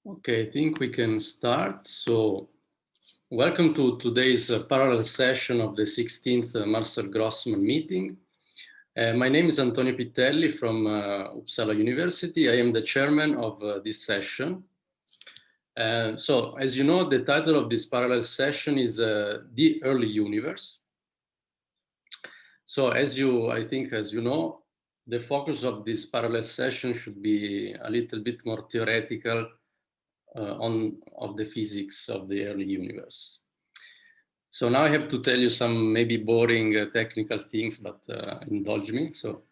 Okay, I think we can start. So, welcome to today's parallel session of the 16th Marcel Grossman meeting. My name is Antonio Pittelli from Uppsala University. I am the chairman of this session. So, as you know, the title of this parallel session is The Early Universe. So, as you know, the focus of this parallel session should be a little bit more theoretical of the physics of the early universe. So now I have to tell you some maybe boring technical things, but indulge me. So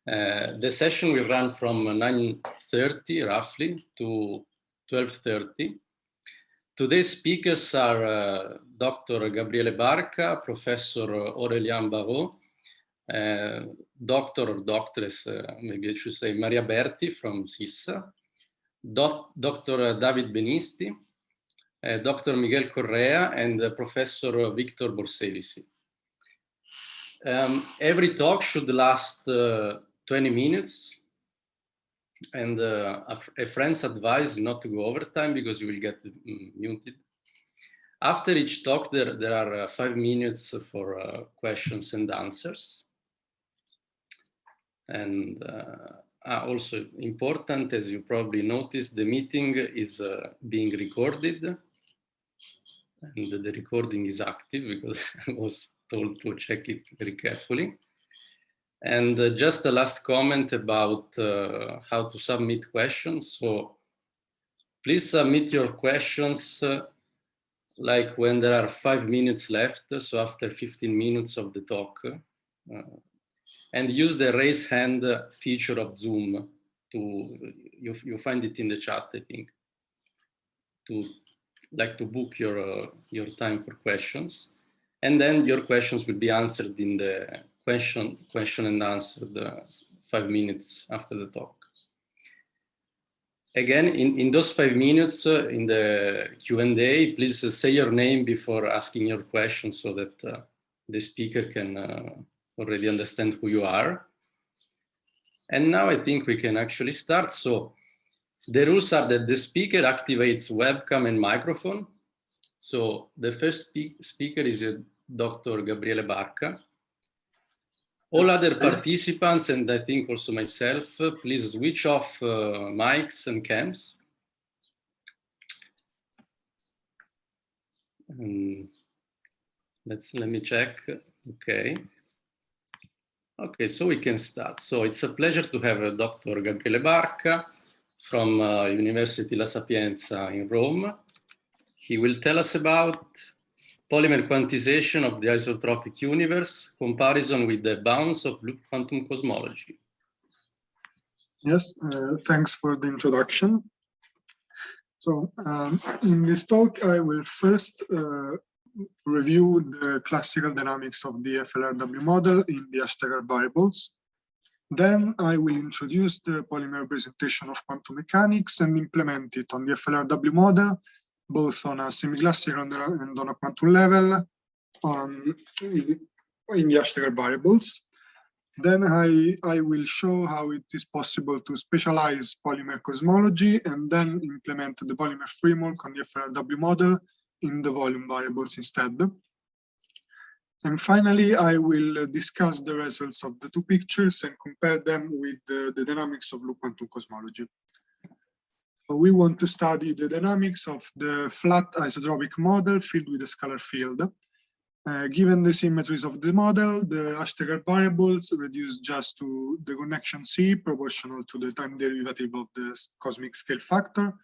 the session will run from 9:30 roughly to 12:30. Today's speakers are Dr. Gabriele Barca, Professor Aurélien Barraud, Doctor or Doctress, maybe I should say Maria Berti from SISSA, Dr. David Benisti, Dr. Miguel Correa, and Professor Victor Borsevici. Every talk should last 20 minutes, and a friend's advice is not to go over time because you will get muted. After each talk, there are 5 minutes for questions and answers. And also important, as you probably noticed, the meeting is being recorded, and the recording is active because I was told to check it very carefully. And just a last comment about how to submit questions. So please submit your questions like when there are 5 minutes left, so after 15 minutes of the talk. And use the raise hand feature of Zoom you find it in the chat, I think, to book your time for questions. And then your questions will be answered in the question and answer 5 minutes after the talk. Again, in those 5 minutes in the Q&A, please say your name before asking your question so that the speaker can already understand who you are. And now I think we can actually start. So the rules are that the speaker activates webcam and microphone. So the first speaker is Dr. Gabriele Barca. All other participants, and I think also myself, please switch off mics and cams. Let me check. Okay, so we can start. So it's a pleasure to have Dr. Gabriele Barca from University La Sapienza in Rome. He will tell us about polymer quantization of the isotropic universe, comparison with the bounds of loop quantum cosmology. Yes, thanks for the introduction. So in this talk, I will first review the classical dynamics of the FLRW model in the Ashtecker Variables. Then I will introduce the polymer representation of quantum mechanics and implement it on the FLRW model, both on a semi-classical and on a quantum level in the Ashtecker Variables. Then I will show how it is possible to specialize polymer cosmology and then implement the polymer framework on the FLRW model in the volume variables instead. And finally, I will discuss the results of the two pictures and compare them with the dynamics of loop quantum cosmology. So we want to study the dynamics of the flat isotropic model filled with a scalar field. Given the symmetries of the model, the Ashtecker variables reduce just to the connection C proportional to the time derivative of the cosmic scale factor,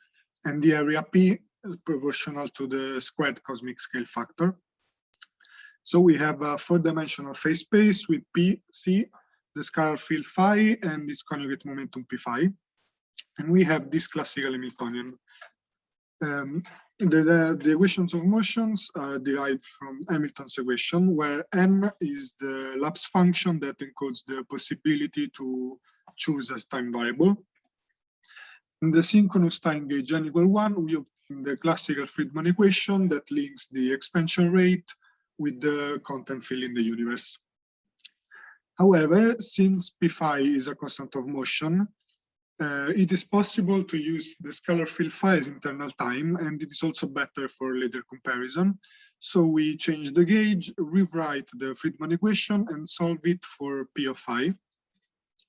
and the area P proportional to the squared cosmic scale factor. So we have a four-dimensional phase space with P, C, the scalar field phi, and its conjugate momentum P phi. And we have this classical Hamiltonian. The equations of motions are derived from Hamilton's equation, where n is the lapse function that encodes the possibility to choose as time variable. In the synchronous time gauge n equal 1, we obtain the classical Friedmann equation that links the expansion rate with the content field in the universe. However, since P phi is a constant of motion, It is possible to use the scalar field phi as internal time, and it is also better for later comparison. So we change the gauge, rewrite the Friedmann equation, and solve it for P of phi.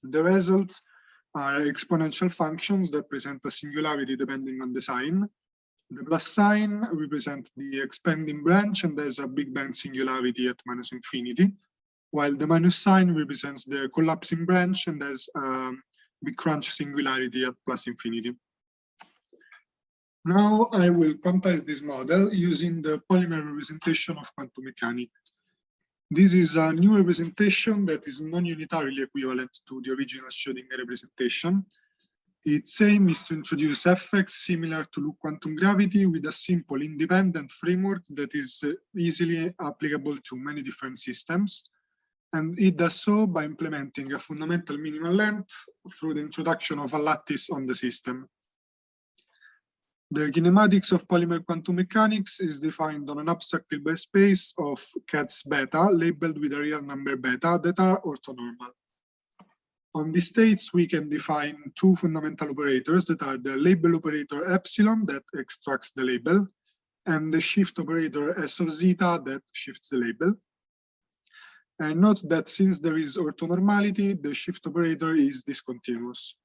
The results are exponential functions that present a singularity depending on the sign. The plus sign represents the expanding branch and there's a Big Bang singularity at minus infinity, while the minus sign represents the collapsing branch and there's Big Crunch singularity at plus infinity. Now I will quantize this model using the polymer representation of quantum mechanics. This is a new representation that is non-unitarily equivalent to the original Schrödinger representation. Its aim is to introduce effects similar to loop quantum gravity with a simple independent framework that is easily applicable to many different systems. And it does so by implementing a fundamental minimal length through the introduction of a lattice on the system. The kinematics of polymer quantum mechanics is defined on an abstract Hilbert space of cats beta labeled with a real number beta that are orthonormal. On these states, we can define two fundamental operators that are the label operator epsilon that extracts the label and the shift operator S of zeta that shifts the label. And note that since there is orthonormality, the shift operator is discontinuous.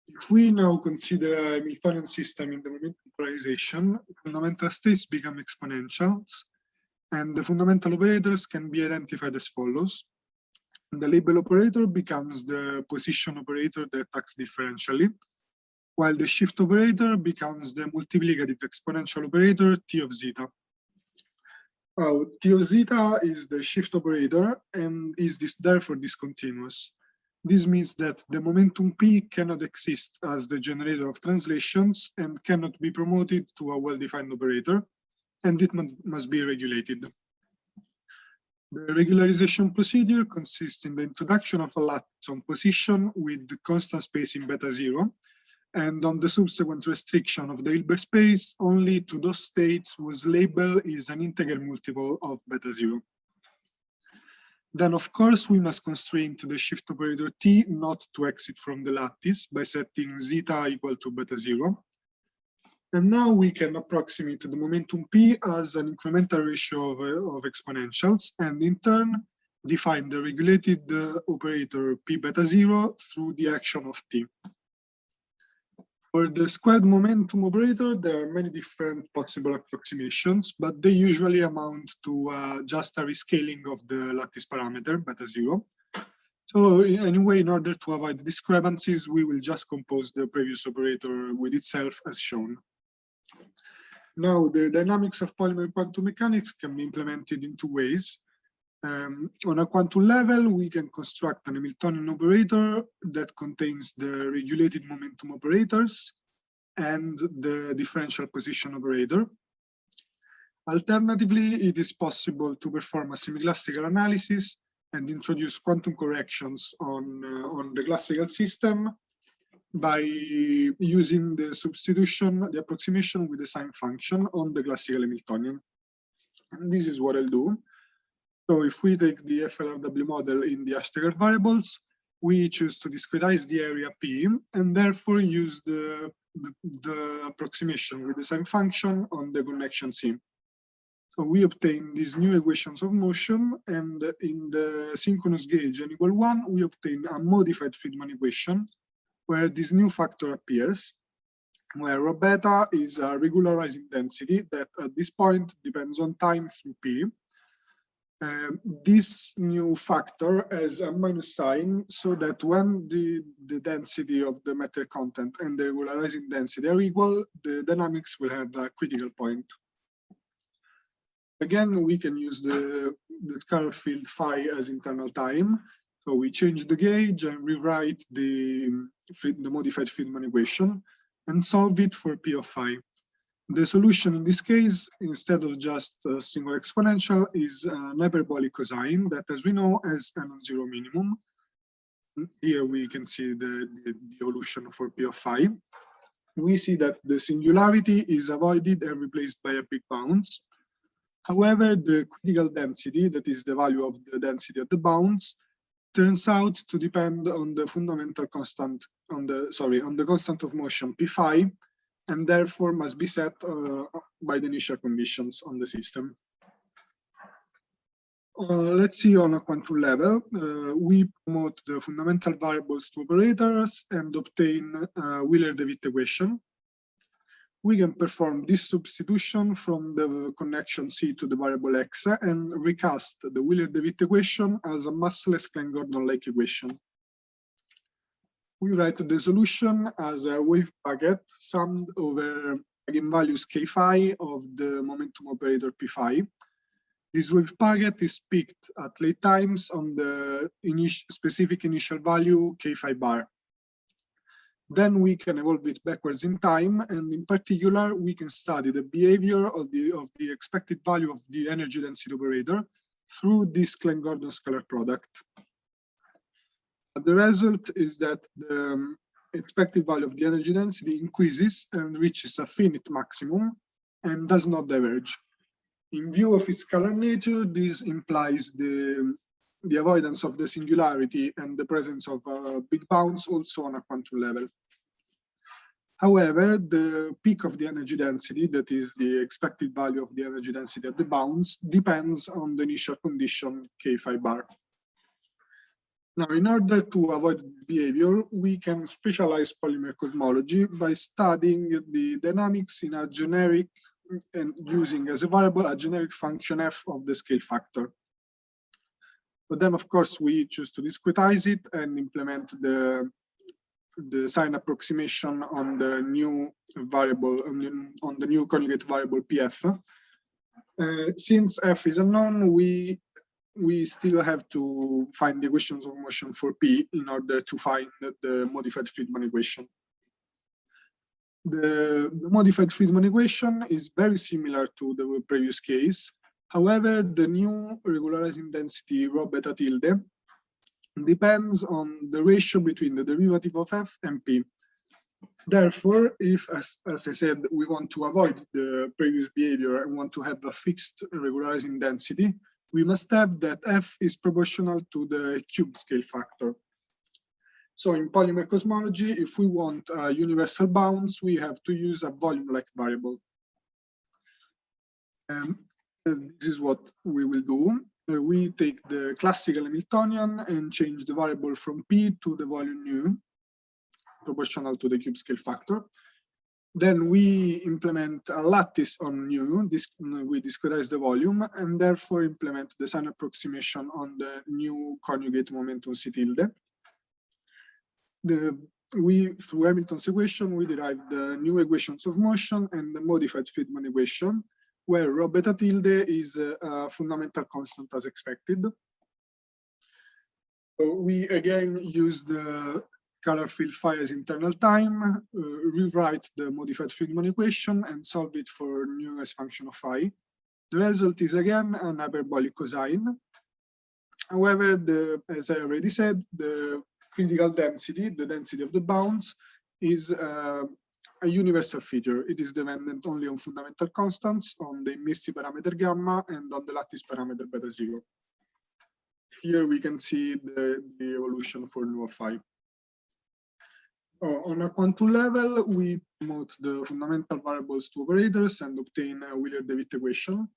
If we now consider a Hamiltonian system in the momentum polarization, fundamental states become exponentials, and the fundamental operators can be identified as follows. The label operator becomes the position operator that acts differentially, while the shift operator becomes the multiplicative exponential operator T of zeta. T of zeta is the shift operator and is therefore discontinuous. This means that the momentum P cannot exist as the generator of translations and cannot be promoted to a well-defined operator, and it must be regulated. The regularization procedure consists in the introduction of a lattice on position with constant spacing beta 0, and on the subsequent restriction of the Hilbert space only to those states whose label is an integer multiple of beta 0. Then, of course, we must constrain to the shift operator T not to exit from the lattice by setting zeta equal to beta 0. And now we can approximate the momentum P as an incremental ratio of exponentials, and in turn, define the regulated operator P beta 0 through the action of T. For the squared momentum operator, there are many different possible approximations, but they usually amount to just a rescaling of the lattice parameter, beta 0. So anyway, in order to avoid discrepancies, we will just compose the previous operator with itself as shown. Now, the dynamics of polymer quantum mechanics can be implemented in two ways. On a quantum level, we can construct an Hamiltonian operator that contains the regulated momentum operators and the differential position operator. Alternatively, it is possible to perform a semi-classical analysis and introduce quantum corrections on the classical system by using the substitution, the approximation with the sign function on the classical Hamiltonian. And this is what I'll do. So if we take the FLRW model in the Ashtecker variables, we choose to discretize the area P and therefore use the approximation with the sign function on the connection C. So we obtain these new equations of motion, and in the synchronous gauge n equal 1, we obtain a modified Friedmann equation where this new factor appears, where rho beta is a regularizing density that at this point depends on time through P. This new factor has a minus sign so that when the density of the matter content and the regularizing density are equal, the dynamics will have a critical point. Again, we can use the scalar field phi as internal time. So we change the gauge and rewrite the modified Friedmann equation and solve it for P of phi. The solution in this case, instead of just a single exponential, is an hyperbolic cosine that, as we know, has a non-zero minimum. Here we can see the evolution for P of phi. We see that the singularity is avoided and replaced by a big bounds. However, the critical density, that is the value of the density at the bounds, turns out to depend on the fundamental constant, on the constant of motion p phi, and therefore must be set by the initial conditions on the system. Let's see on a quantum level. We promote the fundamental variables to operators and obtain Wheeler-DeWitt equation. We can perform this substitution from the connection C to the variable x and recast the Wheeler-DeWitt equation as a massless Klein-Gordon-Lake equation. We write the solution as a wave packet summed over eigenvalues k phi of the momentum operator p phi. This wave packet is picked at late times on the specific initial value k phi bar. Then we can evolve it backwards in time, and in particular, we can study the behavior of the expected value of the energy density operator through this Klein-Gordon scalar product. The result is that the expected value of the energy density increases and reaches a finite maximum and does not diverge. In view of its scalar nature, this implies the avoidance of the singularity and the presence of big bounds also on a quantum level. However, the peak of the energy density, that is the expected value of the energy density at the bounds, depends on the initial condition k phi bar. Now, in order to avoid behavior, we can specialize polymer cosmology by studying the dynamics in a generic and using as a variable a generic function f of the scale factor. But then, of course, we choose to discretize it and implement the sign approximation on the new variable, on the new conjugate variable pf. Since f is unknown, we still have to find the equations of motion for p in order to find the modified Friedmann equation. The modified Friedmann equation is very similar to the previous case. However, the new regularizing density rho beta tilde depends on the ratio between the derivative of f and p. Therefore, if, as I said, we want to avoid the previous behavior and want to have a fixed regularizing density, we must have that f is proportional to the cubed scale factor. So in polymer cosmology, if we want universal bounds, we have to use a volume-like variable. And this is what we will do. We take the classical Hamiltonian and change the variable from p to the volume nu, proportional to the cube scale factor. Then we implement a lattice on nu, we discretize the volume, and therefore implement the sign approximation on the new conjugate momentum C tilde. Through Hamilton's equation, we derive the new equations of motion and the modified Friedmann equation, where rho beta tilde is a fundamental constant as expected. So we again use the color field phi as internal time, rewrite the modified Friedmann equation, and solve it for nu as function of phi. The result is again an hyperbolic cosine. However, as I already said, the critical density, the density of the bounds, is a universal feature. It is dependent only on fundamental constants, on the immersive parameter gamma, and on the lattice parameter beta 0. Here we can see the evolution for nu of phi. On a quantum level, we promote the fundamental variables to operators and obtain a Wheeler-DeWitt equation.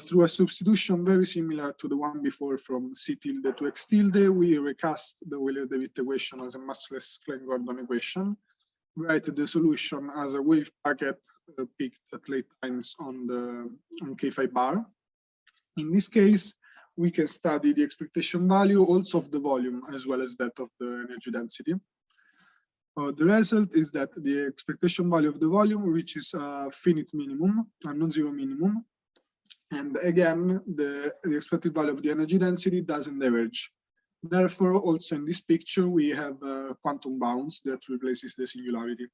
Through a substitution very similar to the one before from C tilde to X tilde, we recast the Wheeler-DeWitt equation as a massless Klein-Gordon equation, write the solution as a wave packet picked at late times on K phi bar. In this case, we can study the expectation value also of the volume as well as that of the energy density. The result is that the expectation value of the volume reaches a finite minimum, a non-zero minimum. And again, the expected value of the energy density doesn't diverge. Therefore, also in this picture, we have quantum bounds that replaces the singularity.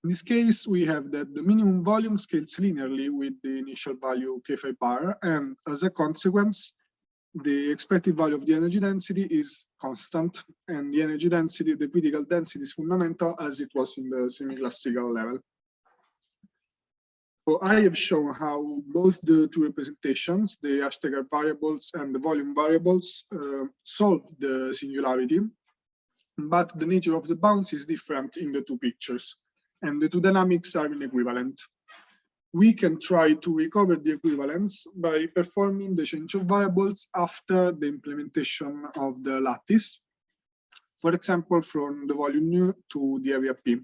In this case, we have that the minimum volume scales linearly with the initial value k phi bar, and as a consequence, the expected value of the energy density is constant, and the energy density, the critical density, is fundamental as it was in the semi-classical level. So I have shown how both the two representations, the Ashtecker variables and the volume variables, solve the singularity, but the nature of the bounds is different in the two pictures, and the two dynamics are inequivalent. We can try to recover the equivalence by performing the change of variables after the implementation of the lattice, for example, from the volume nu to the area P.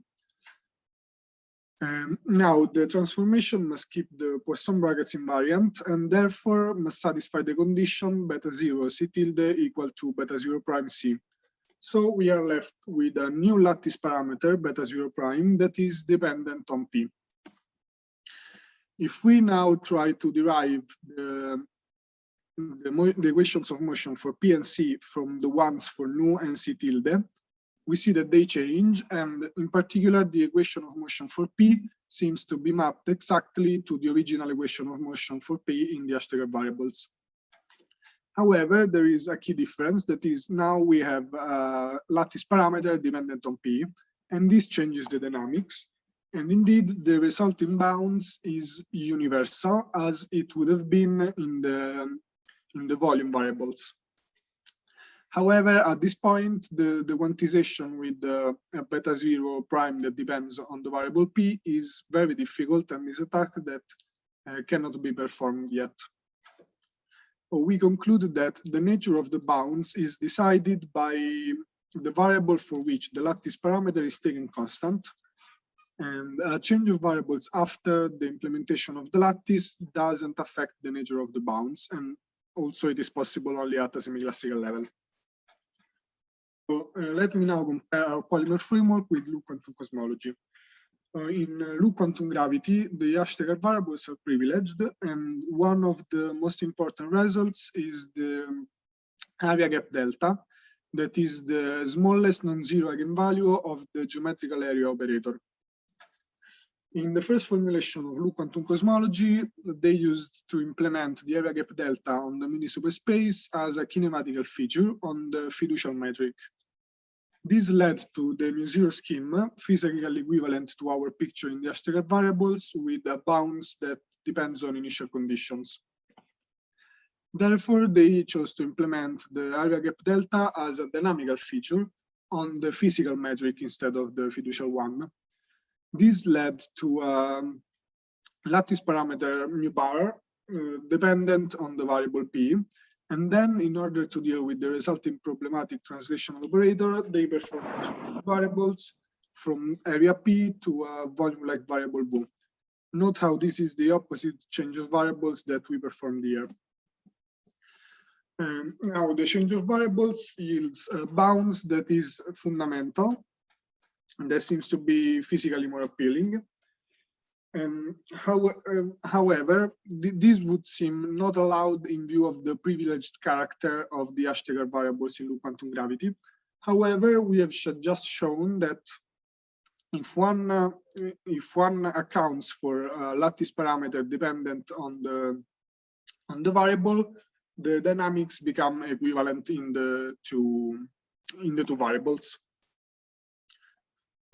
Now, the transformation must keep the Poisson brackets invariant and therefore must satisfy the condition beta 0 C tilde equal to beta 0 prime C. So we are left with a new lattice parameter beta 0 prime that is dependent on P. If we now try to derive the equations of motion for P and C from the ones for nu and C tilde, we see that they change, and in particular, the equation of motion for P seems to be mapped exactly to the original equation of motion for P in the Ashtecker variables. However, there is a key difference, that is now we have a lattice parameter dependent on P, and this changes the dynamics. And indeed, the resulting bounds is universal, as it would have been in the volume variables. However, at this point, the quantization with the beta 0 prime that depends on the variable P is very difficult and is a task that cannot be performed yet. So we concluded that the nature of the bounds is decided by the variable for which the lattice parameter is taken constant, and a change of variables after the implementation of the lattice doesn't affect the nature of the bounds, and also it is possible only at a semi-classical level. So, let me now compare our polymer framework with loop quantum cosmology. In loop quantum gravity, the Ashtecker variables are privileged, and one of the most important results is the area gap delta, that is the smallest non-zero eigenvalue of the geometrical area operator. In the first formulation of loop quantum cosmology, they used to implement the area gap delta on the mini superspace as a kinematical feature on the fiducial metric. This led to the mu-zero scheme, physically equivalent to our picture in the Ashtecker variables, with a bounds that depends on initial conditions. Therefore, they chose to implement the area gap delta as a dynamical feature on the physical metric instead of the fiducial one. This led to a lattice parameter mu bar dependent on the variable P. And then, in order to deal with the resulting problematic translational operator, they performed variables from area P to a volume-like variable V. Note how this is the opposite change of variables that we performed here. Now, the change of variables yields bounds that is fundamental, and that seems to be physically more appealing. However, this would seem not allowed in view of the privileged character of the Ashtecker variables in loop quantum gravity. However, we have just shown that if one accounts for a lattice parameter dependent on the variable, the dynamics become equivalent in the two variables.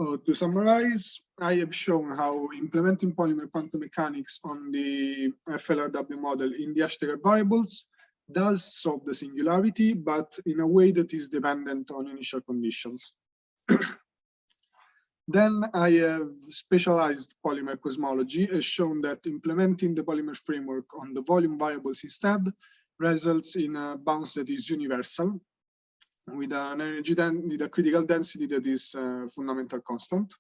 To summarize, I have shown how implementing polymer quantum mechanics on the FLRW model in the Ashtecker variables does solve the singularity, but in a way that is dependent on initial conditions. Then I have specialized polymer cosmology, has shown that implementing the polymer framework on the volume variables instead results in a bounce that is universal, with a critical density that is fundamental constant.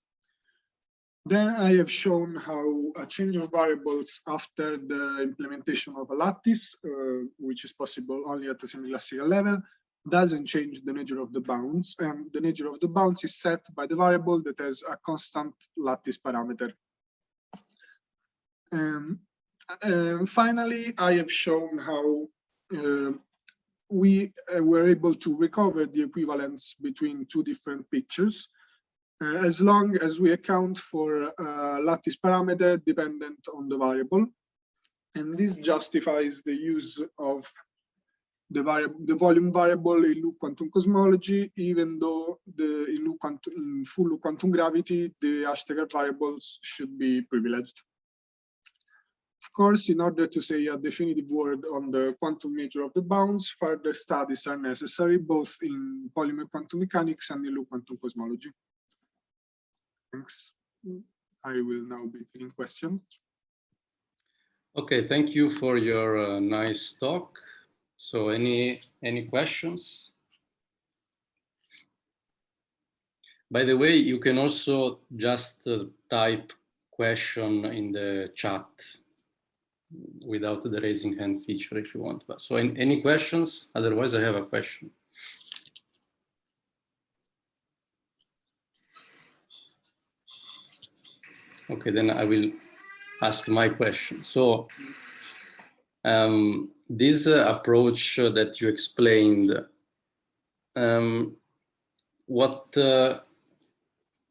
Then I have shown how a change of variables after the implementation of a lattice, which is possible only at the semi-classical level, doesn't change the nature of the bounds, and the nature of the bounds is set by the variable that has a constant lattice parameter. Finally, I have shown how we were able to recover the equivalence between two different pictures, as long as we account for a lattice parameter dependent on the variable. And this justifies the use of the volume variable in loop quantum cosmology, even though in full loop quantum gravity, the Ashtecker variables should be privileged. Of course, in order to say a definitive word on the quantum nature of the bounds, further studies are necessary, both in polymer quantum mechanics and in loop quantum cosmology. Thanks. I will now be taking questions. Okay, thank you for your nice talk. So any questions? By the way, you can also just type question in the chat without the raising hand feature if you want. But so any questions? Otherwise, I have a question. Okay, then I will ask my question. So this approach that you explained, what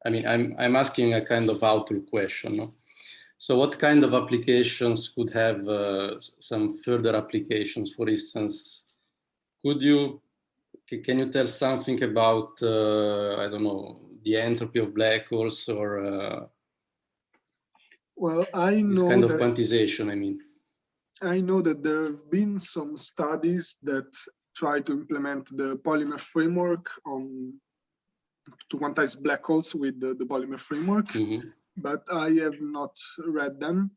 I mean, I'm asking a kind of outlook question. No? So what kind of applications could have some further applications? For instance, can you tell something about, I don't know, the entropy of black holes or well, I know this kind of quantization, I mean. I know that there have been some studies that try to implement the polymer framework to quantize black holes with the polymer framework, but I have not read them.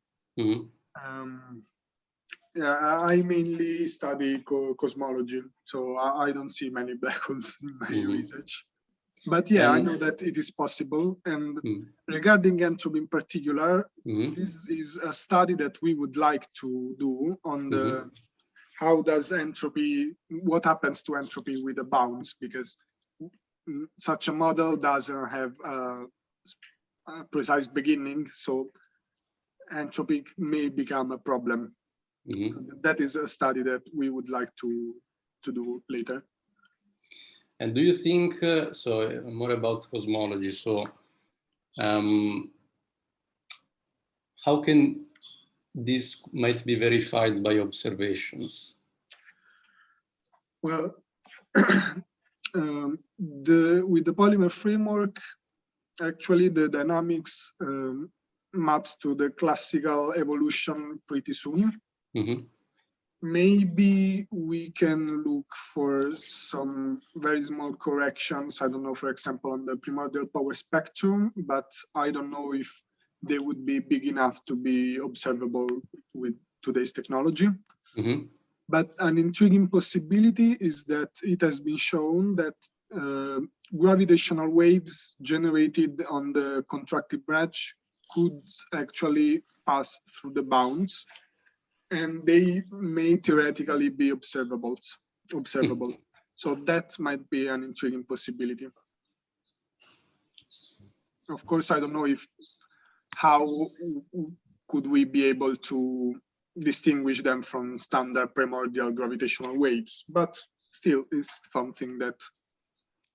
Yeah, I mainly study cosmology, so I don't see many black holes in my research. But yeah, I know that it is possible. And regarding entropy in particular, this is a study that we would like to do on the how does entropy, what happens to entropy with the bounds, because such a model doesn't have a precise beginning, so entropy may become a problem. That is a study that we would like to do later. And do you think, so more about cosmology, so how can this might be verified by observations? Well, with the polymer framework, actually the dynamics maps to the classical evolution pretty soon. Maybe we can look for some very small corrections, I don't know, for example, on the primordial power spectrum, but I don't know if they would be big enough to be observable with today's technology. But an intriguing possibility is that it has been shown that gravitational waves generated on the contractive branch could actually pass through the bounds, and they may theoretically be observable. So that might be an intriguing possibility. Of course, I don't know how could we be able to distinguish them from standard primordial gravitational waves, but still is something that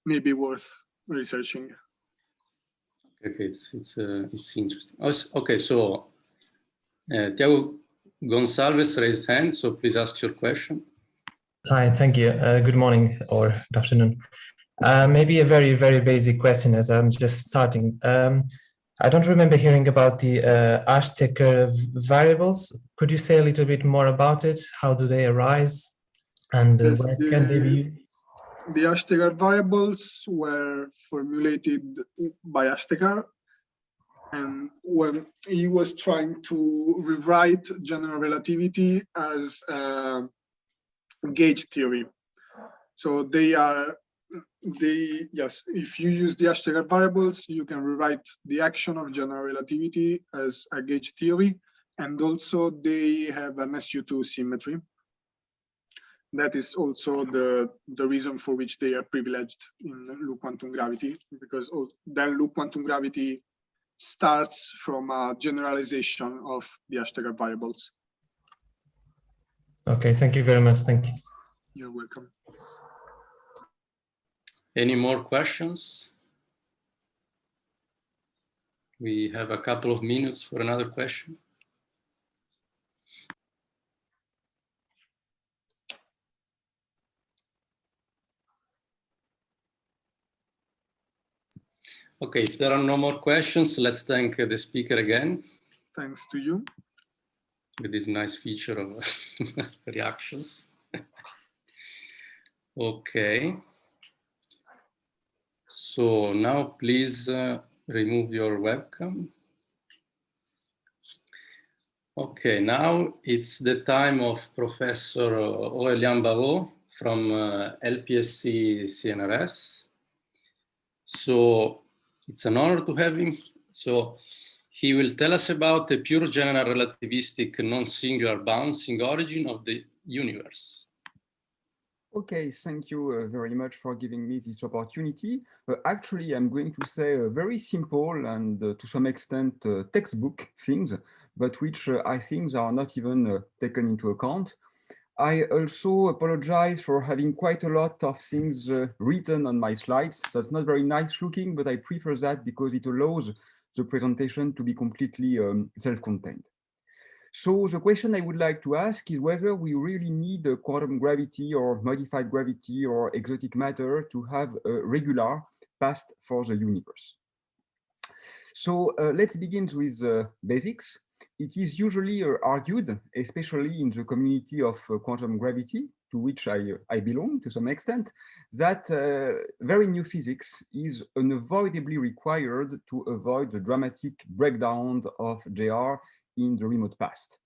may be worth researching. Okay, it's interesting. Okay, so Tiago Gonçalves raised hand, so please ask your question. Hi, thank you. Good morning or good afternoon. Maybe a very, very basic question as I'm just starting. I don't remember hearing about the Ashtecker variables. Could you say a little bit more about it? How do they arise? And Yes, when can they be used? The Ashtecker variables were formulated by Ashtecker, and when he was trying to rewrite general relativity as a gauge theory. So yes, if you use the Ashtecker variables, you can rewrite the action of general relativity as a gauge theory, and also they have an SU2 symmetry. That is also the reason for which they are privileged in loop quantum gravity, because then loop quantum gravity starts from a generalization of the Ashtecker variables. Okay, thank you very much. Thank you. You're welcome. Any more questions? We have a couple of minutes for another question. Okay, if there are no more questions, let's thank the speaker again. Thanks to you. with this nice feature of reactions. Okay. So now please remove your webcam. Okay, now it's the time of Professor Aurélien Barraud from LPSC CNRS. So it's an honor to have him. So he will tell us about the pure general relativistic non-singular bouncing origin of the universe. Okay, thank you very much for giving me this opportunity. Actually, I'm going to say very simple and to some extent textbook things, but which I think are not even taken into account. I also apologize for having quite a lot of things written on my slides. That's not very nice looking, but I prefer that because it allows the presentation to be completely self-contained. So the question I would like to ask is whether we really need a quantum gravity or modified gravity or exotic matter to have a regular past for the universe. So let's begin with basics. It is usually argued, especially in the community of quantum gravity, to which I belong to some extent, that very new physics is unavoidably required to avoid the dramatic breakdown of JR in the remote past.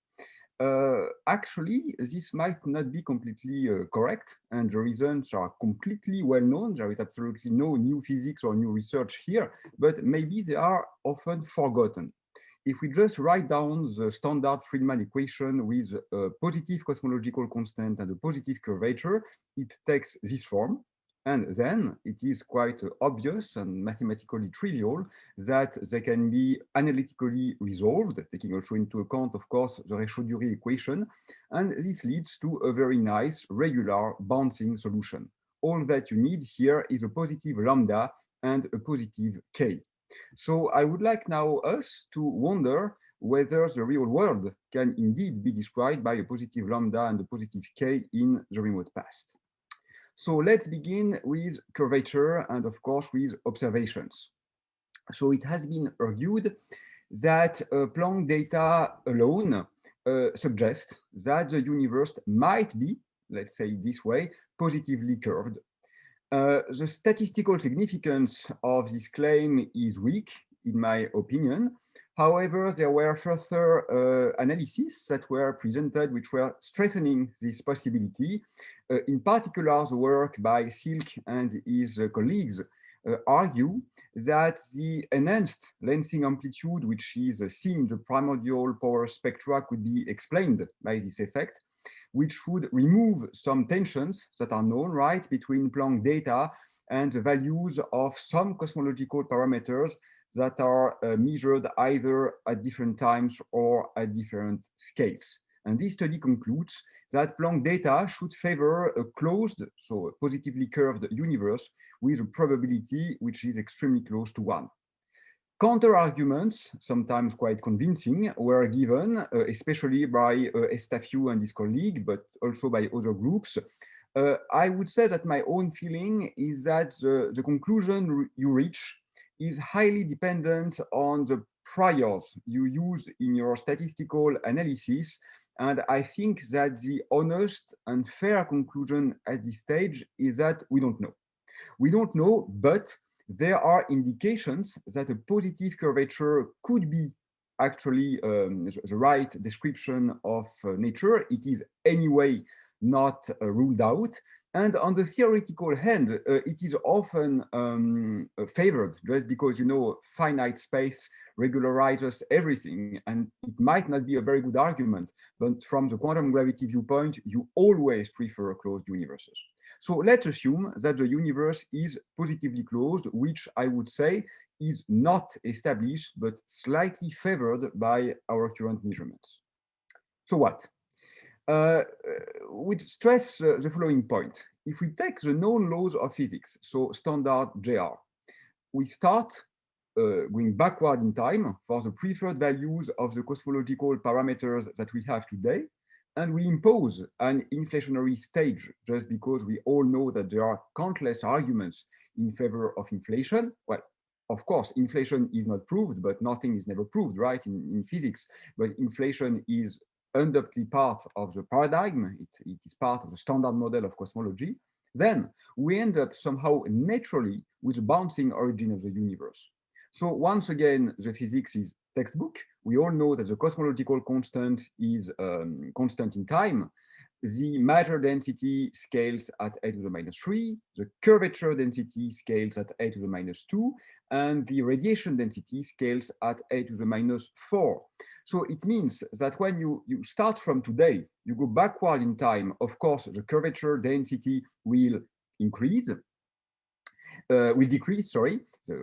Actually, this might not be completely correct, and the reasons are completely well known. There is absolutely no new physics or new research here, but maybe they are often forgotten. If we just write down the standard Friedman equation with a positive cosmological constant and a positive curvature, it takes this form. And then it is quite obvious and mathematically trivial that they can be analytically resolved, taking also into account, of course, the Réchaud-Dury equation. And this leads to a very nice, regular, bouncing solution. All that you need here is a positive lambda and a positive k. So I would like now us to wonder whether the real world can indeed be described by a positive lambda and a positive k in the remote past. So let's begin with curvature and of course with observations. So it has been argued that Planck data alone suggest that the universe might be, let's say this way, positively curved. The statistical significance of this claim is weak, in my opinion. However, there were further analyses that were presented which were strengthening this possibility. In particular, the work by Silk and his colleagues argue that the enhanced lensing amplitude, which is seen in the primordial power spectra, could be explained by this effect, which would remove some tensions that are known, right, between Planck data and the values of some cosmological parameters that are measured either at different times or at different scales. And this study concludes that Planck data should favor a closed, so a positively curved universe with a probability which is extremely close to 1. Counter-arguments, sometimes quite convincing, were given, especially by Estafiou and his colleague, but also by other groups. I would say that my own feeling is that the conclusion you reach is highly dependent on the priors you use in your statistical analysis. And I think that the honest and fair conclusion at this stage is that we don't know. We don't know, but there are indications that a positive curvature could be actually the right description of nature. It is anyway not ruled out. And on the theoretical hand, it is often favored just because, you know, finite space regularizes everything. And it might not be a very good argument, but from the quantum gravity viewpoint, you always prefer closed universes. So let's assume that the universe is positively closed, which I would say is not established, but slightly favored by our current measurements. So what? We stress the following point. If we take the known laws of physics, so standard JR, we start going backward in time for the preferred values of the cosmological parameters that we have today, and we impose an inflationary stage just because we all know that there are countless arguments in favor of inflation. Well, of course, inflation is not proved, but nothing is never proved, right, in physics. But inflation is undoubtedly part of the paradigm, it is part of the standard model of cosmology, then we end up somehow naturally with the bouncing origin of the universe. So once again, the physics is textbook. We all know that the cosmological constant is constant in time. The matter density scales at 8 to the minus 3, the curvature density scales at 8 to the minus 2, and the radiation density scales at 8 to the minus 4. So it means that when you start from today, you go backward in time, of course, the curvature density will increase, will decrease, sorry, the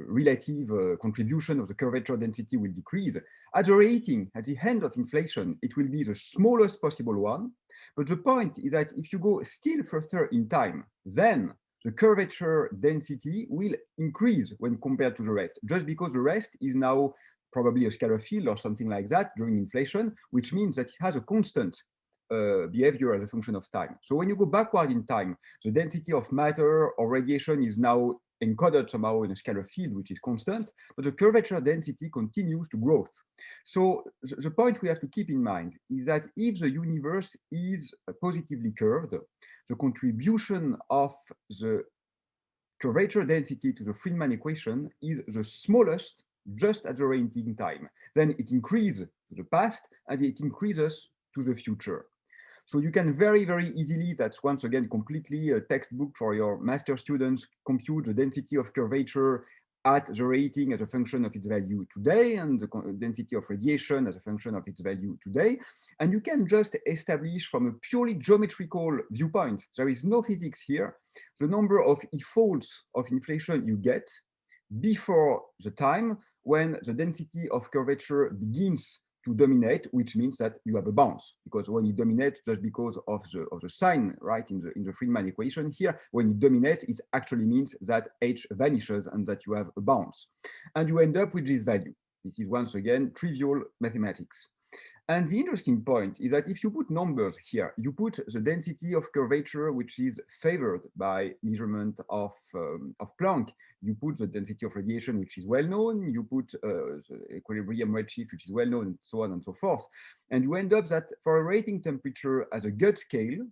relative contribution of the curvature density will decrease. At the rating, at the end of inflation, it will be the smallest possible one. But the point is that if you go still further in time, then the curvature density will increase when compared to the rest, just because the rest is now probably a scalar field or something like that during inflation, which means that it has a constant behavior as a function of time. So when you go backward in time, the density of matter or radiation is now encoded somehow in a scalar field, which is constant, but the curvature density continues to grow. So the point we have to keep in mind is that if the universe is positively curved, the contribution of the curvature density to the Friedman equation is the smallest just at the rating time. Then it increases to the past and it increases to the future. So you can very, very easily, that's once again completely a textbook for your master students, compute the density of curvature at the rating as a function of its value today and the density of radiation as a function of its value today. And you can just establish from a purely geometrical viewpoint, there is no physics here, the number of e-folds of inflation you get before the time when the density of curvature begins to dominate, which means that you have a bounce, because when it dominates just because of the sign, right, in the Friedman equation here, when it dominates, it actually means that h vanishes and that you have a bounce, and you end up with this value. This is once again trivial mathematics. And the interesting point is that if you put numbers here, you put the density of curvature, which is favored by measurement of Planck. You put the density of radiation, which is well known. You put the equilibrium redshift, which is well known, and so on and so forth. And you end up that for a rating temperature as a gut scale,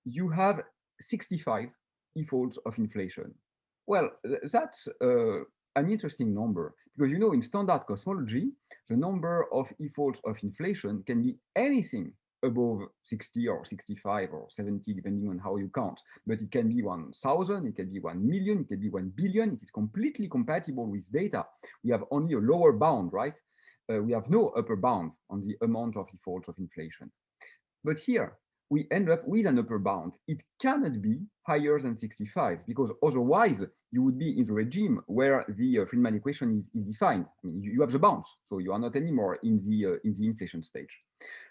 you have 65 e-folds of inflation. Well, that's an interesting number, because you know in standard cosmology, the number of e-folds of inflation can be anything above 60 or 65 or 70, depending on how you count. But it can be 1,000, it can be 1 million, it can be 1 billion. It is completely compatible with data. We have only a lower bound, right? We have no upper bound on the amount of e-folds of inflation. But here, we end up with an upper bound. It cannot be higher than 65, because otherwise you would be in the regime where the Friedman equation is defined. I mean, you have the bounds, so you are not anymore in the inflation stage.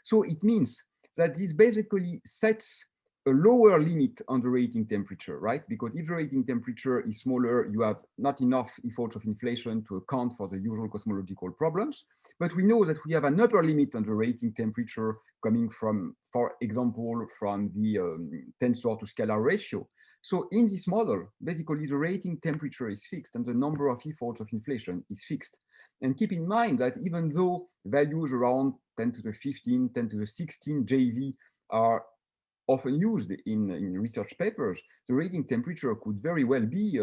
So it means that this basically sets a lower limit on the rating temperature, right? Because if the rating temperature is smaller, you have not enough e-folds of inflation to account for the usual cosmological problems. But we know that we have an upper limit on the rating temperature coming from, for example, from the tensor to scalar ratio. So in this model, basically the rating temperature is fixed and the number of e-folds of inflation is fixed. And keep in mind that even though values around 10 to the 15, 10 to the 16 JeV are often used in research papers, the rating temperature could very well be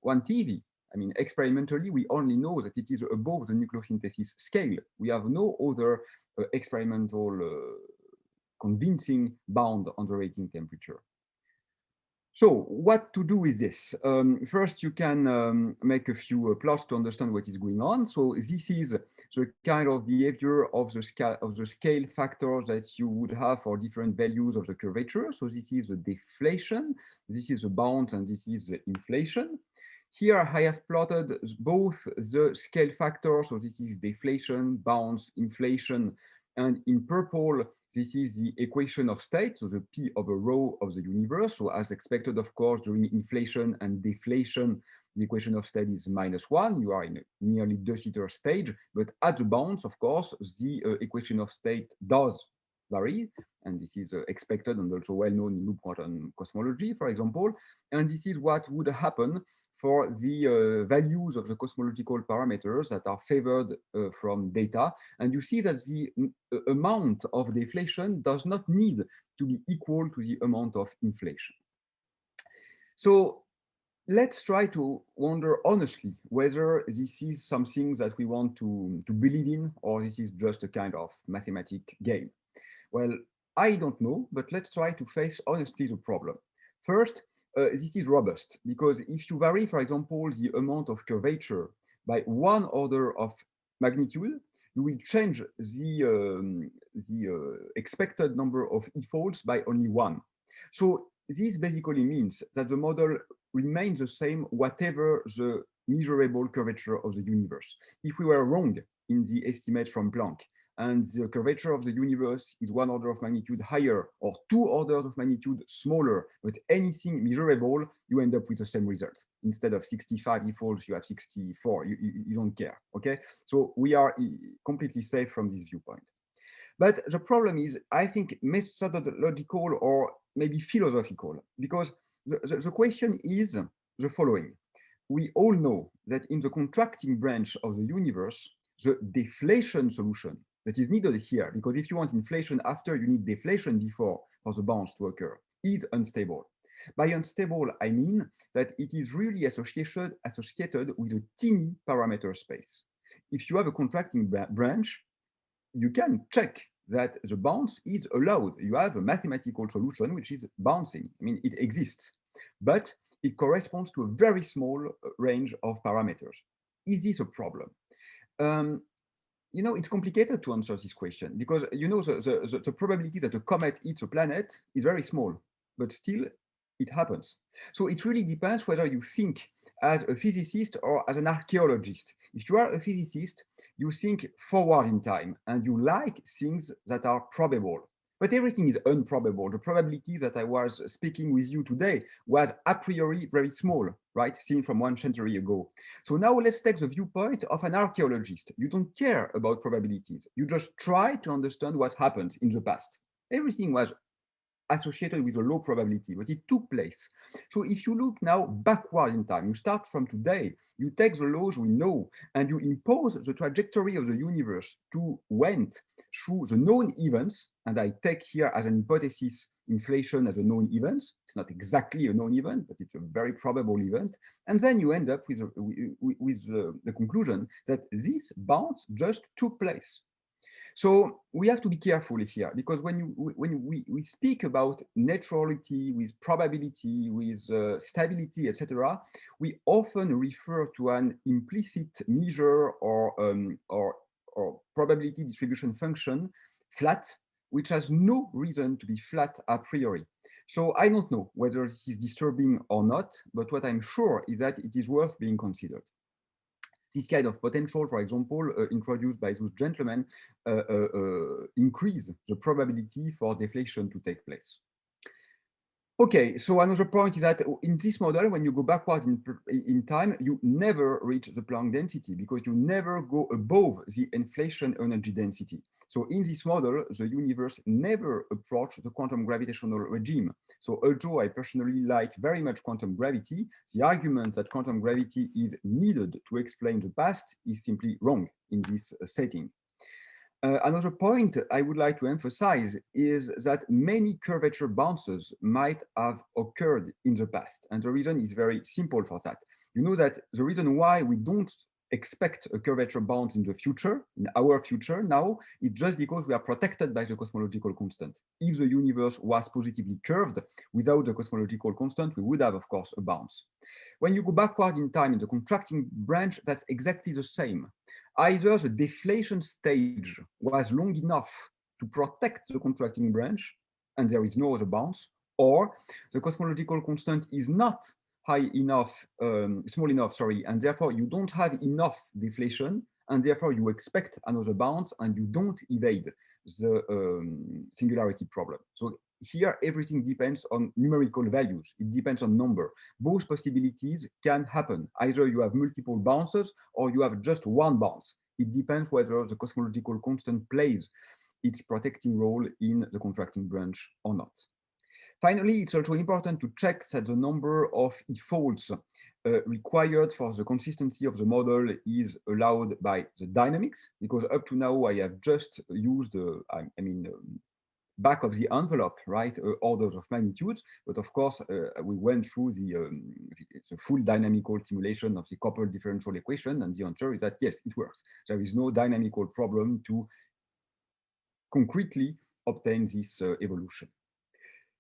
1 TeV. I mean, experimentally, we only know that it is above the nucleosynthesis scale. We have no other experimental convincing bound on the rating temperature. So what to do with this? First, you can make a few plots to understand what is going on. So this is the kind of behavior of the scale factors that you would have for different values of the curvature. So this is the deflation, this is the bound, and this is the inflation. Here I have plotted both the scale factors, so this is deflation, bounds, inflation, and in purple, this is the equation of state, so the P over rho of the universe. So as expected, of course, during inflation and deflation, the equation of state is -1. You are in a nearly de Sitter stage, but at the bounds, of course, the equation of state does vary, and this is expected and also well known in loop quantum cosmology, for example. And this is what would happen for the values of the cosmological parameters that are favored from data. And you see that the amount of deflation does not need to be equal to the amount of inflation. So let's try to wonder honestly whether this is something that we want to believe in, or this is just a kind of mathematical game. Well, I don't know, but let's try to face honestly the problem. First, this is robust, because if you vary, for example, the amount of curvature by 1 order of magnitude, you will change the expected number of e-folds by only 1. So this basically means that the model remains the same whatever the measurable curvature of the universe. If we were wrong in the estimate from Planck, and the curvature of the universe is 1 order of magnitude higher or 2 orders of magnitude smaller, but anything measurable, you end up with the same result. Instead of 65 e-folds, you have 64. You don't care, okay? So we are completely safe from this viewpoint. But the problem is, I think, methodological or maybe philosophical, because the question is the following. We all know that in the contracting branch of the universe, the deflation solution that is needed here, because if you want inflation after, you need deflation before for the bounce to occur, is unstable. By unstable, I mean that it is really associated with a teeny parameter space. If you have a contracting branch, you can check that the bounce is allowed. You have a mathematical solution which is bouncing. I mean, it exists, but it corresponds to a very small range of parameters. Is this a problem? You know, it's complicated to answer this question because, you know, the probability that a comet hits a planet is very small, but still it happens. So it really depends whether you think as a physicist or as an archaeologist. If you are a physicist, you think forward in time and you like things that are probable. But everything is improbable. The probability that I was speaking with you today was a priori very small, right? Seen from 1 century ago. So now let's take the viewpoint of an archaeologist. You don't care about probabilities. You just try to understand what happened in the past. Everything was associated with a low probability, but it took place. So if you look now backward in time, you start from today, you take the laws we know, and you impose the trajectory of the universe to went through the known events, and I take here as an hypothesis inflation as a known event. It's not exactly a known event, but it's a very probable event. And then you end up with the conclusion that this bounce just took place. So we have to be careful here, because when we speak about naturality with probability, with stability, etc., we often refer to an implicit measure or probability distribution function, flat, which has no reason to be flat a priori. So I don't know whether this is disturbing or not, but what I'm sure is that it is worth being considered. This kind of potential, for example, introduced by those gentlemen, increase the probability for deflation to take place. Okay, so another point is that in this model, when you go backward in time, you never reach the Planck density because you never go above the inflation energy density. So in this model, the universe never approached the quantum gravitational regime. So although I personally like very much quantum gravity, the argument that quantum gravity is needed to explain the past is simply wrong in this setting. Another point I would like to emphasize is that many curvature bounces might have occurred in the past. And the reason is very simple for that. You know that the reason why we don't expect a curvature bounce in the future, in our future now, is just because we are protected by the cosmological constant. If the universe was positively curved, without the cosmological constant, we would have, of course, a bounce. When you go backward in time in the contracting branch, that's exactly the same. Either the deflation stage was long enough to protect the contracting branch, and there is no other bounce, or the cosmological constant is not high enough, small enough, sorry, and therefore you don't have enough deflation, and therefore you expect another bounce, and you don't evade the singularity problem. So here, everything depends on numerical values. It depends on number. Both possibilities can happen. Either you have multiple bounces or you have just one bounce. It depends whether the cosmological constant plays its protecting role in the contracting branch or not. Finally, it's also important to check that the number of faults required for the consistency of the model is allowed by the dynamics, because up to now I have just used, back of the envelope, right, orders of magnitudes. But of course, we went through the full dynamical simulation of the coupled differential equation, and the answer is that yes, it works. There is no dynamical problem to concretely obtain this evolution.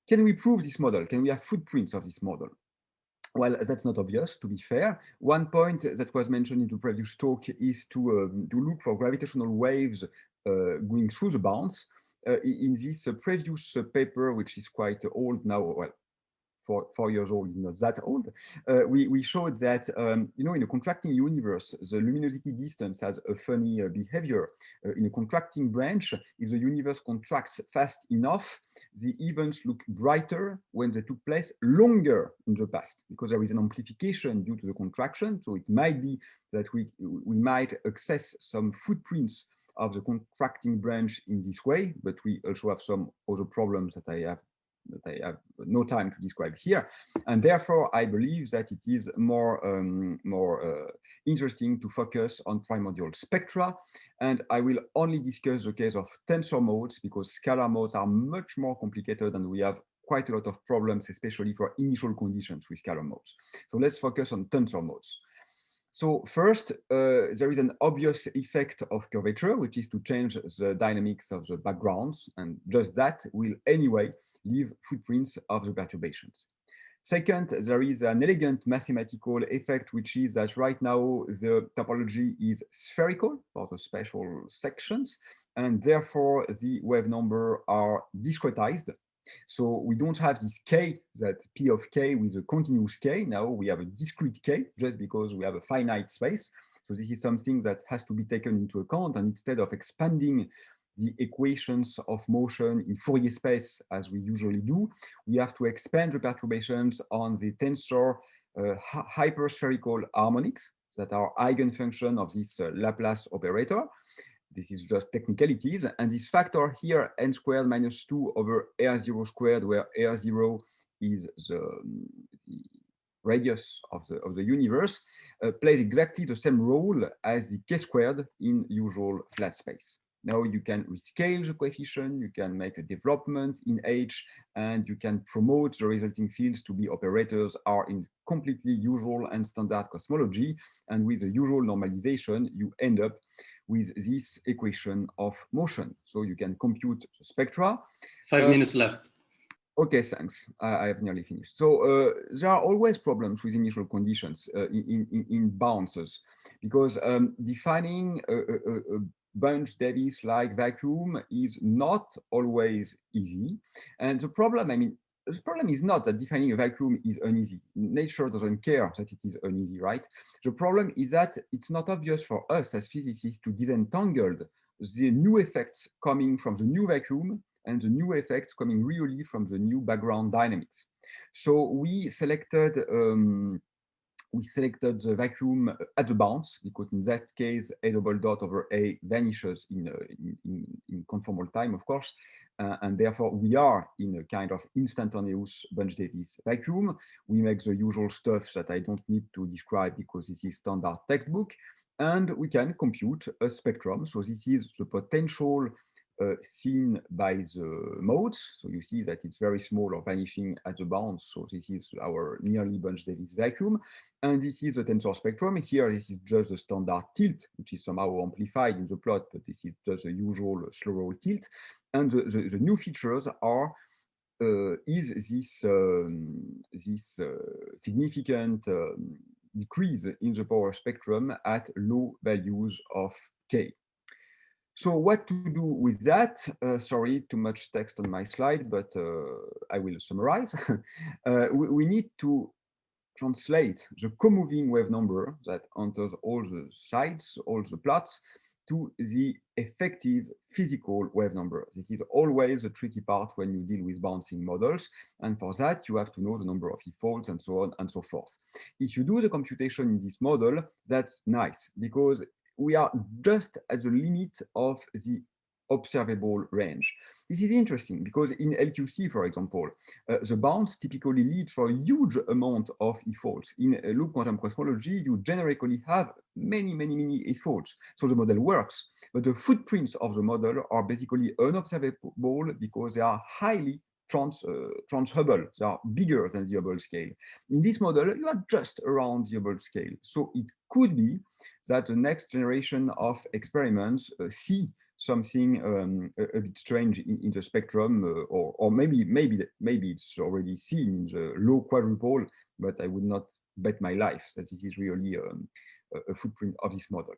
Can we prove this model? Can we have footprints of this model? Well, that's not obvious, to be fair. One point that was mentioned in the previous talk is to look for gravitational waves going through the bounds. In this previous paper, which is quite old now, well, 4 years old is not that old, we showed that, in a contracting universe, the luminosity distance has a funny behavior. In a contracting branch, if the universe contracts fast enough, the events look brighter when they took place longer in the past, because there is an amplification due to the contraction. So it might be that we might access some footprints of the contracting branch in this way, but we also have some other problems that I have no time to describe here, and therefore I believe that it is more interesting to focus on primordial spectra, and I will only discuss the case of tensor modes, because scalar modes are much more complicated and we have quite a lot of problems, especially for initial conditions with scalar modes. So let's focus on tensor modes. So first, there is an obvious effect of curvature, which is to change the dynamics of the backgrounds, and just that will anyway leave footprints of the perturbations. Second, there is an elegant mathematical effect, which is that right now the topology is spherical for the spatial sections, and therefore the wave number are discretized. So we don't have this k, that p of k with a continuous k. Now we have a discrete k, just because we have a finite space. So this is something that has to be taken into account, and instead of expanding the equations of motion in Fourier space as we usually do, we have to expand the perturbations on the tensor hyperspherical harmonics that are eigenfunction of this Laplace operator. This is just technicalities, and this factor here, n squared minus 2 over r0 squared, where r0 is the radius of the universe, plays exactly the same role as the k squared in usual flat space. Now you can rescale the coefficient, you can make a development in H, and you can promote the resulting fields to be operators are in completely usual and standard cosmology. And with the usual normalization, you end up with this equation of motion. So you can compute the spectra. 5 minutes left. Okay, thanks. I have nearly finished. So there are always problems with initial conditions in bounces, because defining a Bunch-Davies-like vacuum is not always easy. And the problem, the problem is not that defining a vacuum is uneasy. Nature doesn't care that it is uneasy, right? The problem is that it's not obvious for us as physicists to disentangle the new effects coming from the new vacuum and the new effects coming really from the new background dynamics. So we selected the vacuum at the bounds, because in that case, a double dot over a vanishes in conformal time, of course, and therefore we are in a kind of instantaneous Bunch-Davies vacuum. We make the usual stuff that I don't need to describe because this is standard textbook, and we can compute a spectrum. So this is the potential seen by the modes. So you see that it's very small or vanishing at the bounds. So this is our nearly Bunch-Davies vacuum. And this is the tensor spectrum. Here, this is just the standard tilt, which is somehow amplified in the plot, but this is just the usual slow roll tilt. And the new features are is this significant decrease in the power spectrum at low values of k. So what to do with that? Sorry, too much text on my slide, but I will summarize. We need to translate the co-moving wave number that enters all the sides, all the plots, to the effective physical wave number. This is always a tricky part when you deal with bouncing models. And for that, you have to know the number of e-folds and so on and so forth. If you do the computation in this model, that's nice, because we are just at the limit of the observable range. This is interesting because in LQC, for example, the bounds typically lead for a huge amount of e-faults. In loop quantum cosmology, you generally have many e-faults. So the model works, but the footprints of the model are basically unobservable because they are highly trans-Hubble. They are bigger than the Hubble scale. In this model, you are just around the Hubble scale. So it could be that the next generation of experiments see something a bit strange in the spectrum, or maybe it's already seen in the low quadrupole, but I would not bet my life that this is really a footprint of this model.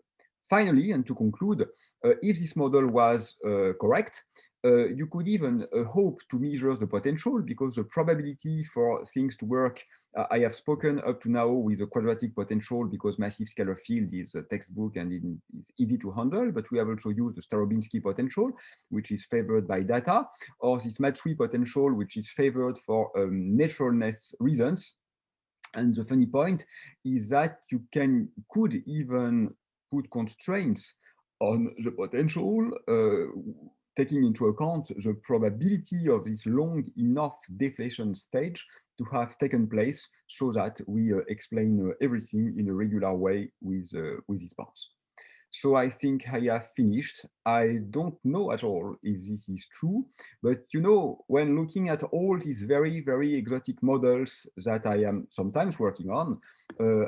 Finally, and to conclude, if this model was correct, you could even hope to measure the potential, because the probability for things to work, I have spoken up to now with the quadratic potential because massive scalar field is a textbook and it is easy to handle, but we have also used the Starobinsky potential, which is favored by data, or this Matsui potential, which is favored for naturalness reasons. And the funny point is that you could even put constraints on the potential, taking into account the probability of this long enough deflation stage to have taken place, so that we explain everything in a regular way with these parts. So I think I have finished. I don't know at all if this is true, but you know, when looking at all these very exotic models that I am sometimes working on,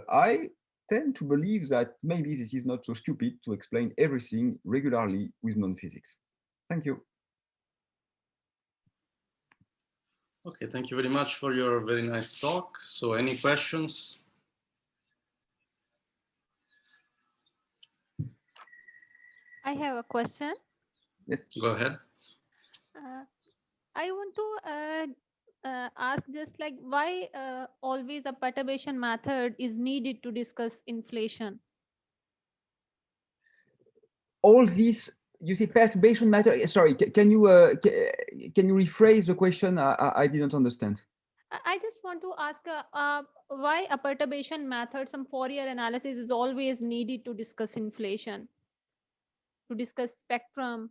I tend to believe that maybe this is not so stupid to explain everything regularly with non-physics. Thank you. Okay, thank you very much for your very nice talk. So any questions? I have a question. Yes. Go ahead. I want to ask just like why always a perturbation method is needed to discuss inflation? All this, you see, perturbation matter. Sorry, can you rephrase the question? I didn't understand. I just want to ask why a perturbation method, some Fourier analysis, is always needed to discuss inflation, to discuss spectrum.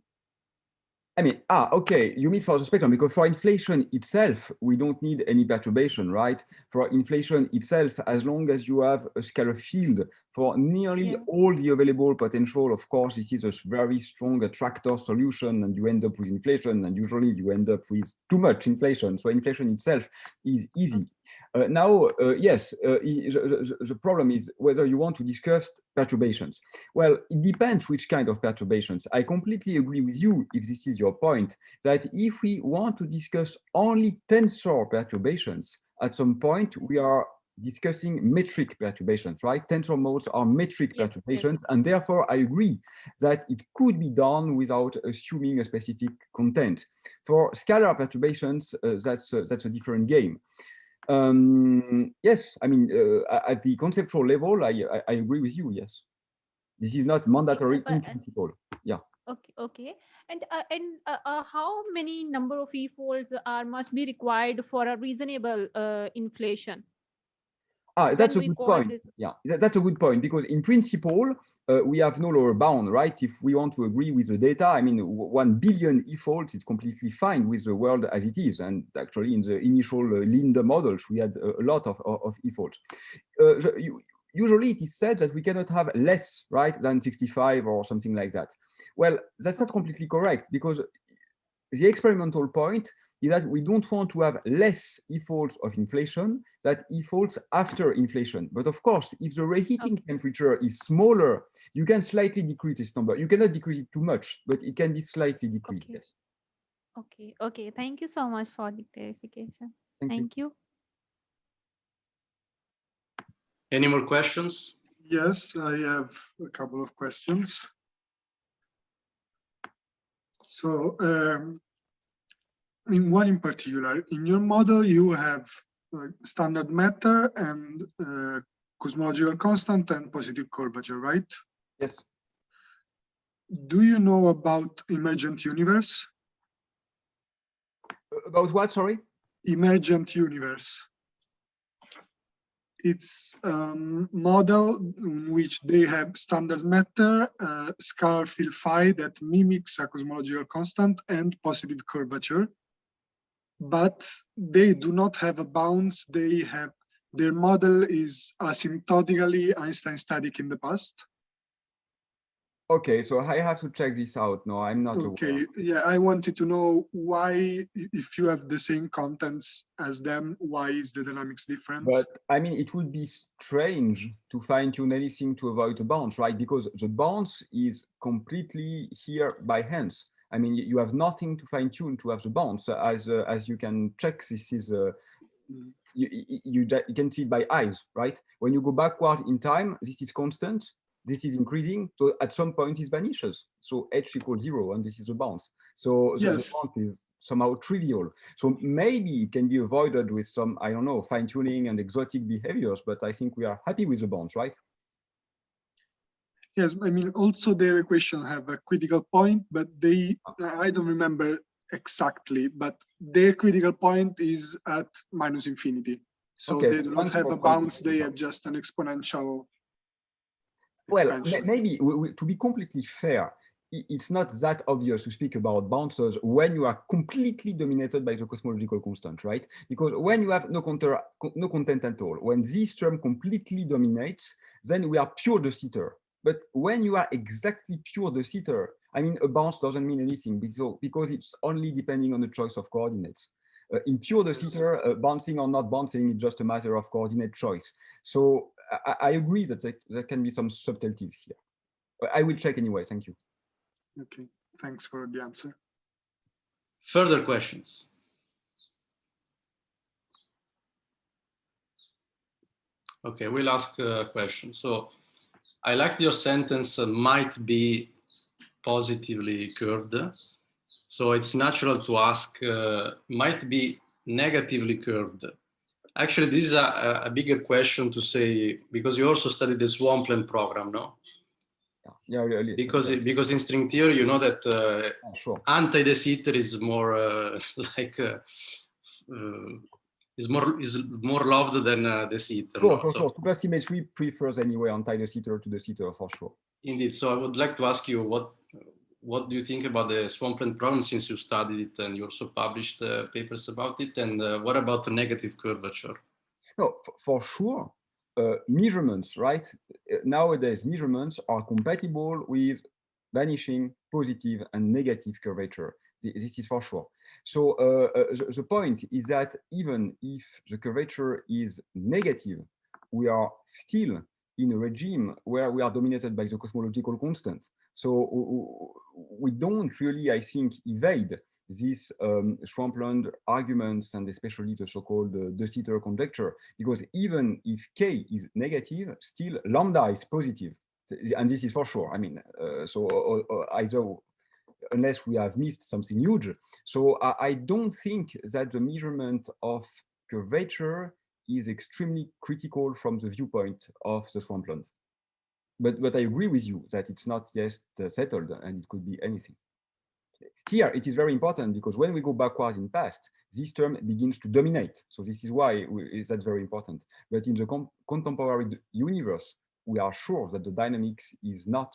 I mean, okay, you mean for the spectrum, because for inflation itself, we don't need any perturbation, right? For inflation itself, as long as you have a scalar field for nearly all the available potential, of course, this is a very strong attractor solution, and you end up with inflation, and usually you end up with too much inflation. So inflation itself is easy. Now, yes, the problem is whether you want to discuss perturbations. Well, it depends which kind of perturbations. I completely agree with you, if this is your point, that if we want to discuss only tensor perturbations, at some point we are discussing metric perturbations, right? Tensor modes are metric perturbations, and therefore I agree that it could be done without assuming a specific content. For scalar perturbations, that's a different game. Yes, I mean, at the conceptual level, I agree with you, yes. This is not mandatory in principle, yeah. Okay. And how many number of e-folds must be required for a reasonable inflation? That's a good point. Yeah, that's a good point, because in principle, we have no lower bound, right? If we want to agree with the data, I mean, 1 billion e-folds is completely fine with the world as it is. And actually, in the initial Linde models, we had a lot of e-folds. Usually, it is said that we cannot have less, right, than 65 or something like that. Well, that's not completely correct, because the experimental point is that we don't want to have less e-folds of inflation than e-folds after inflation. But of course, if the reheating temperature is smaller, you can slightly decrease this number. You cannot decrease it too much, but it can be slightly decreased, yes. Okay. Thank you so much for the clarification. Thank you. Any more questions? Yes, I have a couple of questions. So, in one in particular, in your model, you have standard matter and cosmological constant and positive curvature, right? Yes. Do you know about Emergent Universe? About what, sorry? Emergent Universe. It's model in which they have standard matter, scalar field phi that mimics a cosmological constant and positive curvature, but they do not have a bounce. They have, their model is asymptotically Einstein static in the past. Okay, so I have to check this out. No, I'm not Okay, aware. yeah, I wanted to know why, if you have the same contents as them, why is the dynamics different? But I mean, it would be strange to fine tune anything to avoid the bounce, right? Because the bounce is completely here by hands. I mean, you have nothing to fine tune to have the bounce. As you can check, this is you can see it by eyes, right? When you go backward in time, this is constant. This is increasing, so at some point it vanishes. So h equals 0, and this is the bounce. So the bounce is somehow trivial. So maybe it can be avoided with some, I don't know, fine tuning and exotic behaviors, but I think we are happy with the bounce, right? Yes, I mean, also their equation have a critical point, but they, I don't remember exactly, but their critical point is at minus infinity. So Okay, they do not have a bounce, they have just an exponential expansion. Well, maybe to be completely fair, it's not that obvious to speak about bounces when you are completely dominated by the cosmological constant, right? Because when you have no content at all, when this term completely dominates, then we are pure de Sitter. But when you are exactly pure de Sitter, I mean, a bounce doesn't mean anything because it's only depending on the choice of coordinates. In pure de Sitter, bouncing or not bouncing is just a matter of coordinate choice. So I agree that there can be some subtleties here. I will check anyway. Thank you. Okay, thanks for the answer. Further questions? Okay, we'll ask a question. So I liked your sentence, might be positively curved. So it's natural to ask, might be negatively curved. Actually, this is a bigger question to say, because you also studied the swampland program, no? Yeah, really. Because in string theory, you know that sure. anti-de Sitter is more like is more loved than de Sitter. Sure. Supersymmetry prefers anyway anti-de Sitter to de Sitter for sure. Indeed. So I would like to ask you what do you think about the swampland problem, since you studied it and you also published papers about it, and what about the negative curvature? No, for sure. Measurements, right? Nowadays, measurements are compatible with vanishing positive and negative curvature. This is for sure. So the point is that even if the curvature is negative, we are still in a regime where we are dominated by the cosmological constant. So we don't really, I think, evade these swampland arguments, and especially the so-called de Sitter conjecture, because even if k is negative, still lambda is positive, and this is for sure. I mean, either unless we have missed something huge. So I don't think that the measurement of curvature is extremely critical from the viewpoint of the swampland. But I agree with you that it's not yet settled, and it could be anything. Here, it is very important because when we go backward in past, this term begins to dominate. So this is why that's very important. But in the contemporary universe, we are sure that the dynamics is not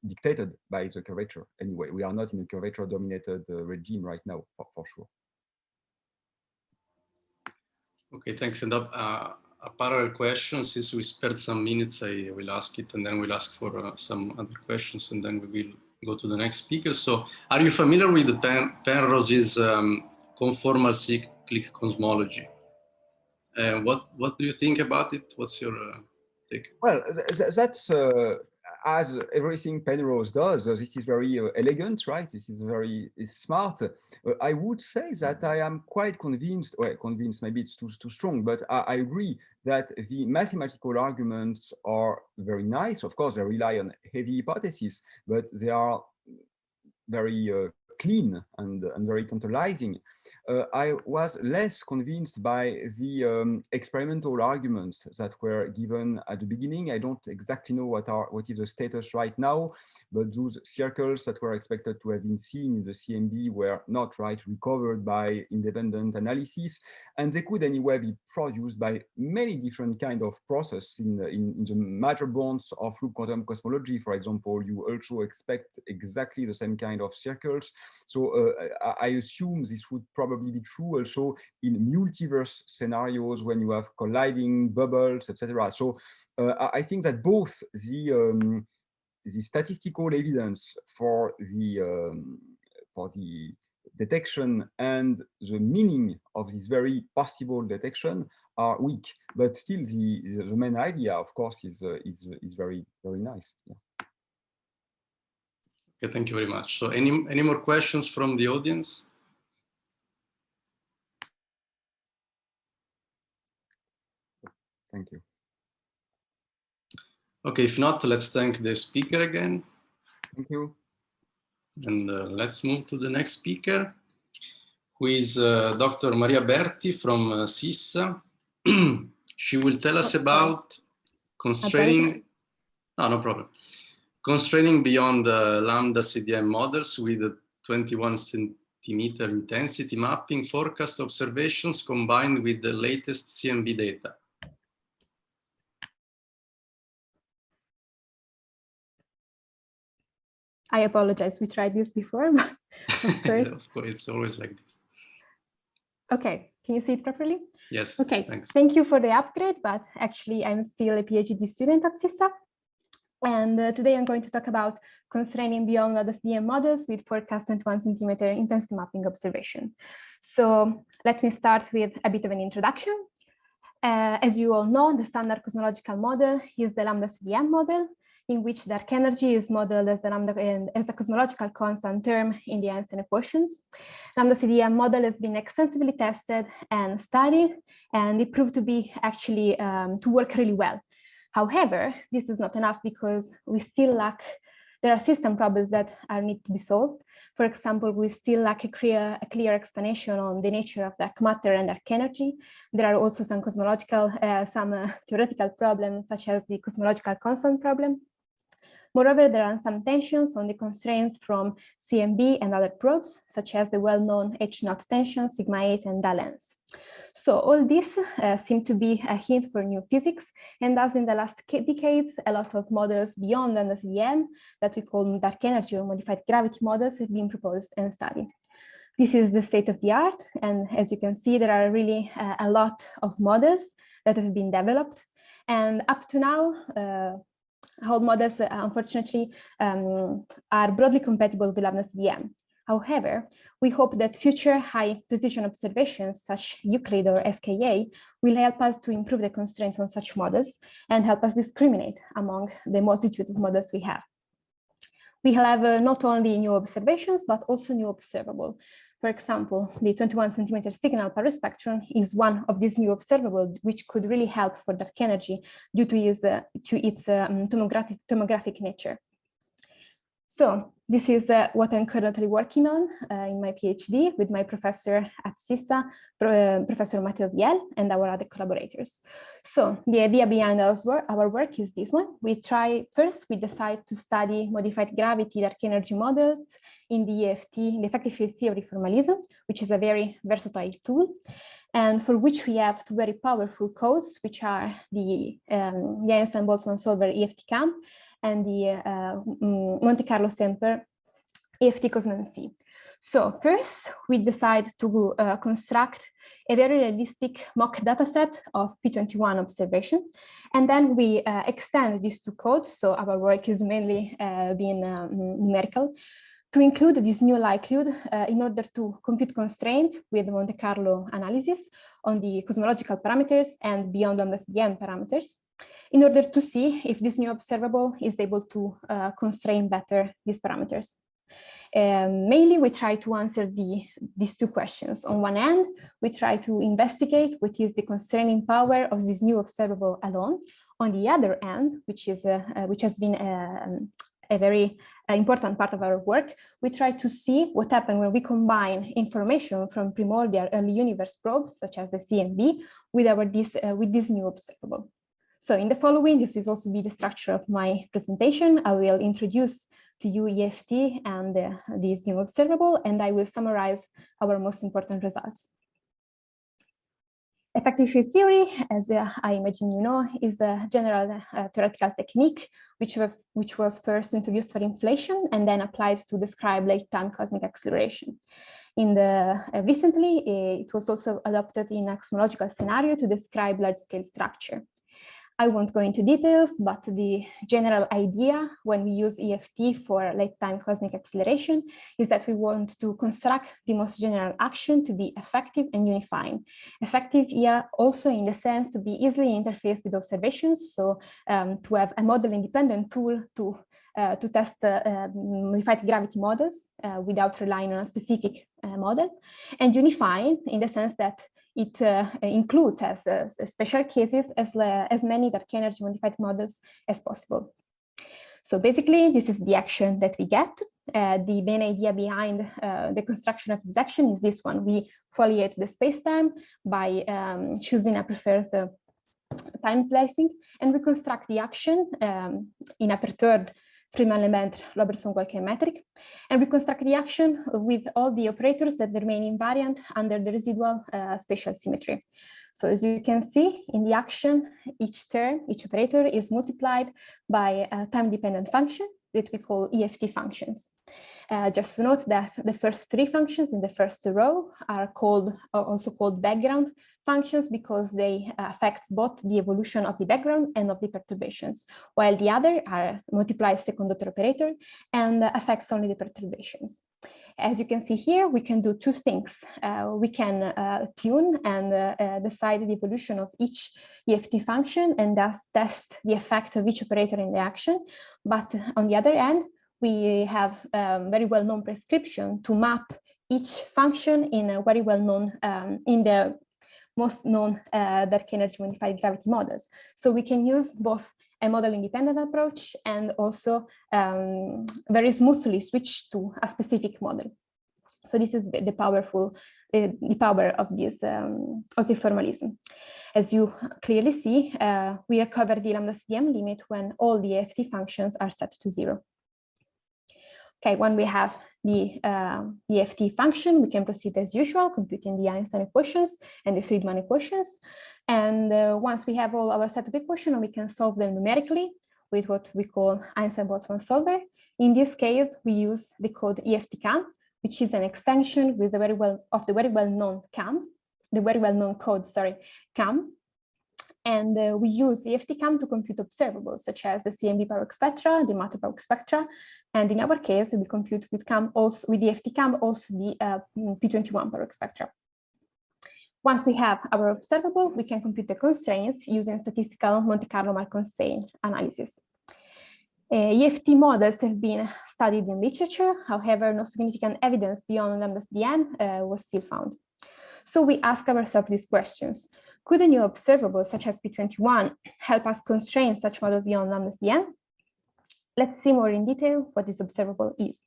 dictated by the curvature. Anyway, we are not in a curvature-dominated regime right now, for sure. Okay, thanks. And a parallel question, since we spared some minutes, I will ask it, and then we'll ask for some other questions, and then we will go to the next speaker. So are you familiar with the Penrose's conformal cyclic cosmology? What do you think about it? What's your take? Well, that's as everything Penrose does. This is very elegant, right? This is very smart. I would say that I am quite convinced. Well, convinced, maybe it's too strong, but I agree that the mathematical arguments are very nice. Of course, they rely on heavy hypotheses, but they are very clean and very tantalizing. I was less convinced by the experimental arguments that were given at the beginning. I don't exactly know what is the status right now, but those circles that were expected to have been seen in the CMB were not recovered by independent analysis, and they could anyway be produced by many different kind of process in the matter bonds of loop quantum cosmology. For example, you also expect exactly the same kind of circles. So I assume this would probably be true also in multiverse scenarios when you have colliding bubbles, etc. So I think that both the statistical evidence for the detection and the meaning of this very possible detection are weak, but still the main idea, of course, is very, very nice. Yeah. Okay, thank you very much. So any more questions from the audience? Thank you. Okay, if not, let's thank the speaker again. Thank you. And let's move to the next speaker, who is Dr. Maria Berti from CISA. She will tell us about constraining, no problem. Constraining beyond lambda CDM models with 21 centimeter intensity mapping forecast observations combined with the latest CMB data. I apologize, we tried this before, but of course. Of course, it's always like this. Okay, can you see it properly? Yes, okay, thanks. Thank you for the upgrade, but actually I'm still a PhD student at CISA. And today I'm going to talk about constraining beyond the CDM models with forecast 21 centimeter intensity mapping observation. So let me start with a bit of an introduction. As you all know, the standard cosmological model is the lambda CDM model, in which dark energy is modeled as the cosmological constant term in the Einstein equations. Lambda CDM model has been extensively tested and studied, and it proved to be actually to work really well. However, this is not enough because we still lack, there are system problems that need to be solved. For example, we still lack a clear explanation on the nature of dark matter and dark energy. There are also some cosmological, theoretical problems, such as the cosmological constant problem. Moreover, there are some tensions on the constraints from CMB and other probes, such as the well-known H0 tension, sigma 8, and Dalens. So all this seemed to be a hint for new physics, and as in the last decades, a lot of models beyond the CDM that we call dark energy or modified gravity models have been proposed and studied. This is the state of the art, and as you can see, there are really a lot of models that have been developed, and up to now, all models, unfortunately, are broadly compatible with lambda CDM. However, we hope that future high-precision observations, such Euclid or SKA, will help us to improve the constraints on such models and help us discriminate among the multitude of models we have. We have not only new observations, but also new observable. For example, the 21 centimeter signal paraspectrum is one of these new observables, which could really help for dark energy due to its tomographic nature. So this is what I'm currently working on in my PhD with my professor at CISA, Professor Matteo Viel, and our other collaborators. So the idea behind our work is this one. We decide to study modified gravity dark energy models in the EFT, in the effective field theory formalism, which is a very versatile tool, and for which we have two very powerful codes, which are the Einstein-Boltzmann solver EFT CAM and the Monte Carlo Semper EFT Cosmology. So first, we decide to construct a very realistic mock dataset of P21 observations, and then we extend these two codes. So our work is mainly being numerical, to include this new likelihood in order to compute constraints with Monte Carlo analysis on the cosmological parameters and beyond on the CDM parameters, in order to see if this new observable is able to constrain better these parameters. Mainly, we try to answer these two questions. On one hand, we try to investigate what is the constraining power of this new observable alone. On the other hand, which has been a very important part of our work, we try to see what happens when we combine information from primordial early universe probes, such as the CMB, with this new observable. So in the following, this will also be the structure of my presentation. I will introduce to you EFT and this new observable, and I will summarize our most important results. Effective field theory, as I imagine you know, is a general theoretical technique which was first introduced for inflation and then applied to describe late-time cosmic acceleration. Recently, it was also adopted in a cosmological scenario to describe large-scale structure. I won't go into details, but the general idea when we use EFT for late-time cosmic acceleration is that we want to construct the most general action to be effective and unifying. Effective here also in the sense to be easily interfaced with observations, so to have a model-independent tool to test modified gravity models without relying on a specific model, and unifying in the sense that it includes as special cases as many dark energy modified models as possible. So basically, this is the action that we get. The main idea behind the construction of this action is this one. We foliate the spacetime by choosing a preferred time slicing, and we construct the action in a perturbed prime-element Robertson-Walker kinetic, and we construct the action with all the operators that remain invariant under the residual spatial symmetry. So as you can see in the action, each term, each operator is multiplied by a time-dependent function that we call EFT functions. Just to note that the first three functions in the first row are also called background functions because they affect both the evolution of the background and of the perturbations, while the other are multiplied second order operator and affects only the perturbations. As you can see here, we can do two things. We can tune and decide the evolution of each EFT function and thus test the effect of each operator in the action. But on the other hand, we have very well-known prescription to map each function in a very well-known, in the most known dark energy modified gravity models. So we can use both a model-independent approach and also very smoothly switch to a specific model. So this is the power of this of the formalism. As you clearly see, we recover the lambda CDM limit when all the EFT functions are set to 0. Okay, when we have the EFT function, we can proceed as usual, computing the Einstein equations and the Friedmann equations. And once we have all our set of equations, we can solve them numerically with what we call Einstein-Botswan solver. In this case, we use the code EFT-CAM, which is an extension with the very well-known CAM, the very well-known code, sorry, CAM. And we use EFT-CAM to compute observables, such as the CMB Baroque spectra, the matter Baroque spectra, and in our case, we compute with CAM also with EFT-CAM also the P21 Baroque spectra. Once we have our observable, we can compute the constraints using statistical Monte Carlo Mark constraint analysis. EFT models have been studied in literature, however, no significant evidence beyond lambda CDM was still found. So we ask ourselves these questions. Could a new observable, such as P21, help us constrain such models beyond lambda CDM? Let's see more in detail what this observable is.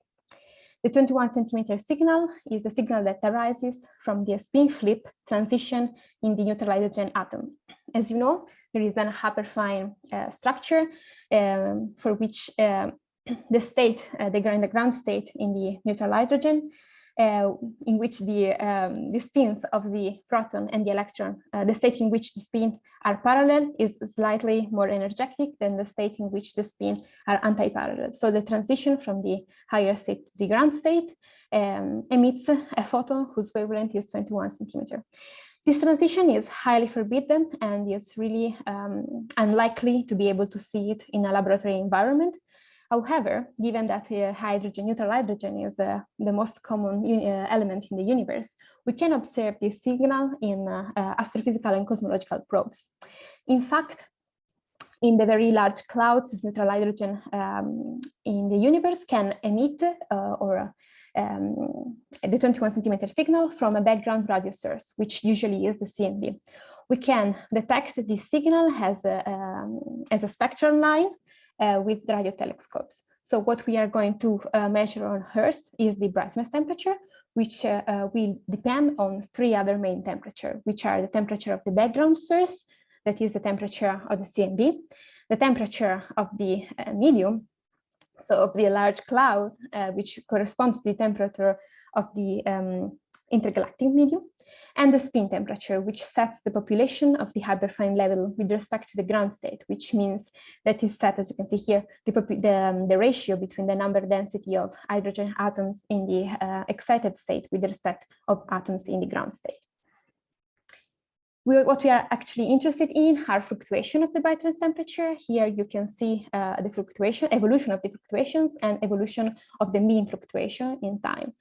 The 21 centimeter signal is a signal that arises from the spin flip transition in the neutral hydrogen atom. As you know, there is an hyperfine structure for which the state, the ground state in the neutral hydrogen, in which the spins of the proton and the electron, the state in which the spins are parallel is slightly more energetic than the state in which the spins are anti-parallel. So the transition from the higher state to the ground state emits a photon whose wavelength is 21 centimeter. This transition is highly forbidden and is really unlikely to be able to see it in a laboratory environment. However, given that neutral hydrogen is the most common element in the universe, we can observe this signal in astrophysical and cosmological probes. In fact, in the very large clouds of neutral hydrogen in the universe can emit the 21 centimeter signal from a background radio source, which usually is the CMB. We can detect this signal as a spectral line with radio telescopes. So what we are going to measure on Earth is the brightness temperature, which will depend on three other main temperatures, which are the temperature of the background source, that is the temperature of the CMB, the temperature of the medium, so of the large cloud, which corresponds to the temperature of the intergalactic medium, and the spin temperature, which sets the population of the hyperfine level with respect to the ground state, which means that is set, as you can see here, the ratio between the number density of hydrogen atoms in the excited state with respect of atoms in the ground state. What we are actually interested in are fluctuation of the brightness temperature. Here you can see the evolution of the fluctuations and evolution of the mean fluctuation in time.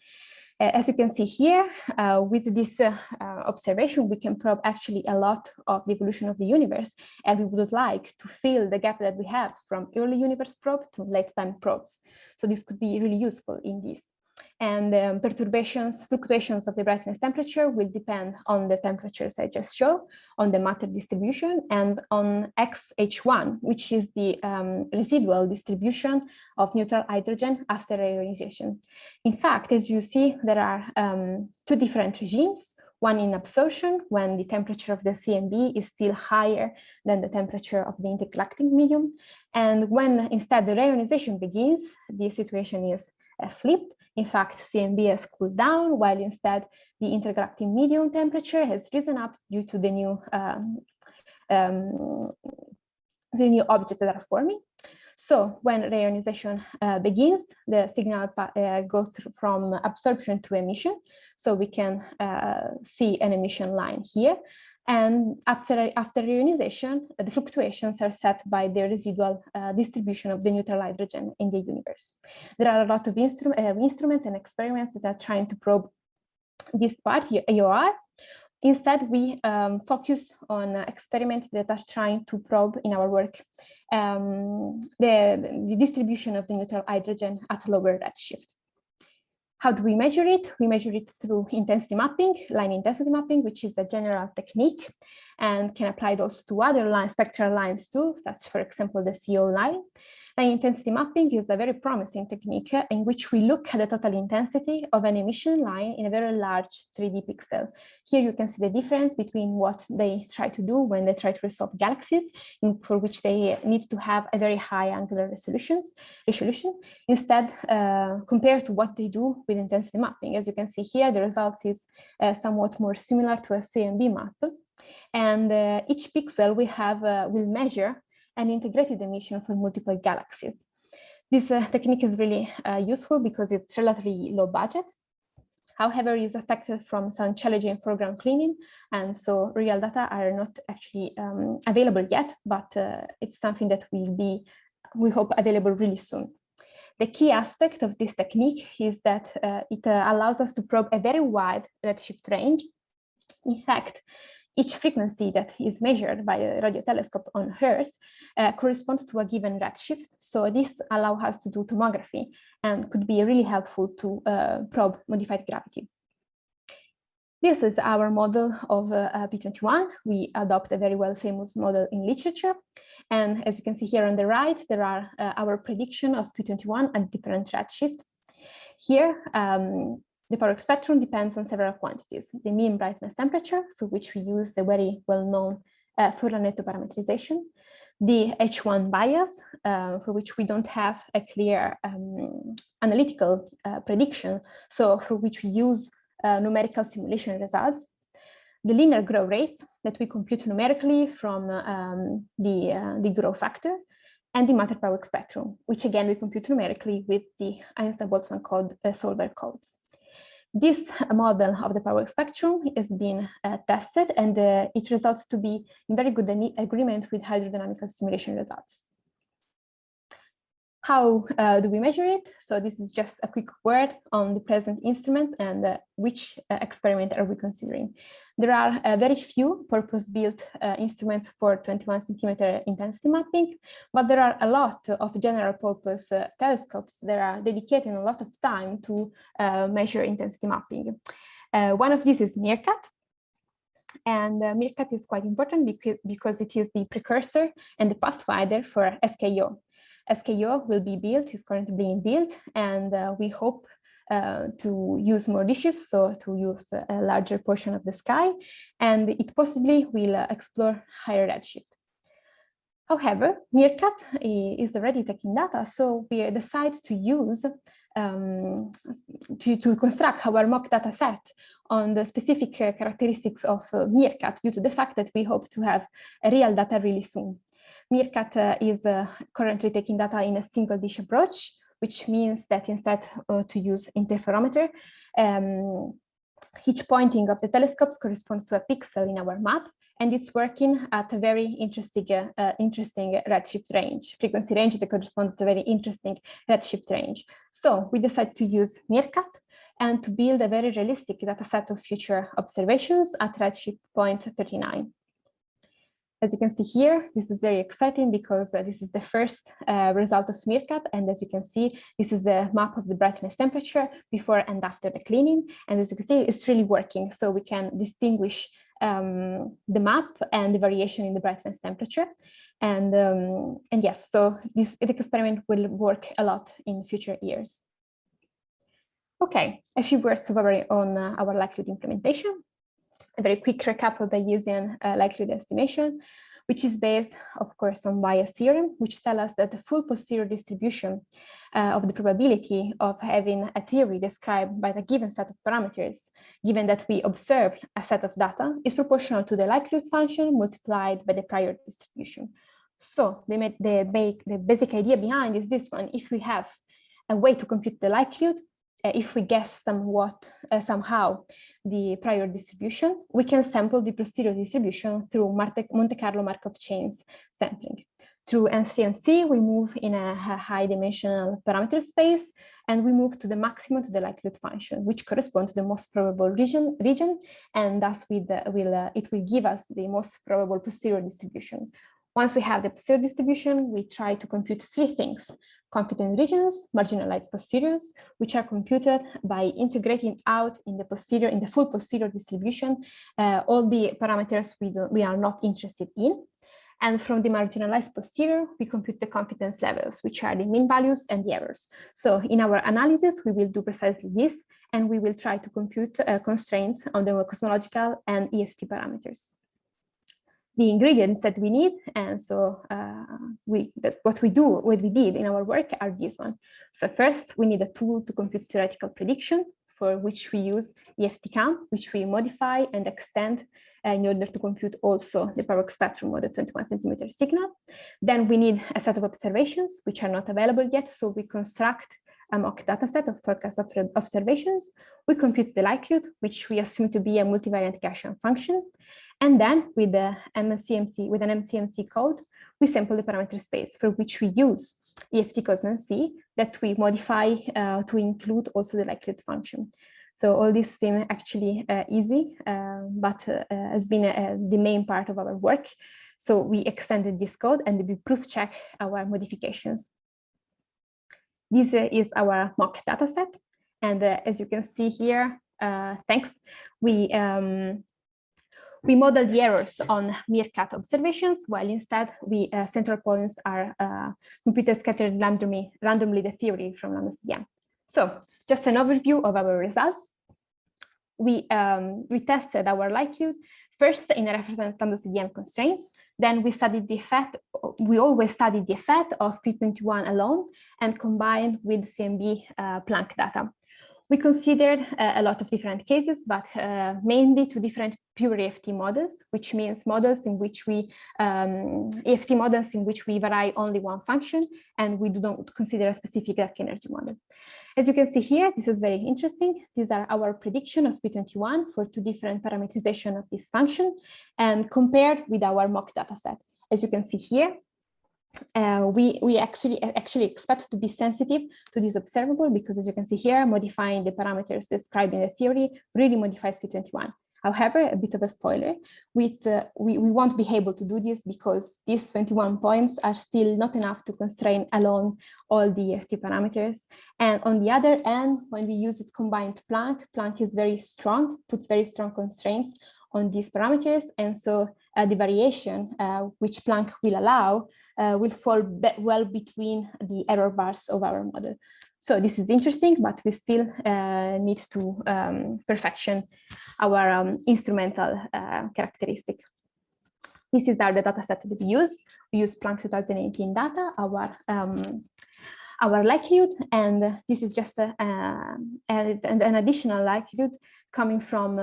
As you can see here, with this observation, we can probe actually a lot of the evolution of the universe, and we would like to fill the gap that we have from early universe probe to late time probes. So this could be really useful in this. And fluctuations of the brightness temperature will depend on the temperatures I just showed, on the matter distribution, and on XH1, which is the residual distribution of neutral hydrogen after ionization. In fact, as you see, there are two different regimes, one in absorption, when the temperature of the CMB is still higher than the temperature of the intergalactic medium. And when instead the reionization begins, the situation is flipped. In fact, CMB has cooled down, while instead the intergalactic medium temperature has risen up due to the new objects that are forming. So when reionization begins, the signal goes from absorption to emission. So we can see an emission line here. And after reionization, the fluctuations are set by the residual distribution of the neutral hydrogen in the universe. There are a lot of instruments and experiments that are trying to probe this part, AOR. Instead, we focus on experiments that are trying to probe in our work the distribution of the neutral hydrogen at lower redshift. How do we measure it? We measure it through intensity mapping, line intensity mapping, which is a general technique and can apply those to other spectral lines too, such for example, the CO line. Line intensity mapping is a very promising technique in which we look at the total intensity of an emission line in a very large 3D pixel. Here you can see the difference between what they try to do when they try to resolve galaxies, for which they need to have a very high angular resolution, instead compared to what they do with intensity mapping. As you can see here, the results is somewhat more similar to a CMB map. And each pixel will measure an integrated emission for multiple galaxies. This technique is really useful because it's relatively low budget. However, it's affected from some challenging foreground cleaning, and so real data are not actually available yet, but it's something that will be, we hope, available really soon. The key aspect of this technique is that it allows us to probe a very wide redshift range. In fact, each frequency that is measured by a radio telescope on Earth corresponds to a given redshift. So this allows us to do tomography and could be really helpful to probe modified gravity. This is our model of P21. We adopt a very well famous model in literature. And as you can see here on the right, there are our prediction of P21 at different redshifts. Here, the power spectrum depends on several quantities: the mean brightness temperature, for which we use the very well-known Furlan-Netto parametrization, the H1 bias, for which we don't have a clear analytical prediction, so for which we use numerical simulation results, the linear growth rate that we compute numerically from the growth factor, and the matter power spectrum, which again we compute numerically with the Einstein-Botswan solver codes. This model of the power spectrum has been tested, and it results to be in very good agreement with hydrodynamical simulation results. How do we measure it? So this is just a quick word on the present instrument and which experiment are we considering. There are very few purpose-built instruments for 21 centimeter intensity mapping, but there are a lot of general purpose telescopes that are dedicating a lot of time to measure intensity mapping. One of these is Meerkat. And Meerkat is quite important because it is the precursor and the pathfinder for SKO. SKO will be built, is currently being built, and we hope to use more dishes, so to use a larger portion of the sky, and it possibly will explore higher redshift. However, Meerkat is already taking data, so we decide to use to construct our mock data set on the specific characteristics of Meerkat, due to the fact that we hope to have a real data really soon. Meerkat is currently taking data in a single dish approach, which means that instead to use interferometer, each pointing of the telescopes corresponds to a pixel in our map, and it's working at a very interesting redshift range, frequency range that corresponds to a very interesting redshift range. So we decided to use Meerkat and to build a very realistic data set of future observations at redshift point 39. As you can see here, this is very exciting because this is the first result of Meerkat, and as you can see, this is the map of the brightness temperature before and after the cleaning, and as you can see, it's really working, so we can distinguish the map and the variation in the brightness temperature, and yes, so this experiment will work a lot in future years. Okay, a few words on our likelihood implementation. A very quick recap of Bayesian likelihood estimation, which is based, of course, on Bayes' theorem, which tells us that the full posterior distribution of the probability of having a theory described by the given set of parameters, given that we observe a set of data, is proportional to the likelihood function multiplied by the prior distribution. So the basic idea behind is this one: if we have a way to compute the likelihood, if we guess somehow the prior distribution, we can sample the posterior distribution through Monte Carlo Markov chains sampling. Through NCMC, we move in a high dimensional parameter space, and we move to the maximum to the likelihood function, which corresponds to the most probable region, and thus it will give us the most probable posterior distribution. Once we have the posterior distribution, we try to compute three things: confidence regions, marginalized posteriors, which are computed by integrating out in the full posterior distribution all the parameters we are not interested in. And from the marginalized posterior, we compute the confidence levels, which are the mean values and the errors. So in our analysis, we will do precisely this, and we will try to compute constraints on the cosmological and EFT parameters. The ingredients that we need, and so what we did in our work are these one. So first, we need a tool to compute theoretical prediction, for which we use EFT-CAM, which we modify and extend in order to compute also the power spectrum of the 21 centimeter signal. Then we need a set of observations, which are not available yet, so we construct a mock dataset of forecast observations. We compute the likelihood, which we assume to be a multivariate Gaussian function. And then with an MCMC code, we sample the parameter space, for which we use EFT Cosmos C that we modify to include also the likelihood function. So all this seems actually easy, but has been the main part of our work. So we extended this code and we proof check our modifications. This is our mock dataset. And as you can see here, thanks, we model the errors on Meerkat observations, while instead central points are computed scattered randomly the theory from lambda CDM. So just an overview of our results. We tested our likelihood first in a reference lambda CDM constraints. Then we studied the effect. We always studied the effect of P21 alone and combined with CMB Planck data. We considered a lot of different cases, but mainly two different pure EFT models, which means models in which EFT models in which we vary only one function, and we do not consider a specific dark energy model. As you can see here, this is very interesting. These are our prediction of P21 for two different parameterization of this function, and compared with our mock dataset. As you can see here, we actually expect to be sensitive to this observable, because as you can see here, modifying the parameters described in the theory really modifies P21. However, a bit of a spoiler, we won't be able to do this because these 21 points are still not enough to constrain alone all the EFT parameters. And on the other end, when we use it combined Planck is very strong, puts very strong constraints on these parameters, and so the variation which Planck will allow will fall well between the error bars of our model. So this is interesting, but we still need to perfection our instrumental characteristic. This is the data set that we use. We use Planck 2018 data, our likelihood, and this is just an additional likelihood coming from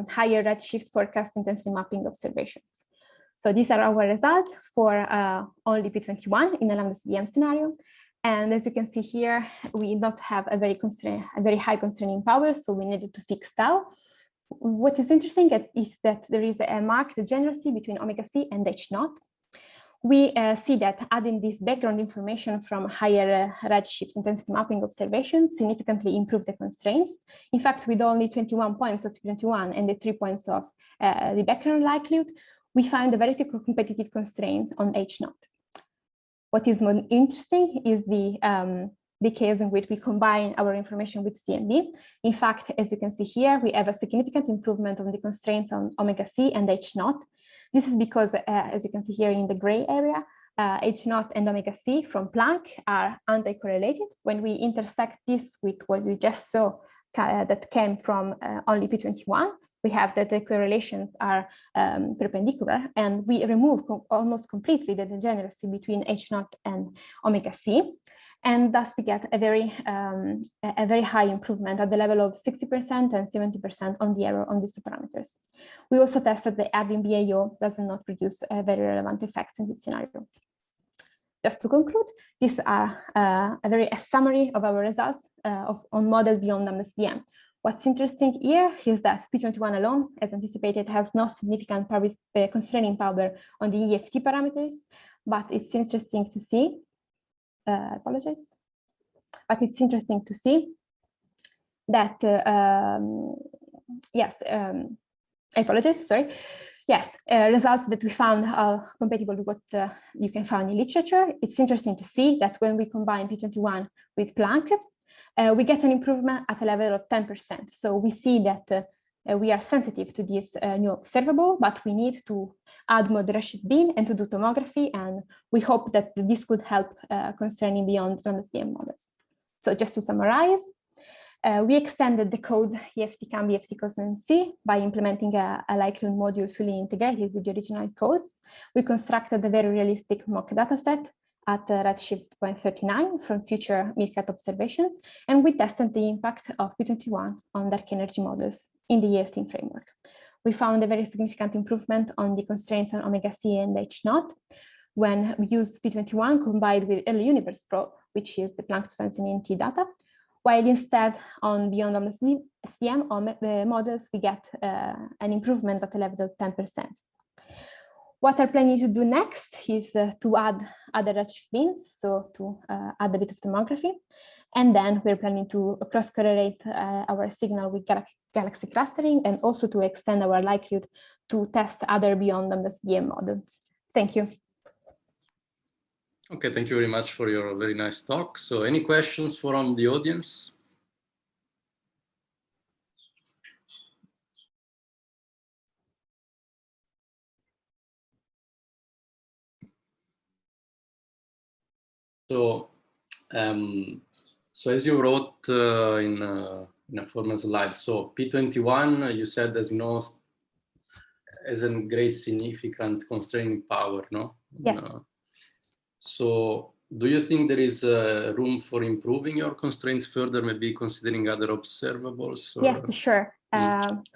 higher redshift forecast intensity mapping observations. So these are our results for only P21 in a lambda CDM scenario. And as you can see here, we don't have a very high constraining power, so we needed to fix tau. What is interesting is that there is a marked degeneracy between omega c and H0. We see that adding this background information from higher redshift intensity mapping observations significantly improved the constraints. In fact, with only 21 points of P21 and the 3 points of the background likelihood, we find a very competitive constraint on H0. What is more interesting is the case in which we combine our information with CMB. In fact, as you can see here, we have a significant improvement on the constraints on omega c and H0. This is because, as you can see here in the gray area, H0 and omega c from Planck are anti-correlated. When we intersect this with what we just saw that came from only P21, we have that the correlations are perpendicular, and we remove almost completely the degeneracy between H0 and omega c. And thus we get a very high improvement at the level of 60% and 70% on the error on these two parameters. We also tested that adding BAO does not produce very relevant effects in this scenario. Just to conclude, these are a summary of our results on model beyond lambda CDM. What's interesting here is that P21 alone, as anticipated, has no significant constraining power on the EFT parameters, but it's interesting to see. Apologize. But it's interesting to see that, yes, I apologize, sorry. Yes, results that we found are compatible with what you can find in literature. It's interesting to see that when we combine P21 with Planck, we get an improvement at a level of 10%. So we see that we are sensitive to this new observable, but we need to add more redshift bin and to do tomography, and we hope that this could help constraining beyond lambda CDM models. So just to summarize, we extended the code EFT CAM, EFT Cosmology C by implementing a likelihood module fully integrated with the original codes. We constructed a very realistic mock dataset at redshift 0.39 from future meerkat observations, and we tested the impact of P21 on dark energy models in the EFT framework. We found a very significant improvement on the constraints on omega c and H0 when we used P21 combined with Early Universe Pro, which is the Planck 2018 data, while instead on beyond lambda CDM the models we get an improvement at a level of 10%. What I'm planning to do next is to add other redshift bins, so to add a bit of tomography. And then we're planning to cross-correlate our signal with galaxy clustering and also to extend our likelihood to test other beyond lambda CDM models. Thank you. Okay, thank you very much for your very nice talk. So any questions from the audience? So as you wrote in a former slide, so P21 you said has a great significant constraining power, no? Yes. So do you think there is room for improving your constraints further, maybe considering other observables? Or? Yes, sure.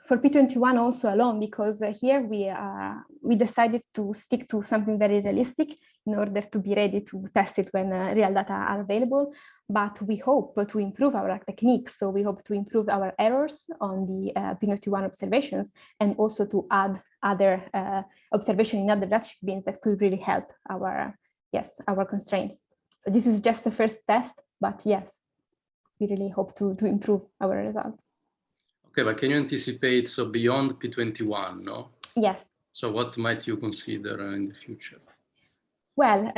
For P21 also alone, because here we decided to stick to something very realistic in order to be ready to test it when real data are available. But we hope to improve our techniques. So we hope to improve our errors on the P21 observations and also to add other observations in other redshift bins that could really help our constraints. So this is just the first test, but yes, we really hope to improve our results. Okay, but can you anticipate, so beyond P21, no? Yes. So what might you consider in the future? Well,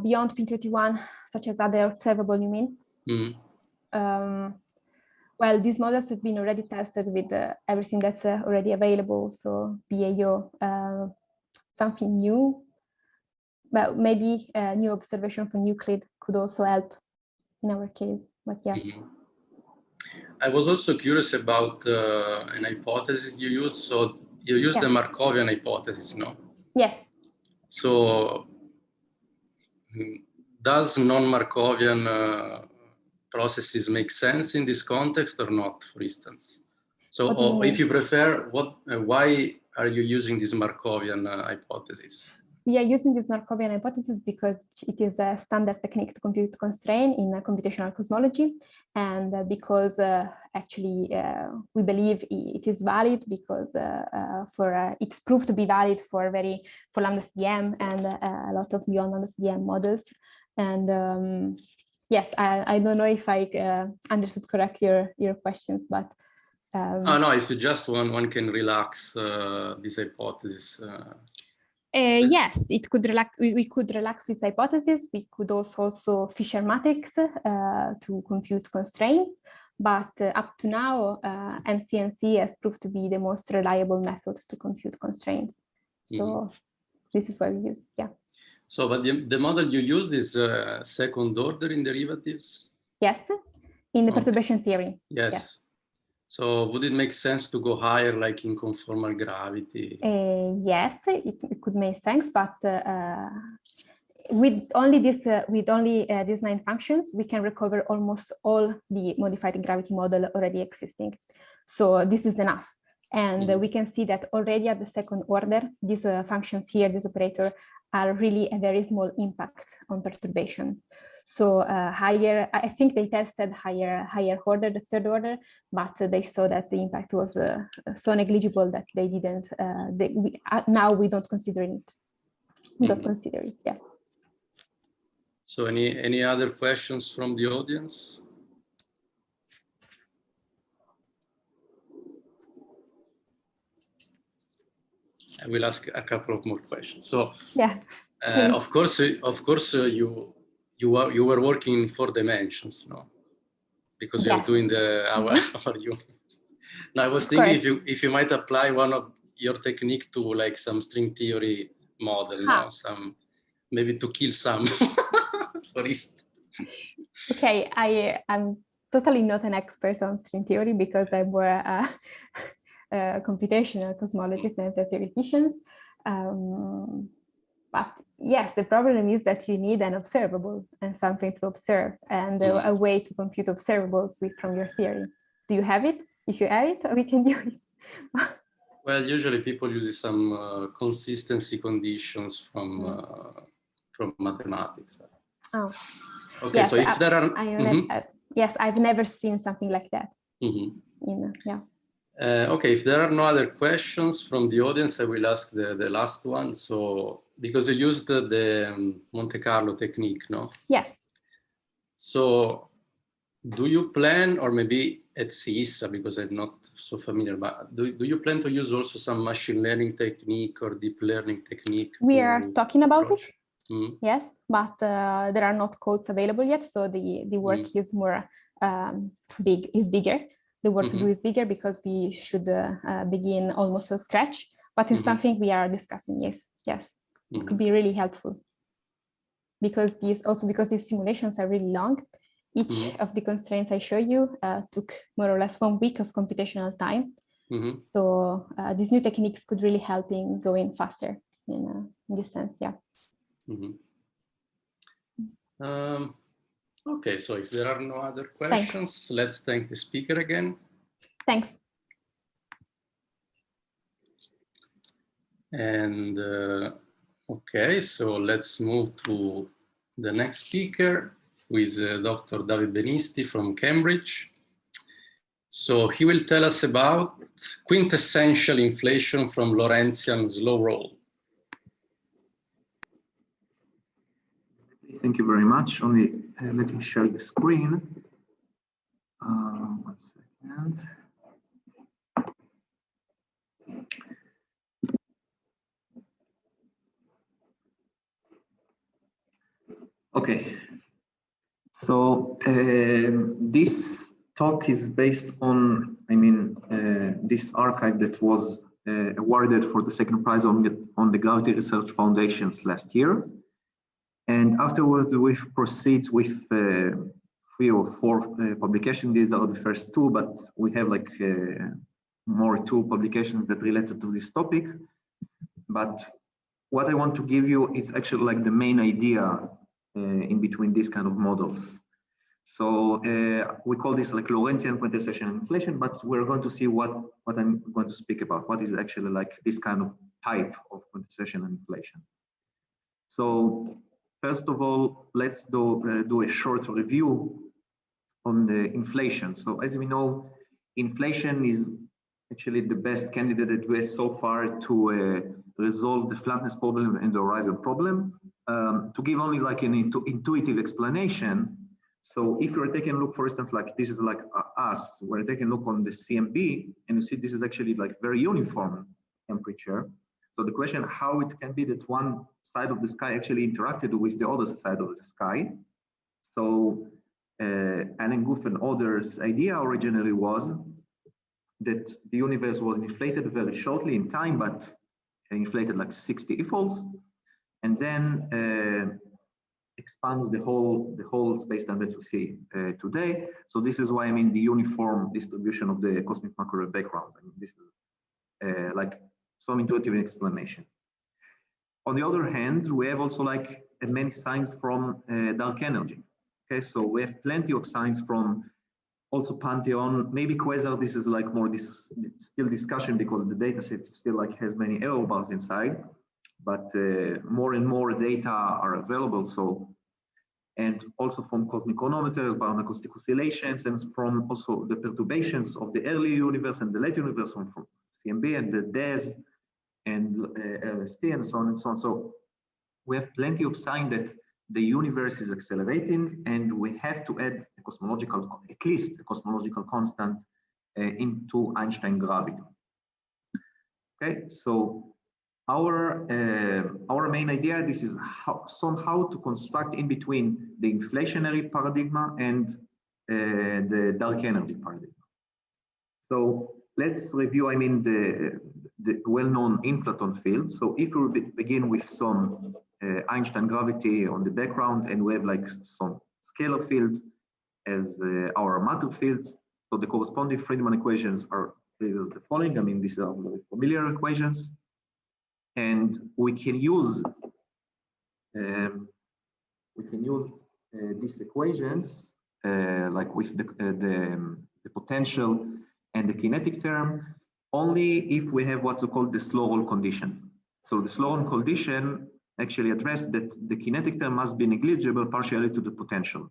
beyond P21, such as other observable, you mean? Mm. Well, these models have been already tested with everything that's already available, so BAO, something new. Well, maybe a new observation from Euclid could also help in our case, but yeah. I was also curious about an hypothesis you used. So you used the Markovian hypothesis, no? Yes. So does non-Markovian processes make sense in this context or not, for instance? So if you prefer, why are you using this Markovian hypothesis? We are using this Markovian hypothesis because it is a standard technique to compute constraint in computational cosmology, and because actually we believe it is valid because it's proved to be valid for lambda CDM and a lot of beyond lambda CDM models. And yes, I don't know if I understood correctly your questions, but no, if you just one can relax this hypothesis. Yes, it could relax. We could relax this hypothesis. We could also Fisher matrix to compute constraints. But up to now, MCNC has proved to be the most reliable method to compute constraints. So this is why we use, yeah. So, but the model you used is second order in derivatives? Yes, in the perturbation theory. Yes. So would it make sense to go higher, like in conformal gravity? Yes, it could make sense, but with only these 9 functions, we can recover almost all the modified gravity model already existing. So this is enough. And we can see that already at the second order, these functions here, this operator, are really a very small impact on perturbations. So higher, I think they tested higher order, the third order, but they saw that the impact was so negligible that they didn't. Now we don't consider it. We don't consider it. Yeah. So any other questions from the audience? I will ask a couple of more questions. So yeah, of course, you were working in 4 dimensions, no? Because you are doing our unit. Now I was thinking if you might apply one of your technique to like some string theory model, no? Maybe to kill some, for instance. Okay, I'm totally not an expert on string theory because I'm more a computational cosmologist than the theoreticians. But yes, the problem is that you need an observable and something to observe and a way to compute observables from your theory. Do you have it? If you have it, we can do it. Well, usually people use some consistency conditions from mathematics. Oh. Okay, yes, so if there are... yes, I've never seen something like that. Okay, if there are no other questions from the audience, I will ask the last one. So, because you used the Monte Carlo technique, no? Yes. So, do you plan, or maybe at CISA, because I'm not so familiar, but do you plan to use also some machine learning technique or deep learning technique? We are talking about it, yes, but there are not codes available yet, so the work is more bigger. The work to do is bigger because we should begin almost from scratch, but it's something we are discussing. Yes, it could be really helpful because these simulations are really long. Each of the constraints I show you took more or less 1 week of computational time. So these new techniques could really help in going faster in this sense. Yeah. Okay, so if there are no other questions, let's thank the speaker again. Thanks. And okay, so let's move to the next speaker, who is Dr. David Benisti from Cambridge. So he will tell us about quintessential inflation from Lorentzian slow roll. Thank you very much. Only let me share the screen. 1 second. Okay. So this talk is based on, this archive that was awarded for the second prize on the Gravity Research Foundations last year. And afterwards, we proceed with 3 or 4 publications. These are the first 2, but we have like more 2 publications that related to this topic. But what I want to give you is actually like the main idea in between these kind of models. So we call this like Lorentzian quantization inflation, but we're going to see what I'm going to speak about. What is actually like this kind of type of quantization and inflation. So first of all, let's do a short review on the inflation. So as we know, inflation is actually the best candidate that we have so far to resolve the flatness problem and the horizon problem. To give only like an intuitive explanation, so if you're taking a look, for instance, like this is like us, we're taking a look on the CMB, and you see this is actually like very uniform temperature. So the question, how it can be that one side of the sky actually interacted with the other side of the sky. So Alan Guth and others' idea originally was that the universe was inflated very shortly in time, but inflated like 60 eFols, and then expands the whole space-time that we see today. So this is why I mean the uniform distribution of the cosmic microwave background. I mean, this is like some intuitive explanation. On the other hand, we have also like many signs from dark energy. Okay, so we have plenty of signs from also Pantheon, maybe Quasar. This is like more still discussion because the data set still like has many error bars inside, but more and more data are available. So, and also from cosmic chronometers, baryon-acoustic oscillations, and from also the perturbations of the early universe and the late universe from CMB and the DES and LST and so on and so on. So we have plenty of signs that the universe is accelerating, and we have to add a cosmological, at least a cosmological constant into Einstein gravity. Okay, so our main idea, this is somehow to construct in between the inflationary paradigm and the dark energy paradigm. So let's review, I mean, the well-known inflaton field. So if we begin with some Einstein gravity on the background, and we have like some scalar field as our matter fields. So the corresponding Friedmann equations are the following. I mean, these are very familiar equations, and we can use these equations like with the potential and the kinetic term only if we have what's called the slow roll condition. So the slow roll condition actually address that the kinetic term must be negligible partially to the potential.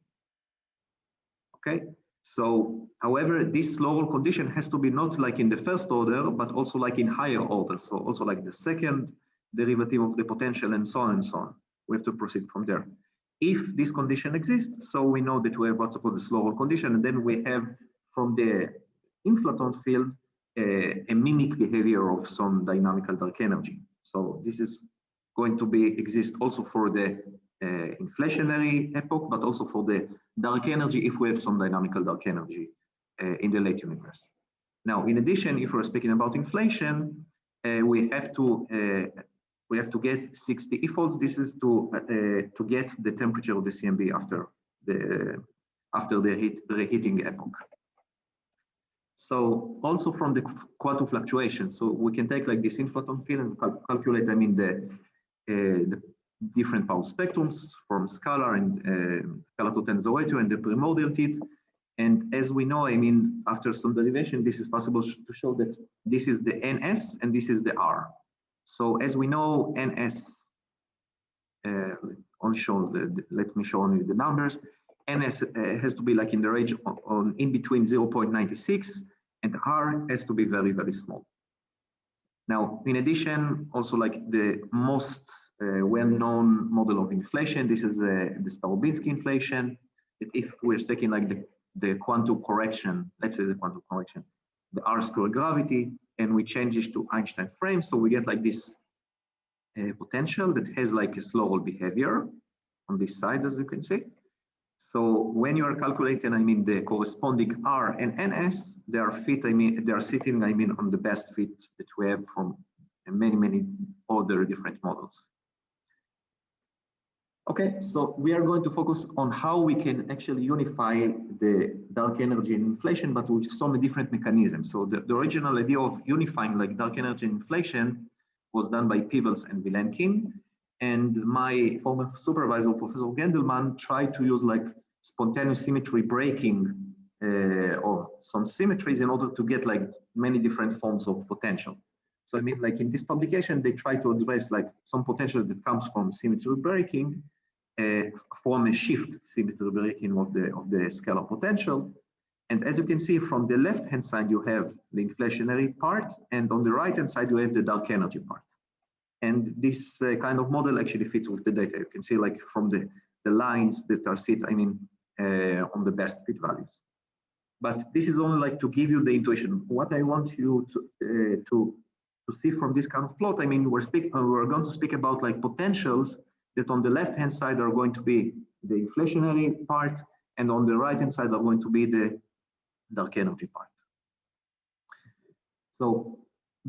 Okay, so however, this slow roll condition has to be not like in the first order, but also like in higher order. So also like the second derivative of the potential and so on and so on. We have to proceed from there. If this condition exists, so we know that we have what's called the slow roll condition, and then we have from the inflaton field a mimic behavior of some dynamical dark energy. So this is going to exist also for the inflationary epoch, but also for the dark energy if we have some dynamical dark energy in the late universe. Now, in addition, if we're speaking about inflation, we have to get 60 eFols. This is to get the temperature of the CMB after the reheating epoch. So also from the quantum fluctuation, so we can take like this inflaton field and calculate, I mean, the different power spectrums from scalar and scalar to tensor and the primordial teeth. And as we know, I mean, after some derivation, this is possible to show that this is the NS and this is the R. So as we know, NS, only show let me show only the numbers. NS has to be like in the range on in between 0.96, and R has to be very, very small. Now, in addition, also like the most well-known model of inflation, this is the Stavinski inflation. That if we're taking like the quantum correction, let's say the quantum correction, the R-square gravity, and we change it to Einstein frame, so we get like this potential that has like a slow roll behavior on this side, as you can see. So when you are calculating, I mean, the corresponding R and NS, they are sitting, I mean, on the best fit that we have from many other different models. Okay, so we are going to focus on how we can actually unify the dark energy and inflation, but with some different mechanisms. So the original idea of unifying like dark energy and inflation was done by Peebles and Vilenkin. And my former supervisor, Professor Gendelman, tried to use like spontaneous symmetry breaking of some symmetries in order to get like many different forms of potential. So I mean, like in this publication, they try to address like some potential that comes from symmetry breaking, from a shift symmetry breaking of the scalar potential. And as you can see from the left-hand side, you have the inflationary part, and on the right-hand side, you have the dark energy part. And this kind of model actually fits with the data. You can see like from the lines that are set, I mean, on the best fit values. But this is only like to give you the intuition. What I want you to see from this kind of plot, I mean, we're going to speak about like potentials that on the left-hand side are going to be the inflationary part, and on the right-hand side are going to be the dark energy part. So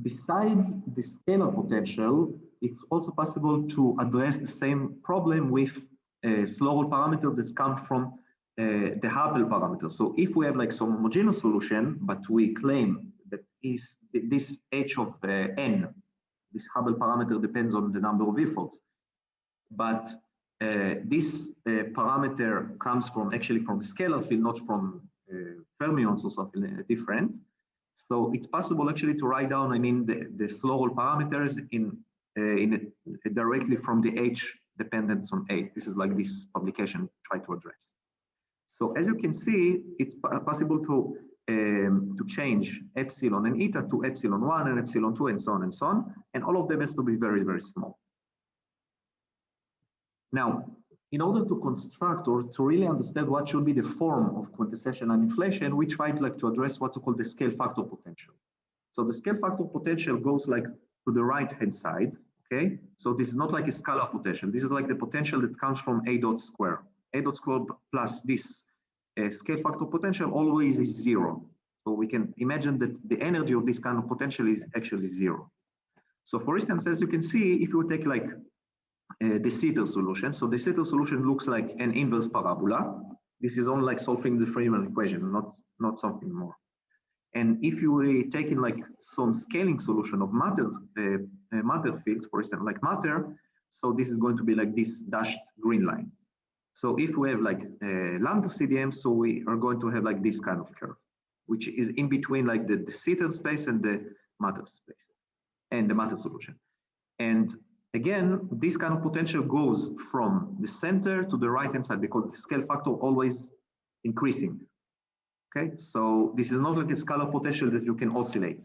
besides the scalar potential, it's also possible to address the same problem with a slower parameter that's come from the Hubble parameter. So if we have like some homogeneous solution, but we claim that this h of n, this Hubble parameter depends on the number of efforts, but this parameter comes from actually from the scalar field, not from fermions or something different. So it's possible actually to write down, I mean, the slower parameters in directly from the h dependence on A. This is like this publication try to address. So as you can see, it's possible to change epsilon and eta to epsilon 1 and epsilon 2 and so on and so on. And all of them has to be very, very small. Now, in order to construct or to really understand what should be the form of quantization and inflation, we try to like to address what's called the scale factor potential. So the scale factor potential goes like to the right-hand side, okay? So this is not like a scalar potential. This is like the potential that comes from A dot square. A dot square plus this scale factor potential always is 0. So we can imagine that the energy of this kind of potential is actually 0. So for instance, as you can see, if you take like the Sitter solution, so the Sitter solution looks like an inverse parabola. This is only like solving the Feynman equation, not something more. And if you take in like some scaling solution of matter fields, for instance, like matter, so this is going to be like this dashed green line. So if we have like lambda CDM, so we are going to have like this kind of curve, which is in between like the Sitter space and the matter space and the matter solution. And again, this kind of potential goes from the center to the right-hand side because the scale factor always increasing. Okay, so this is not like a scalar potential that you can oscillate.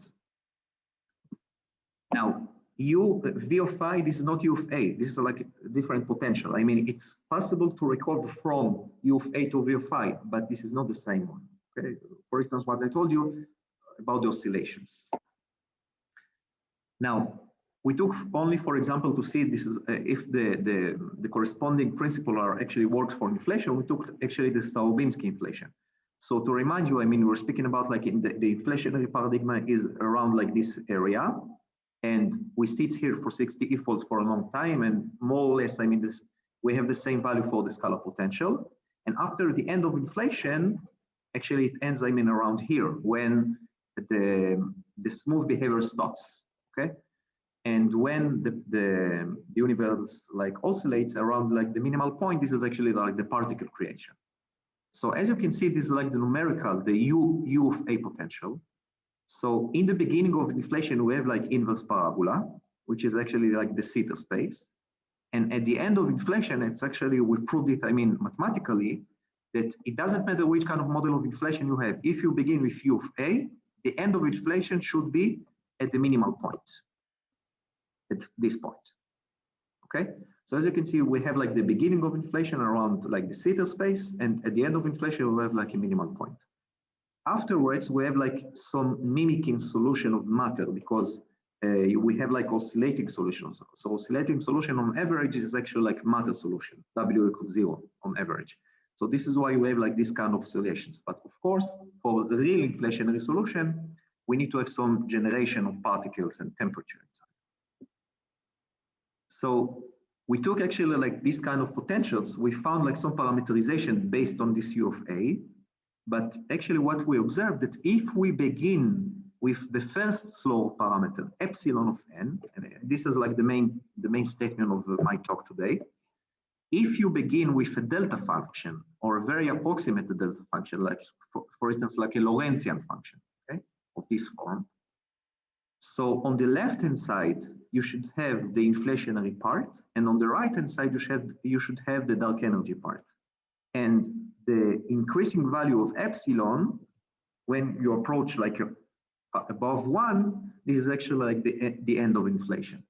Now, V of I, this is not U of A. This is like a different potential. I mean, it's possible to recover from U of A to V of I, but this is not the same one. Okay, for instance, what I told you about the oscillations. Now, we took only, for example, to see this is if the corresponding principle are actually works for inflation. We took actually the Stavinski inflation. So to remind you, I mean, we're speaking about like in the inflationary paradigm is around like this area. And we sit here for 60 e-folds for a long time, and more or less, I mean, we have the same value for the scalar potential. And after the end of inflation, actually it ends, I mean, around here when the smooth behavior stops, okay? And when the universe like oscillates around like the minimal point, this is actually like the particle creation. So as you can see, this is like the numerical, the U of A potential. So in the beginning of inflation, we have like inverse parabola, which is actually like the Sitter space. And at the end of inflation, it's actually, we proved it, I mean, mathematically, that it doesn't matter which kind of model of inflation you have. If you begin with U of A, the end of inflation should be at the minimal point, at this point, okay? So as you can see, we have like the beginning of inflation around like the Sitter space, and at the end of inflation, we have like a minimal point. Afterwards, we have like some mimicking solution of matter because we have like oscillating solutions. So oscillating solution on average is actually like matter solution, W equals 0 on average. So this is why we have like this kind of oscillations. But of course, for the real inflationary solution, we need to have some generation of particles and temperature inside. So we took actually like this kind of potentials. We found like some parameterization based on this U of A. But actually what we observed that if we begin with the first slow parameter, epsilon of n, and this is like the main statement of my talk today. If you begin with a delta function or a very approximate delta function, like for instance, like a Lorentzian function, okay, of this form. So on the left-hand side, you should have the inflationary part, and on the right-hand side, you should have the dark energy part. And the increasing value of epsilon, when you approach like above 1, this is actually like the end of inflation.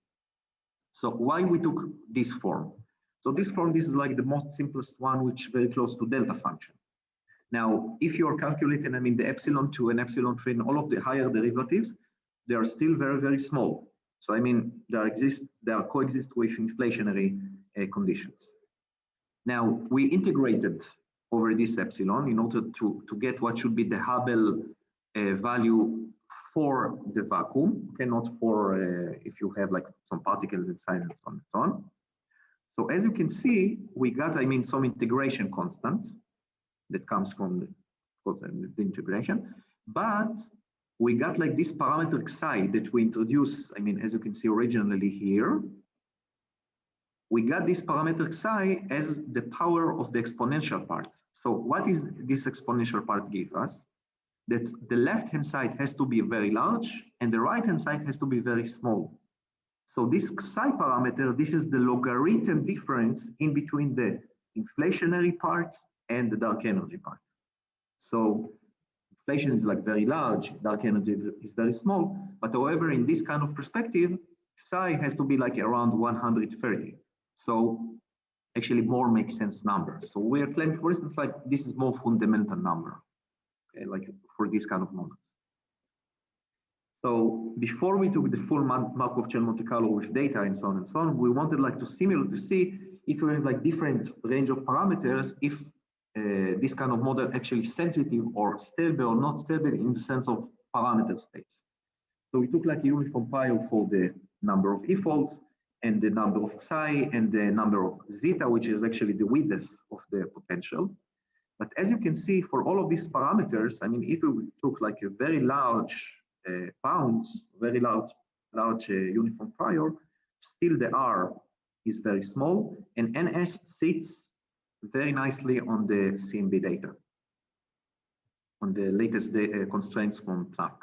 So why we took this form? So this form, this is like the most simplest one, which is very close to delta function. Now, if you're calculating, I mean, the epsilon 2 and epsilon 3 and all of the higher derivatives, they are still very, very small. So I mean, they are coexist with inflationary conditions. Now, we integrated over this epsilon in order to get what should be the Hubble value for the vacuum, okay, not for if you have like some particles inside and so on and so on. So as you can see, we got, I mean, some integration constant that comes from the, of course, the integration, but we got like this parameter psi that we introduced, I mean, as you can see originally here, we got this parameter psi as the power of the exponential part. So what is this exponential part give us? That the left-hand side has to be very large and the right-hand side has to be very small. So this psi parameter, this is the logarithm difference in between the inflationary part and the dark energy part. So inflation is like very large, dark energy is very small, but however, in this kind of perspective, psi has to be like around 130. So actually more makes sense number. So we are claiming, for instance, like this is more fundamental number, okay, like for this kind of moments. So before we took the full Markov chain Monte Carlo with data and so on, we wanted like to simulate to see if we have like different range of parameters, if this kind of model actually sensitive or stable or not stable in the sense of parameter space. So we took like a uniform pile for the number of e-folds and the number of psi and the number of zeta, which is actually the width of the potential. But as you can see, for all of these parameters, I mean, if we took like a very large bounds, very large uniform prior, still the R is very small, and NS sits very nicely on the CMB data, on the latest constraints from Planck.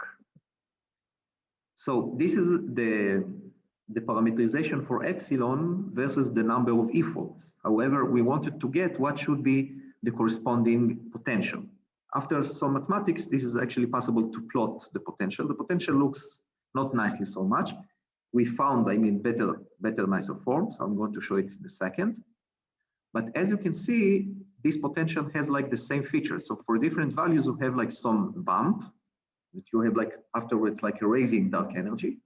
So this is the parameterization for epsilon versus the number of e-folds. However, we wanted to get what should be the corresponding potential. After some mathematics, this is actually possible to plot the potential. The potential looks not nicely so much. We found, I mean, better, nicer forms. I'm going to show it in a second. But as you can see, this potential has like the same features. So for different values, you have like some bump that you have like afterwards like a raising dark energy.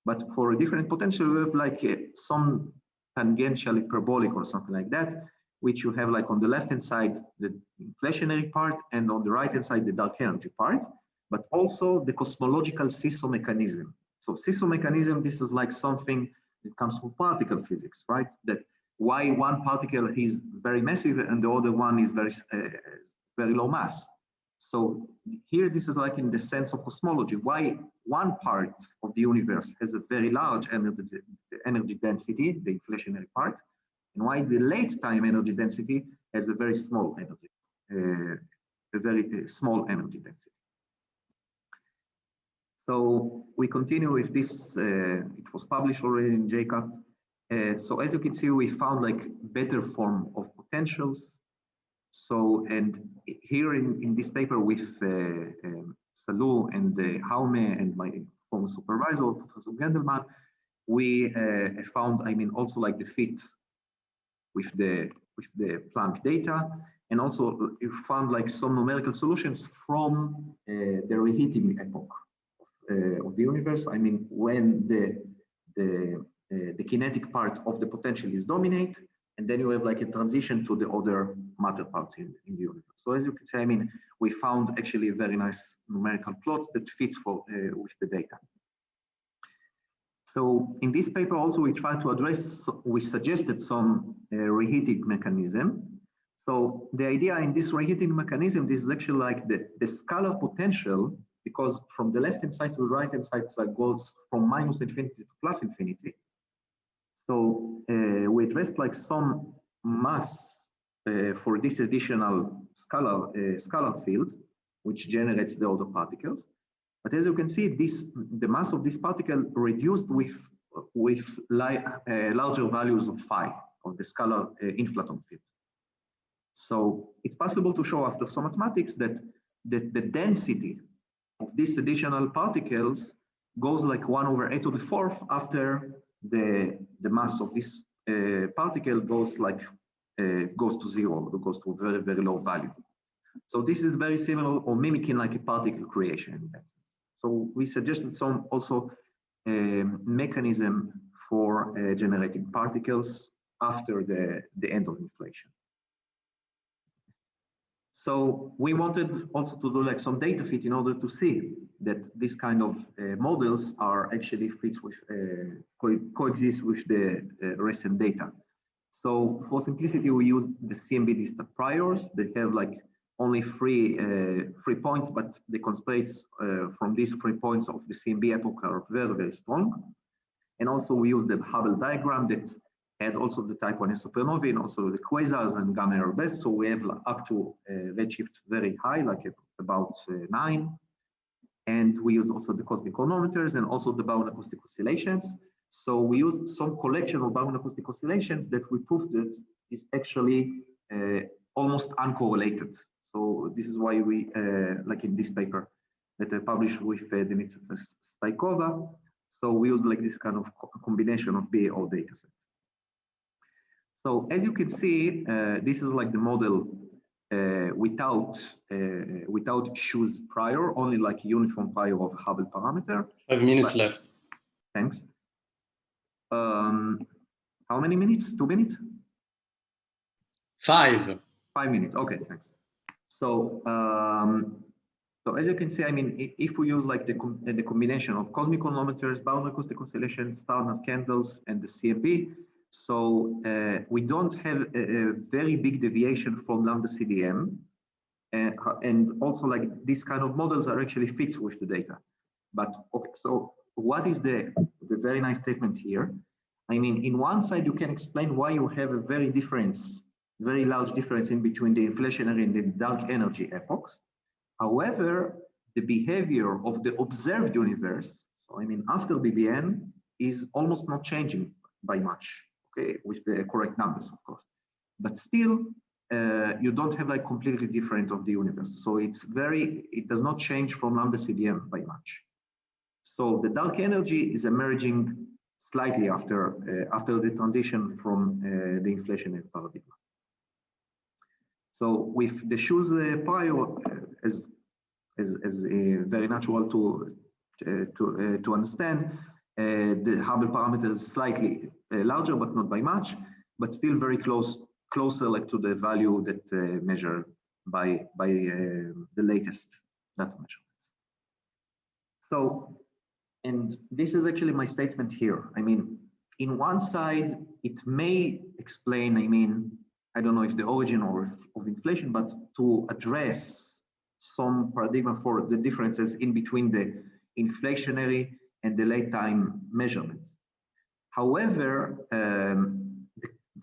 But for a different potential, you have like some tangential hyperbolic or something like that, which you have like on the left-hand side, the inflationary part, and on the right-hand side, the dark energy part, but also the cosmological seesaw mechanism. So seesaw mechanism, this is like something that comes from particle physics, right? That why one particle is very massive and the other one is very low mass. So here, this is like in the sense of cosmology, why one part of the universe has a very large energy density, the inflationary part, and why the late time energy density has a very small energy, small energy density. So we continue with this, it was published already in JCAP. So as you can see, we found like better form of potentials. So, and here in this paper with Salou and Jaume and my former supervisor, Professor Gendelman, we found, I mean, also like the fit with the Planck data, and also we found like some numerical solutions from the reheating epoch of the universe. I mean, when the kinetic part of the potential is dominate, and then you have like a transition to the other matter parts in the universe. So as you can see, I mean, we found actually very nice numerical plots that fit with the data. So in this paper also we try to address, we suggested some reheating mechanism. So the idea in this reheating mechanism, this is actually like the scalar potential, because from the left hand side to the right hand side goes from -infinity to +infinity. So we addressed like some mass for this additional scalar field, which generates the other particles. But as you can see, the mass of this particle reduced with larger values of phi, of the scalar inflaton field. So it's possible to show after some mathematics that the density of these additional particles goes like 1/8 to the fourth after the mass of this particle goes to zero, it goes to a very, very low value. So this is very similar or mimicking like a particle creation in that sense. So we suggested some also mechanism for generating particles after the end of inflation. So we wanted also to do like some data fit in order to see that this kind of models are actually fits with coexist with the recent data. So for simplicity, we use the CMB distant priors. They have like only three points, but the constraints from these 3 points of the CMB epoch are very, very strong. And also we use the Hubble diagram that had also the type 1 supernovae and also the quasars and gamma ray bursts. So we have up to redshift very high, like about 9. And we use also the cosmic chronometers and also the bound acoustic oscillations. So we used some collection of bound acoustic oscillations that we proved that is actually almost uncorrelated. So this is why we, like in this paper that I published with Denitsa Staikova. So we use like this kind of combination of BAO dataset. So as you can see, this is like the model without shoes prior, only like a uniform prior of Hubble parameter. 5 minutes left. Thanks. How many minutes? 2 minutes? 5. 5 minutes. Okay, thanks. So, so as you can see, I mean, if we use like the combination of cosmic chronometers, bound acoustic oscillations, star candles, and the CMB, so we don't have a very big deviation from lambda CDM, and also like these kind of models are actually fit with the data. But okay, so what is the very nice statement here? I mean, in one side you can explain why you have a very large difference in between the inflationary and the dark energy epochs. However, the behavior of the observed universe, so I mean after BBN, is almost not changing by much. Okay, with the correct numbers, of course, but still you don't have like completely different of the universe. So it does not change from lambda CDM by much. So the dark energy is emerging slightly after the transition from the inflationary paradigm. So with the shoes prior, as very natural to understand, the Hubble parameter is slightly larger, but not by much, but still very closer like to the value that measured by the latest data measurements. So, and this is actually my statement here. I mean, in one side, it may explain, I mean, I don't know if the origin of inflation, but to address some paradigm for the differences in between the inflationary and the late time measurements. However,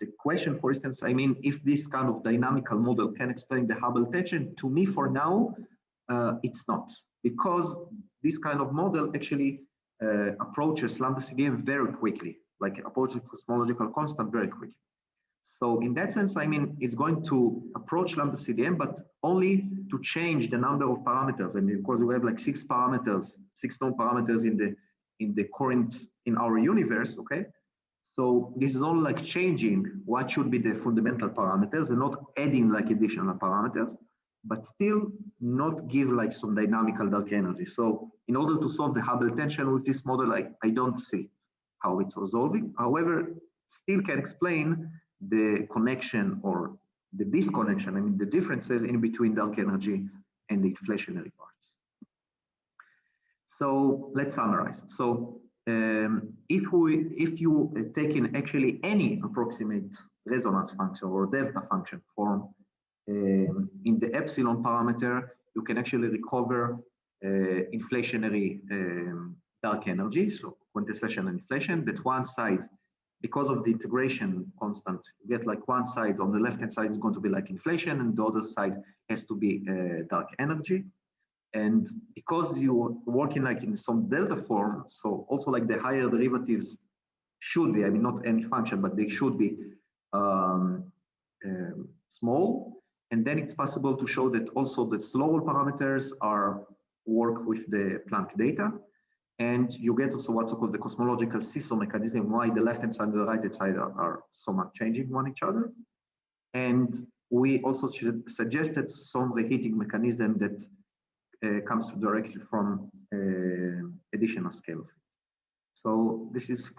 the question, for instance, I mean, if this kind of dynamical model can explain the Hubble tension, to me for now, it's not, because this kind of model actually approaches lambda CDM very quickly, like approaches cosmological constant very quickly. So in that sense, I mean, it's going to approach lambda CDM, but only to change the number of parameters. And because we have like 6 known parameters in our universe, okay? So this is only like changing what should be the fundamental parameters and not adding like additional parameters, but still not give like some dynamical dark energy. So in order to solve the Hubble tension with this model, I don't see how it's resolving. However, still can explain the connection or disconnection, I mean the differences in between dark energy and the inflationary parts. So let's summarize. So if you take in actually any approximate resonance function or delta function form in the epsilon parameter, you can actually recover inflationary dark energy, so quintessential inflation, that one side, because of the integration constant, you get like one side on the left-hand side is going to be like inflation and the other side has to be dark energy. And because you're working like in some delta form, so also like the higher derivatives should be, I mean, not any function, but they should be small. And then it's possible to show that also the slower parameters work with the Planck data. And you get also what's called the cosmological seesaw mechanism, why the left-hand side and the right-hand side are so much changing one each other. And we also suggested some reheating mechanism that comes directly from additional scale. So this is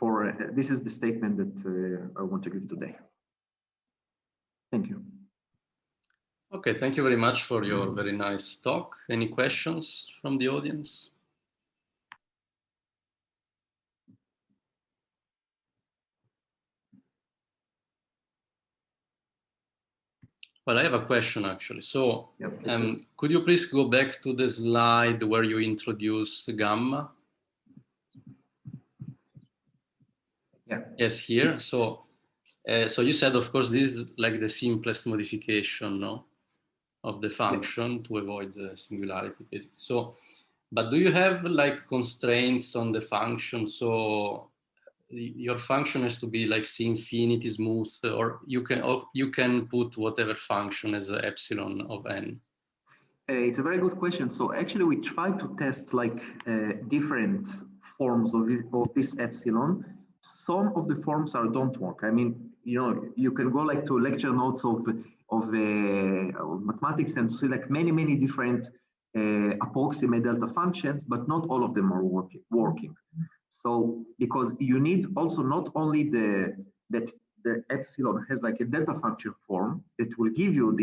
the statement that I want to give today. Thank you. Okay, thank you very much for your very nice talk. Any questions from the audience? Well, I have a question actually. So could you please go back to the slide where you introduced gamma? Yeah. Yes, here. So you said, of course, this is like the simplest modification, no, of the function to avoid the singularity. So, but do you have like constraints on the function? So your function has to be like C infinity smooth, or you can put whatever function as epsilon of n. It's a very good question. So actually, we try to test like different forms of this epsilon. Some of the forms don't work. I mean, you know, you can go like to lecture notes of mathematics and see like many different approximate delta functions, but not all of them are working. So because you need also not only that the epsilon has like a delta function form that will give you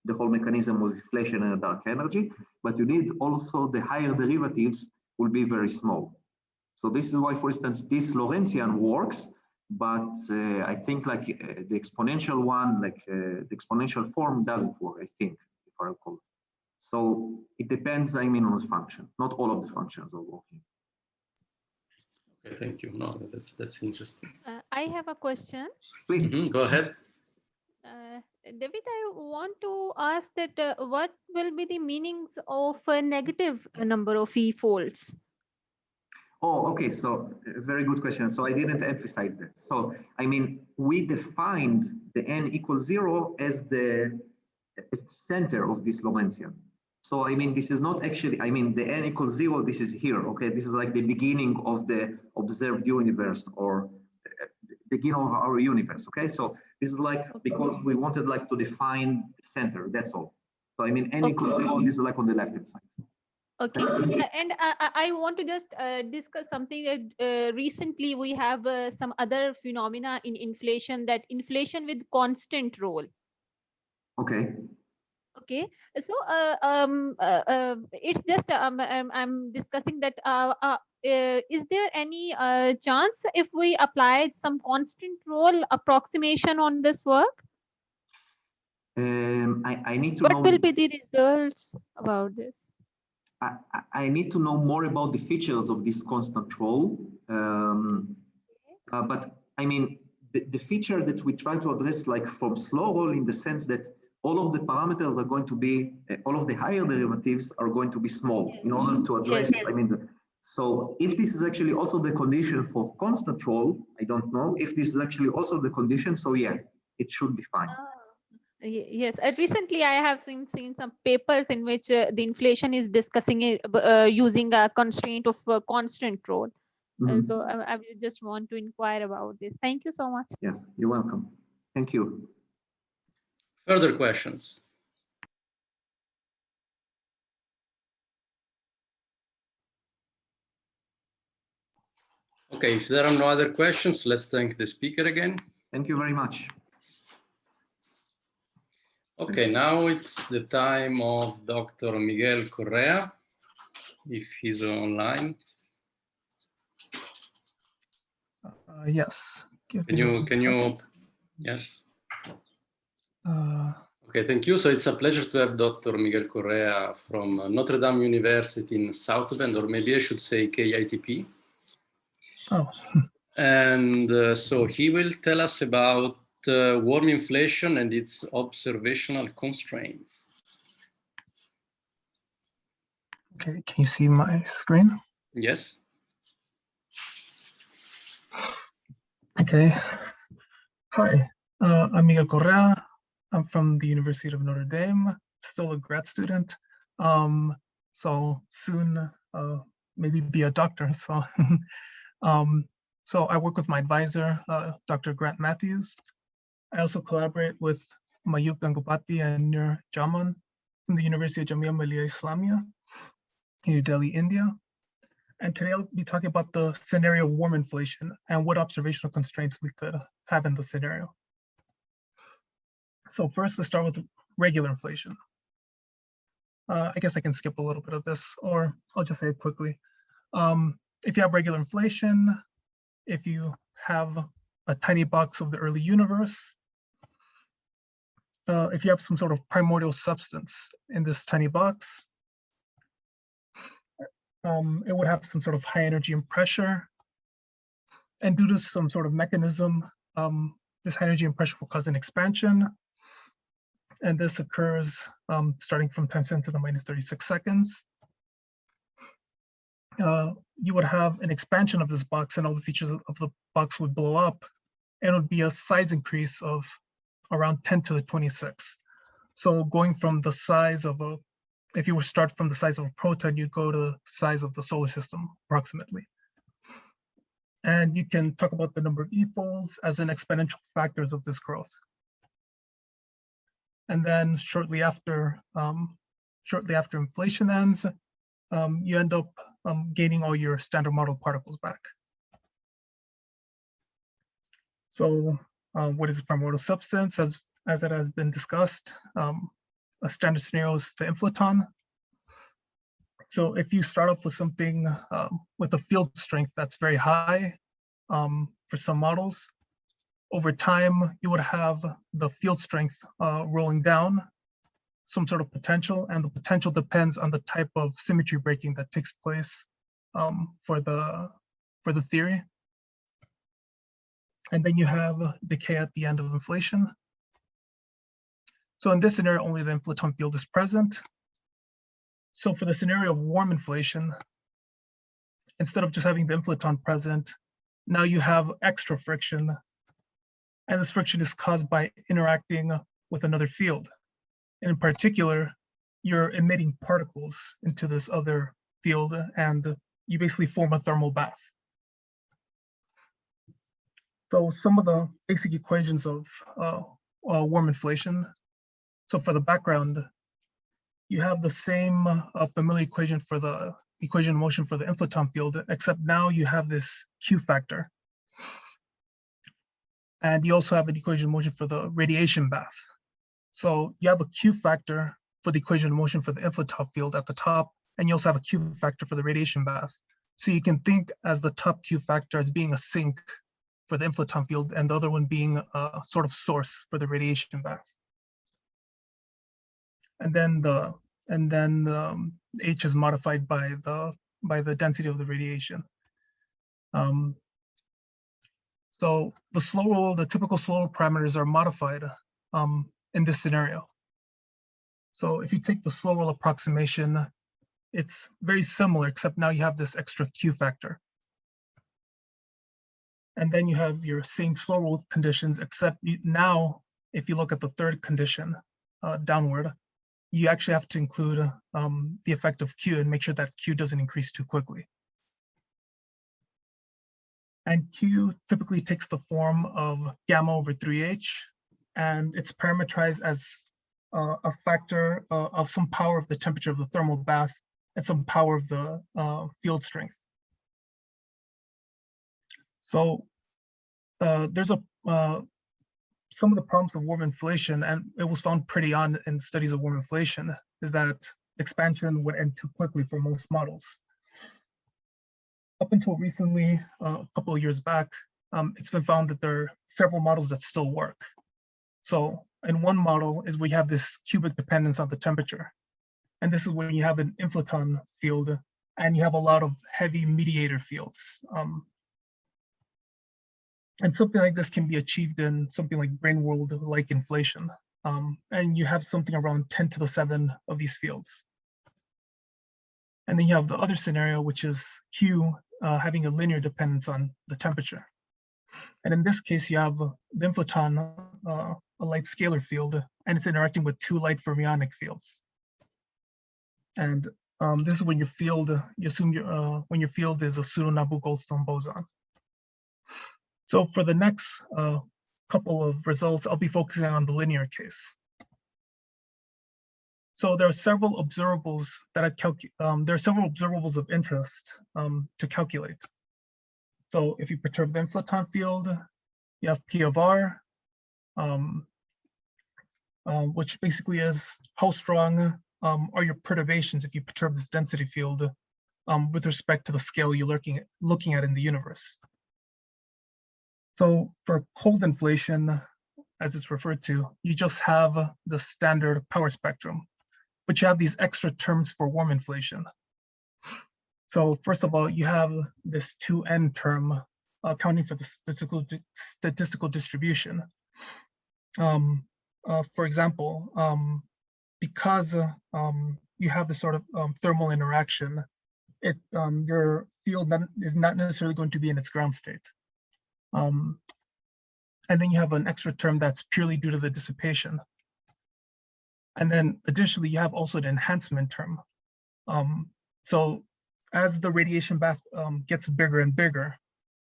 the whole mechanism of inflation and dark energy, but you need also the higher derivatives will be very small. So this is why, for instance, this Lorentzian works, but I think like the exponential one, like the exponential form doesn't work, I think, if I recall. So it depends, I mean, on the function. Not all of the functions are working. Okay, thank you. No, that's interesting. I have a question. Please. Go ahead. David, I want to ask that what will be the meanings of a negative number of e-folds? Oh, okay. So very good question. So I didn't emphasize that. So I mean, we defined the n equals 0 as the center of this Lorentzian. So I mean, this is not actually, I mean, the n equals 0, this is here, okay? This is like the beginning of the observed universe or beginning of our universe, okay? So this is like, because we wanted like to define the center, that's all. So I mean, n equals 0, this is like on the left-hand side. Okay, and I want to just discuss something that recently we have some other phenomena in inflation, that inflation with constant roll. Okay. Okay, so it's just I'm discussing that is there any chance if we applied some constant roll approximation on this work? I need to know. What will be the results about this? I need to know more about the features of this constant roll. But I mean, the feature that we try to address like from slow roll in the sense that all of the parameters are going to be, all of the higher derivatives are going to be small in order to address, I mean, so if this is actually also the condition for constant roll, I don't know. If this is actually also the condition, so yeah, it should be fine. Yes, recently I have seen some papers in which the inflation is discussing it using a constraint of constant roll. And so I just want to inquire about this. Thank you so much. Yeah, you're welcome. Thank you. Further questions? Okay, if there are no other questions, let's thank the speaker again. Thank you very much. Okay, now it's the time of Dr. Miguel Correa, if he's online. Yes. Can you, yes. Okay, thank you. So it's a pleasure to have Dr. Miguel Correa from Notre Dame University in South Bend, or maybe I should say KITP. Oh. And so he will tell us about warm inflation and its observational constraints. Okay, can you see my screen? Yes. Okay. Hi, I'm Miguel Correa. I'm from the University of Notre Dame, still a grad student. So soon, maybe be a doctor. So, so I work with my advisor, Dr. Grant Matthews. I also collaborate with Mayuk Gangupati and Nur Jaman from the University of Jamia Millia Islamia in New Delhi, India. And today I'll be talking about the scenario of warm inflation and what observational constraints we could have in the scenario. So first, let's start with regular inflation. I guess I can skip a little bit of this, or I'll just say it quickly. If you have regular inflation, if you have a tiny box of the early universe, if you have some sort of primordial substance in this tiny box, it would have some sort of high energy and pressure. And due to some sort of mechanism, this high energy and pressure will cause an expansion. And this occurs starting from times 10 to the minus 36 seconds. You would have an expansion of this box and all the features of the box would blow up. And it would be a size increase of around 10 to the 26. So going from the size of a, if you were to start from the size of a proton, you'd go to the size of the solar system approximately. And you can talk about the number of e-folds as an exponential factors of this growth. And then shortly after inflation ends, you end up gaining all your standard model particles back. So what is a primordial substance? As it has been discussed, a standard scenario is the inflaton. So if you start off with something with a field strength that's very high for some models, over time, you would have the field strength rolling down, some sort of potential, and the potential depends on the type of symmetry breaking that takes place for the theory. And then you have decay at the end of inflation. So in this scenario, only the inflaton field is present. So for the scenario of warm inflation, instead of just having the inflaton present, now you have extra friction. And this friction is caused by interacting with another field. And in particular, you're emitting particles into this other field and you basically form a thermal bath. So some of the basic equations of warm inflation. So for the background, you have the same familiar equation for the equation of motion for the inflaton field, except now you have this Q factor. And you also have an equation of motion for the radiation bath. So you have a Q factor for the equation of motion for the inflaton field at the top, and you also have a Q factor for the radiation bath. So you can think as the top Q factor as being a sink for the inflaton field, and the other one being a sort of source for the radiation bath. And then the H is modified by the density of the radiation. So the typical slow roll parameters are modified in this scenario. So if you take the slow roll approximation, it's very similar, except now you have this extra Q factor. And then you have your same slow roll conditions, except now, if you look at the third condition downward, you actually have to include the effect of Q and make sure that Q doesn't increase too quickly. And Q typically takes the form of gamma over 3H, and it's parameterized as a factor of some power of the temperature of the thermal bath and some power of the field strength. So there's some of the problems of warm inflation, and it was found pretty on in studies of warm inflation, is that expansion would end too quickly for most models. Up until recently, a couple of years back, it's been found that there are several models that still work. So in one model is we have this cubic dependence on the temperature. And this is when you have an inflaton field and you have a lot of heavy mediator fields. And something like this can be achieved in something like brane world-like inflation. And you have something around 10 to the 7 of these fields. And then you have the other scenario, which is Q having a linear dependence on the temperature. And in this case, you have the inflaton, a light scalar field, and it's interacting with 2 light fermionic fields. And this is when your field, you assume when your field is a pseudo-Nabu-Goldstone boson. So for the next couple of results, I'll be focusing on the linear case. So there are several observables that there are several observables of interest to calculate. So if you perturb the inflaton field, you have P of R, which basically is how strong are your perturbations if you perturb this density field with respect to the scale you're looking at in the universe. So for cold inflation, as it's referred to, you just have the standard power spectrum, but you have these extra terms for warm inflation. So first of all, you have this 2n term accounting for the statistical distribution. For example, because you have this sort of thermal interaction, your field is not necessarily going to be in its ground state. And then you have an extra term that's purely due to the dissipation. And then additionally, you have also the enhancement term. So as the radiation bath gets bigger and bigger,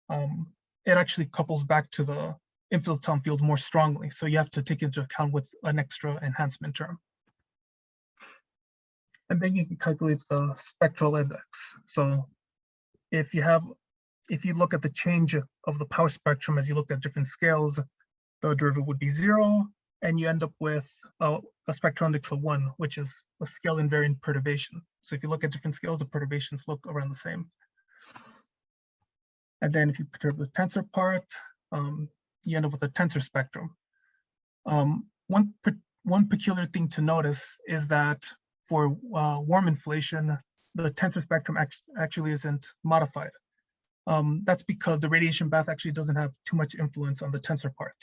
it actually couples back to the inflaton field more strongly. So you have to take into account with an extra enhancement term. And then you can calculate the spectral index. So if you look at the change of the power spectrum as you look at different scales, the derivative would be 0, and you end up with a spectral index of 1, which is a scale invariant perturbation. So if you look at different scales, the perturbations look around the same. And then if you perturb the tensor part, you end up with a tensor spectrum. One peculiar thing to notice is that for warm inflation, the tensor spectrum actually isn't modified. That's because the radiation bath actually doesn't have too much influence on the tensor part.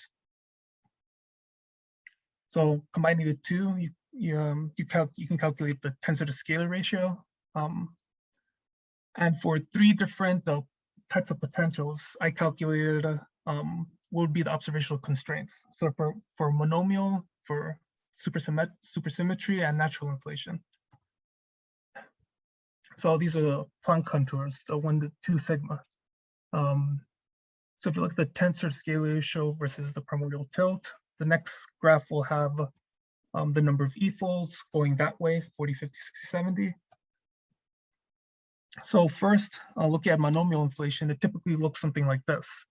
So combining the two, you can calculate the tensor to scalar ratio. And for 3 different types of potentials, I calculated what would be the observational constraints. So for monomial, for supersymmetry, and natural inflation. So these are the Planck contours, the 1 to 2 sigma. So if you look at the tensor scalar ratio versus the primordial tilt, the next graph will have the number of E-folds going that way, 40, 50, 60, 70. So first, looking at monomial inflation, it typically looks something like this.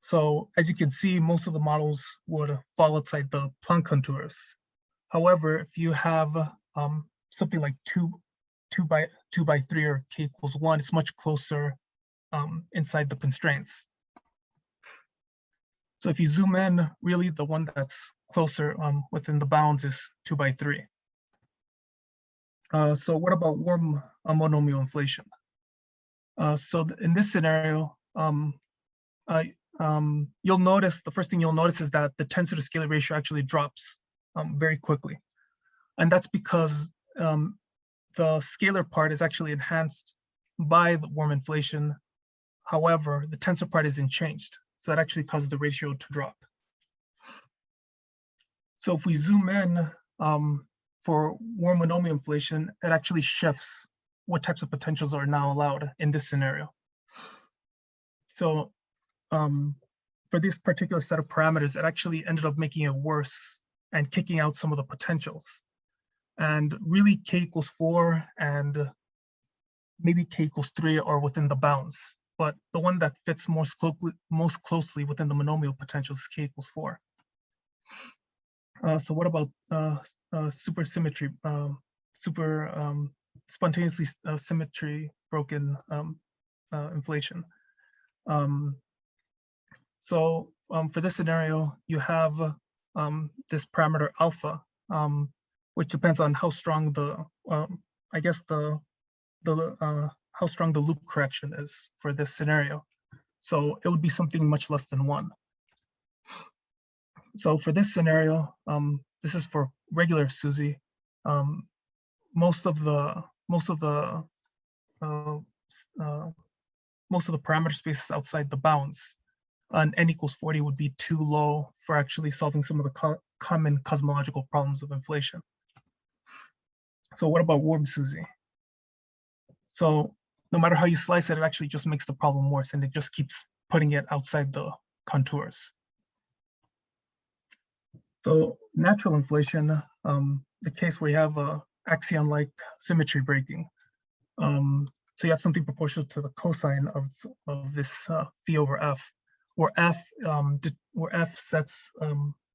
So as you can see, most of the models would fall outside the Planck contours. However, if you have something like 2 by 3 or k equals 1, it's much closer inside the constraints. So if you zoom in, really the one that's closer within the bounds is 2 by 3. So what about warm monomial inflation? So in this scenario, you'll notice, the first thing you'll notice is that the tensor to scalar ratio actually drops very quickly. And that's because the scalar part is actually enhanced by the warm inflation. However, the tensor part isn't changed. So it actually causes the ratio to drop. So if we zoom in for warm monomial inflation, it actually shifts what types of potentials are now allowed in this scenario. So for this particular set of parameters, it actually ended up making it worse and kicking out some of the potentials. And really k equals 4 and maybe k equals 3 are within the bounds. but the one that fits most closely within the monomial potential is k equals 4. So what about supersymmetry, spontaneously symmetry broken inflation? So for this scenario, you have this parameter alpha, which depends on how strong the, I guess how strong the loop correction is for this scenario. So it would be something much less than 1. So for this scenario, this is for regular SUSY. Most of the parameter spaces outside the bounds, and n equals 40 would be too low for actually solving some of the common cosmological problems of inflation. So what about warm SUSY? So no matter how you slice it, it actually just makes the problem worse, and it just keeps putting it outside the contours. So natural inflation, the case where you have a axion-like symmetry breaking. So you have something proportional to the cosine of this phi over f, where f sets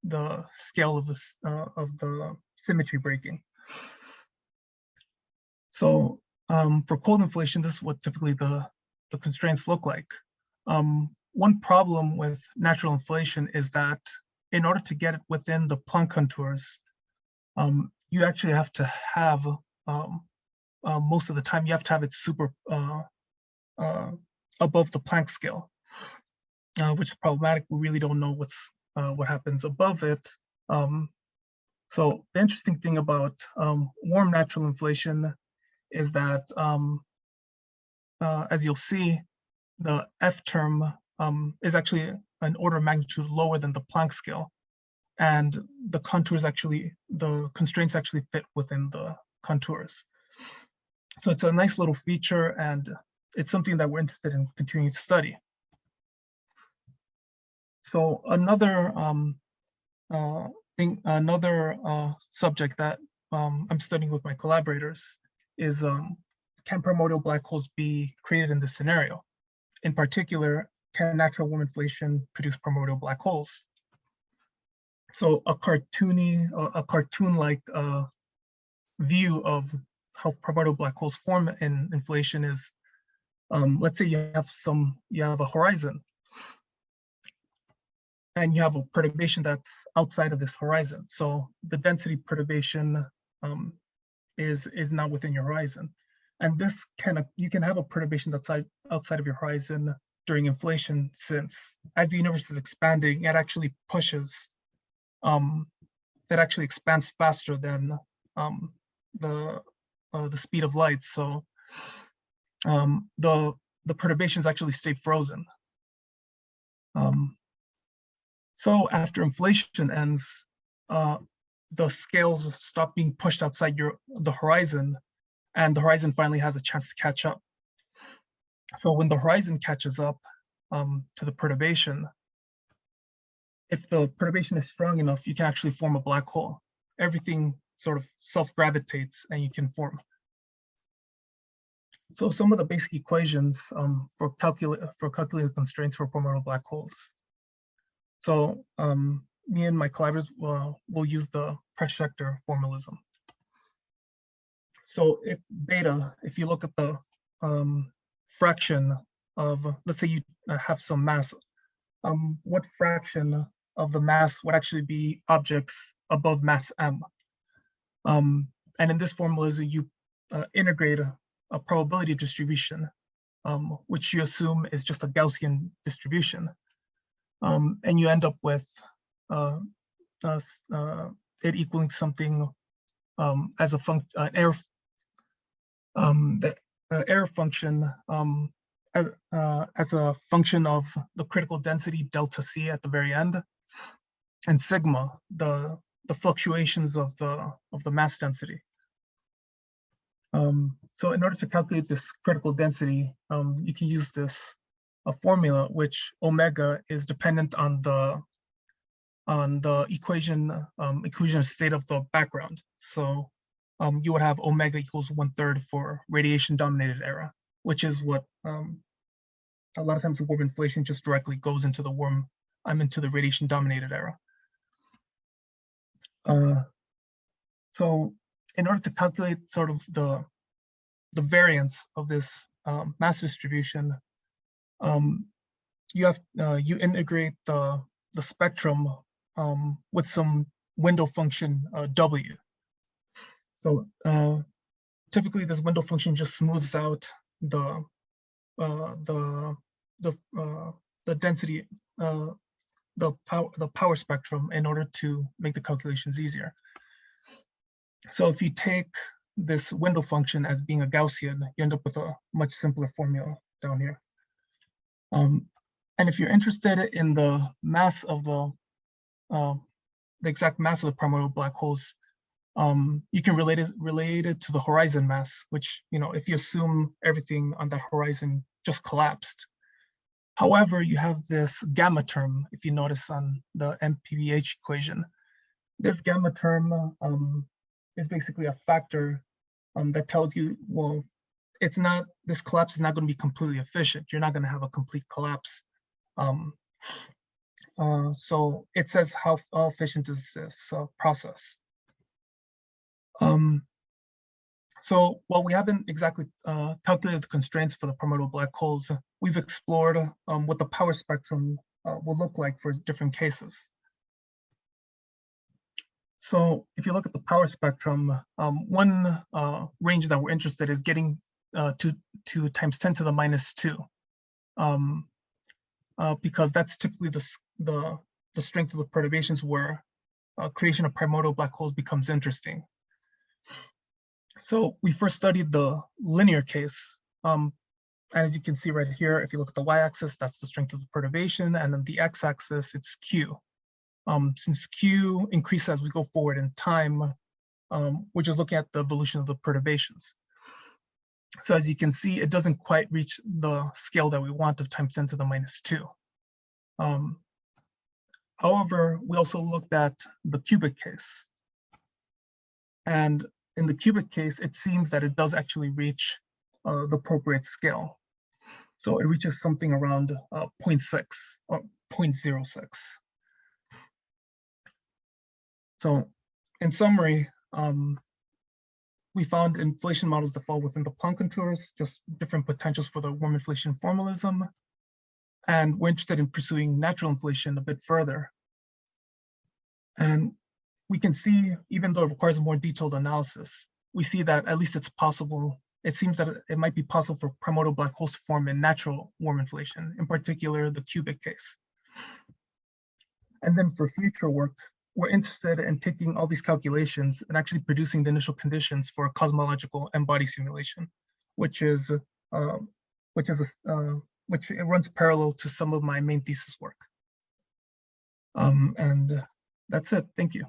the scale of this of the symmetry breaking. So for cold inflation, this is what typically the constraints look like. One problem with natural inflation is that in order to get it within the Planck contours, you actually have to have, most of the time, you have to have it super above the Planck scale, which is problematic. We really don't know what happens above it. So the interesting thing about warm natural inflation is that, as you'll see, the F term is actually an order of magnitude lower than the Planck scale. And the contours actually, the constraints actually fit within the contours. So it's a nice little feature, and it's something that we're interested in continuing to study. So another subject that I'm studying with my collaborators is can primordial black holes be created in this scenario? In particular, can natural warm inflation produce primordial black holes? So a cartoon-like view of how primordial black holes form in inflation is, let's say you have a horizon, and you have a perturbation that's outside of this horizon. So the density perturbation is not within your horizon, and this you can have a perturbation that's outside of your horizon during inflation, since as the universe is expanding, it actually pushes. That actually expands faster than the speed of light. So the perturbations actually stay frozen. So after inflation ends, the scales stop being pushed outside the horizon, and the horizon finally has a chance to catch up. So when the horizon catches up to the perturbation, if the perturbation is strong enough, you can actually form a black hole. Everything sort of self-gravitates and you can form. So some of the basic equations for calculated constraints for primordial black holes. So me and my collaborators will use the Ashtecker formalism. So if beta, if you look at the fraction of, let's say you have some mass, what fraction of the mass would actually be objects above mass m? And in this formalism, you integrate a probability distribution, which you assume is just a Gaussian distribution. And you end up with it equaling something as a function, the error function as a function of the critical density delta C at the very end, and sigma, the fluctuations of the mass density. So in order to calculate this critical density, you can use a formula which omega is dependent on the equation state of the background. So you would have omega equals 1/3 for radiation dominated era, which is what a lot of times the warm inflation just directly goes into the into the radiation dominated era. So in order to calculate sort of the variance of this mass distribution, you integrate the spectrum with some window function W. So typically this window function just smooths out the density, the power spectrum in order to make the calculations easier. So if you take this window function as being a Gaussian, you end up with a much simpler formula down here. And if you're interested in the mass of the exact mass of the primordial black holes, you can relate it to the horizon mass, which, if you assume everything on that horizon just collapsed. However, you have this gamma term, if you notice on the MPBH equation. This gamma term is basically a factor that tells you, well, this collapse is not going to be completely efficient. You're not going to have a complete collapse. So it says how efficient is this process. So while we haven't exactly calculated the constraints for the primordial black holes, we've explored what the power spectrum will look like for different cases. So if you look at the power spectrum, one range that we're interested in is getting to times 10 to the minus 2, because that's typically the strength of the perturbations where creation of primordial black holes becomes interesting. So we first studied the linear case. And as you can see right here, if you look at the y-axis, that's the strength of the perturbation, and then the x-axis, it's Q. Since Q increases as we go forward in time, we're just looking at the evolution of the perturbations. So as you can see, it doesn't quite reach the scale that we want of times 10 to the minus 2. However, we also looked at the cubic case. And in the cubic case, it seems that it does actually reach the appropriate scale. So it reaches something around 0.6 or 0.06. So in summary, we found inflation models that fall within the Planck contours, just different potentials for the warm inflation formalism. And we're interested in pursuing natural inflation a bit further. And we can see, even though it requires a more detailed analysis, we see that at least it's possible. It seems that it might be possible for primordial black holes to form in natural warm inflation, in particular the cubic case. And then for future work, we're interested in taking all these calculations and actually producing the initial conditions for a cosmological M-body simulation, which runs parallel to some of my main thesis work. And that's it. Thank you.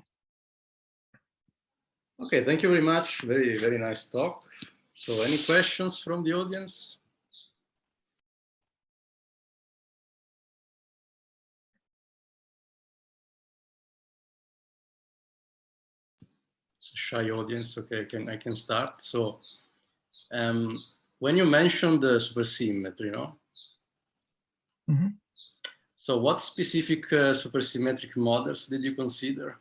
Okay, thank you very much. Very, very nice talk. So any questions from the audience? It's a shy audience. Okay, I can start. So when you mentioned the supersymmetry, Mm-hmm. So what specific supersymmetric models did you consider?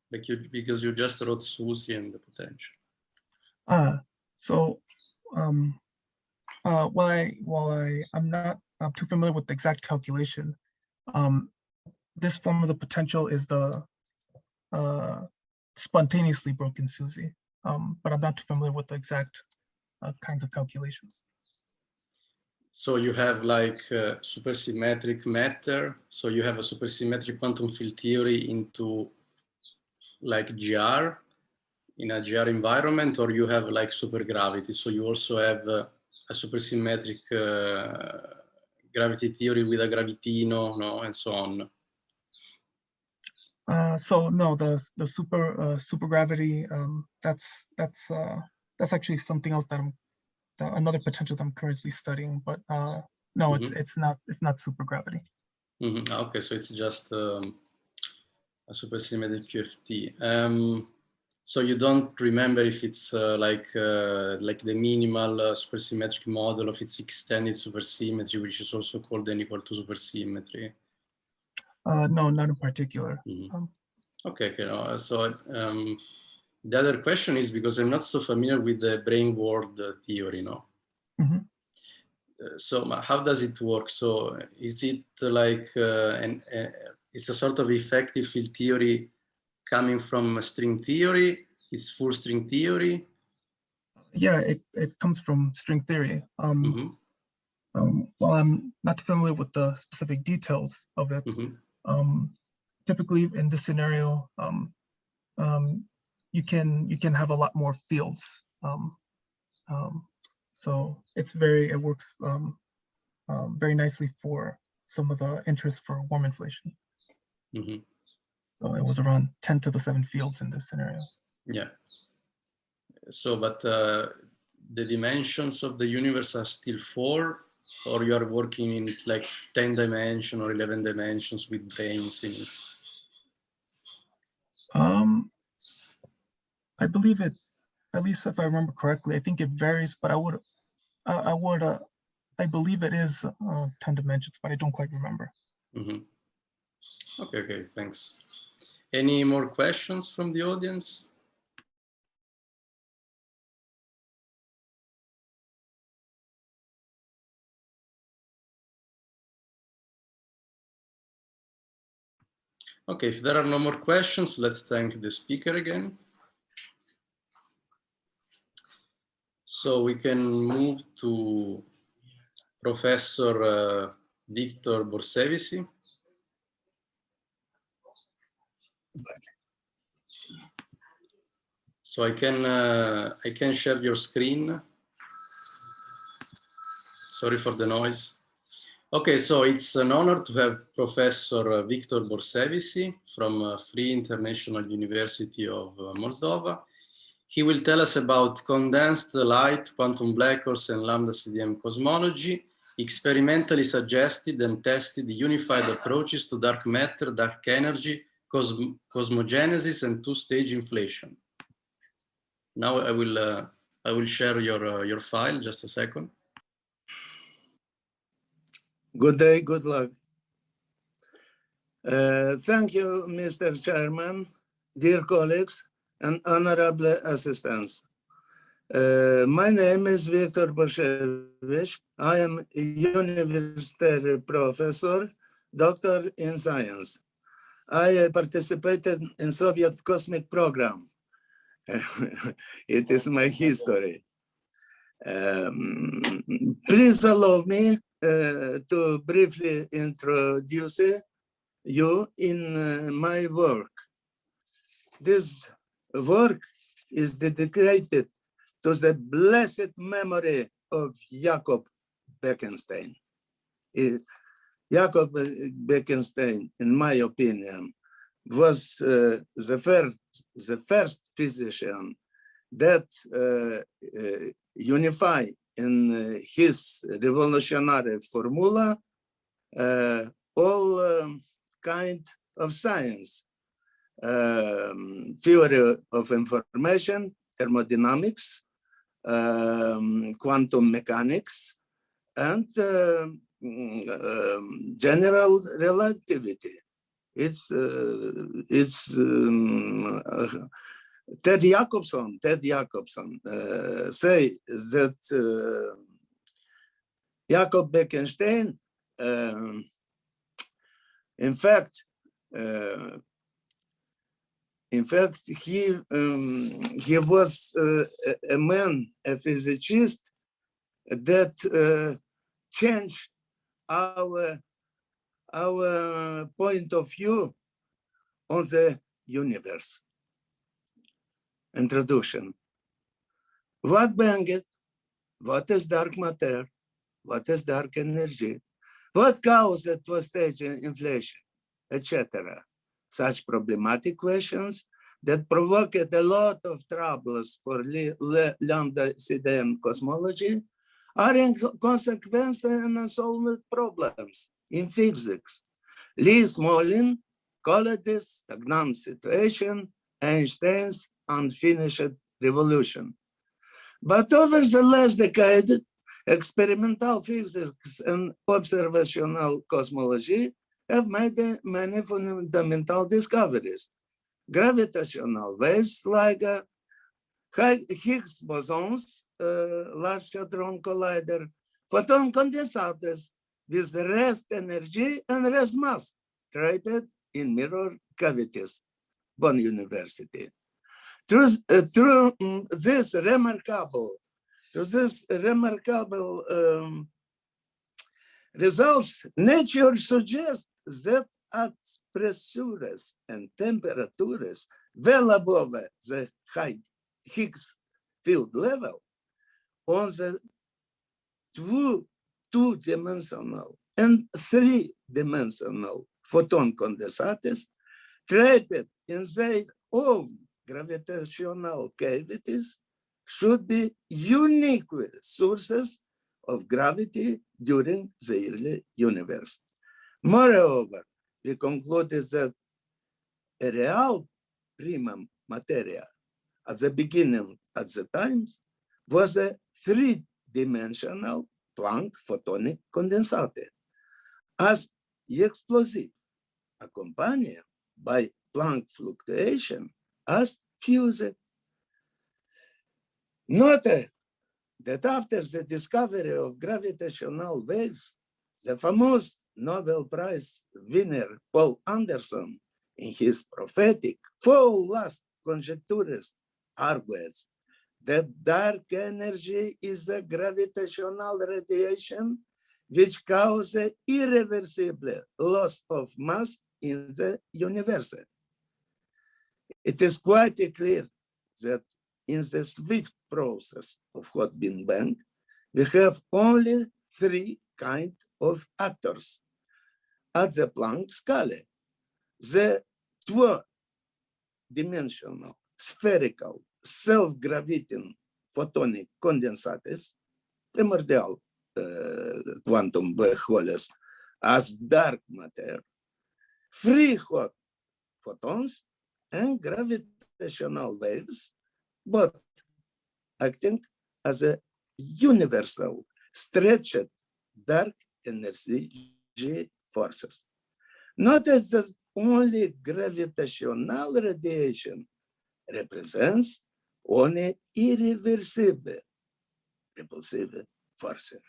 Because you just wrote SUSY and the potential. While I'm not too familiar with the exact calculation, this form of the potential is the spontaneously broken SUSY, but I'm not too familiar with the exact kinds of calculations. So you have like supersymmetric matter. So you have a supersymmetric quantum field theory into like GR in a GR environment, or you have like supergravity. So you also have a supersymmetric gravity theory with a gravitino, and so on. So no, the supergravity, that's actually something else that another potential that I'm currently studying, but no, mm-hmm. it's not supergravity. Mm-hmm. Okay, so it's just a supersymmetric QFT. So you don't remember if it's like the minimal supersymmetric model of its extended supersymmetry, which is also called n equal to supersymmetry? No, not in particular. Okay. No, so the other question is because I'm not so familiar with the brain world theory, no? So how does it work? So is it like it's a sort of effective field theory coming from string theory? It's full string theory? Yeah, it comes from string theory. While I'm not familiar with the specific details of it, typically in this scenario, you can have a lot more fields. So it works very nicely for some of the interest for worm inflation. So it was around 10 to the 7 fields in this scenario. Yeah. So, but the dimensions of the universe are still 4, or you are working in like 10 dimensions or 11 dimensions with brains in it? I believe it, at least if I remember correctly, I think it varies, but I believe it is 10 dimensions, but I don't quite remember. Okay, thanks. Any more questions from the audience? Okay, if there are no more questions, let's thank the speaker again. So we can move to Professor Victor Borsevici. So I can share your screen. Sorry for the noise. Okay, so it's an honor to have Professor Victor Borsevici from Free International University of Moldova. He will tell us about condensed light, quantum black holes, and lambda CDM cosmology, experimentally suggested and tested unified approaches to dark matter, dark energy, cosmogenesis, and two-stage inflation. Now I will share your file. Just a second. Good day, good luck. Thank you, Mr. Chairman, dear colleagues, and honorable assistants. My name is Victor Borsevici. I am a university professor, doctor in science. I participated in Soviet cosmic program. It is my history. Please allow me to briefly introduce you in my work. This work is dedicated to the blessed memory of Jakob Bekenstein. Jakob Bekenstein, in my opinion, was the first physician that unify in his revolutionary formula all kind of science, theory of information, thermodynamics, quantum mechanics, and general relativity. It's Ted Jacobson say that Jakob Bekenstein, in fact, he was a man, a physicist that changed our point of view on the universe. Introduction. What brings it? What is dark matter? What is dark energy? What causes two-stage inflation, etc.? Such problematic questions that provoked a lot of troubles for lambda CDM cosmology are in consequence and unsolved problems in physics. Lee Smolin called this stagnant situation Einstein's unfinished revolution. But over the last decade, experimental physics and observational cosmology have made many fundamental discoveries. Gravitational waves like Higgs bosons, Large Hadron Collider, photon condensators with rest energy and rest mass trapped in mirror cavities, Bonn University. Through this remarkable results, nature suggests that at pressures and temperatures well above the high Higgs field level, on the two-dimensional and three-dimensional photon condensators trapped in their own gravitational cavities should be unique sources of gravity during the early universe. Moreover, we concluded that a real primum materia at the beginning at the time was a three-dimensional Planck photonic condensator as explosive, accompanied by Planck fluctuation as fused. Note that after the discovery of gravitational waves, the famous Nobel Prize winner Paul Anderson, in his prophetic full-last conjectures, argues that dark energy is a gravitational radiation which causes irreversible loss of mass in the universe. It is quite clear that in the swift process of hot Big Bang, we have only three kinds of actors. At the Planck scale, the two-dimensional spherical self-gravitating photonic condensators, primordial quantum black holes as dark matter, free hot photons, and gravitational waves, both acting as a universal stretched dark energy forces. Notice that only gravitational radiation represents only irreversible repulsive forces.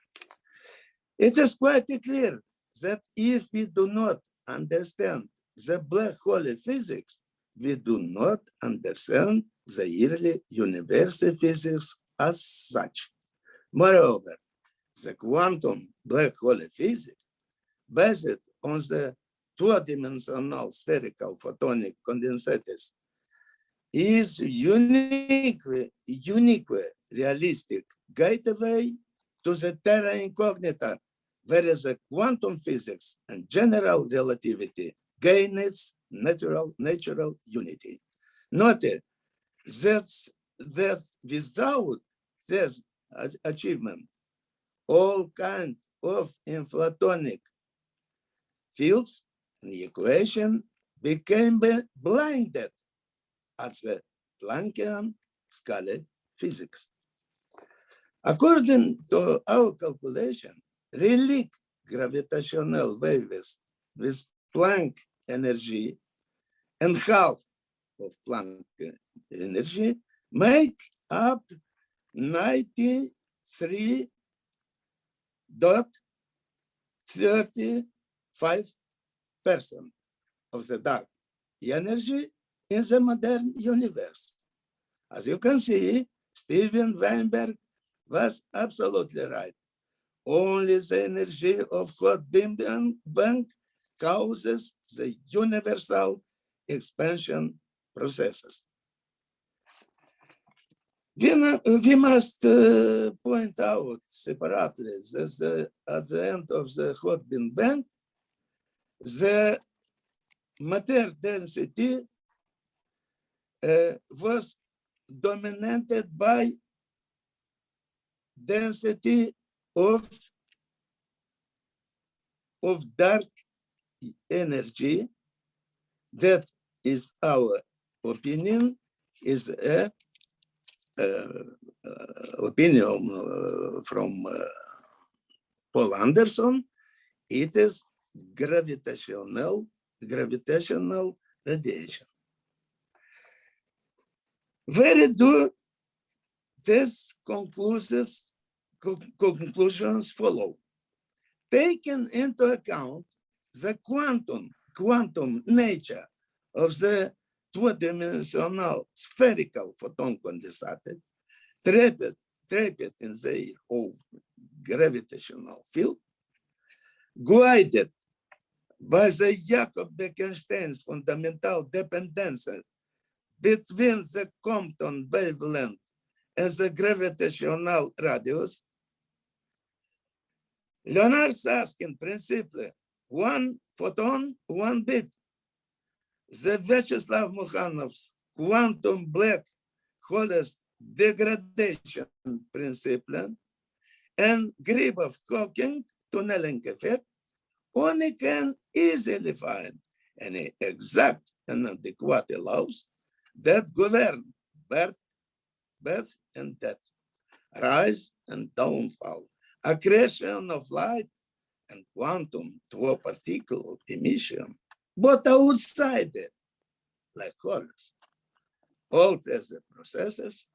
It is quite clear that if we do not understand the black hole physics, we do not understand the early universal physics as such. Moreover, the quantum black hole physics, based on the two-dimensional spherical photonic condensators, is uniquely realistic gateway to the terra incognita, whereas the quantum physics and general relativity gain its natural unity. Note that without this achievement, all kinds of inflatonic fields and the equation became blinded at the Planckian scale physics. According to our calculation, relic gravitational waves with Planck energy and half of Planck energy make up 93.35% of the dark energy in the modern universe. As you can see, Steven Weinberg was absolutely right. Only the energy of hot Big Bang causes the universal expansion processes. We must point out separately that at the end of the hot Big Bang, the matter density was dominated by density of dark energy. That is our opinion, is a opinion from Paul Anderson. It is gravitational radiation. Where do these conclusions follow? Taking into account the quantum nature of the two-dimensional spherical photon condensate trapped in their own gravitational field, guided by the Jacob-Bekenstein's fundamental dependence between the Compton wavelength and the gravitational radius, Leonard Susskind principle, one photon, one bit. The Vyacheslav Mukhanov's quantum black holes degradation principle and Gribov-Hawking tunneling effect only can easily find any exact and adequate laws that govern birth and death, rise and downfall, accretion of light, and quantum two-particle emission. But outside it, like holes, all these processes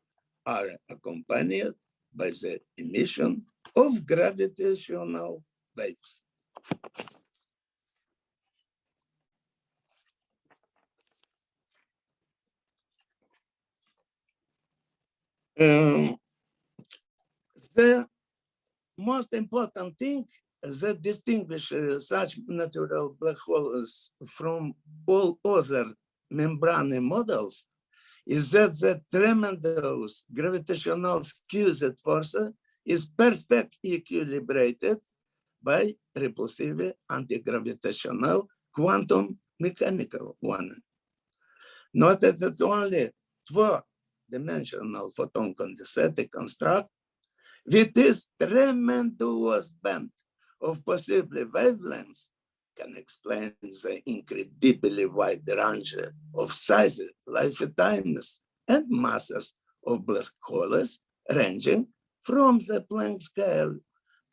are accompanied by the emission of gravitational waves. The most important thing that distinguishes such natural black holes from all other membrane models is that the tremendous gravitational skew-Z force is perfectly equilibrated by repulsive anti-gravitational quantum mechanical one. Note that only two-dimensional photon condensate construct with this tremendous band of possible wavelengths can explain the incredibly wide range of sizes, lifetimes, and masses of black holes, ranging from the Planck scale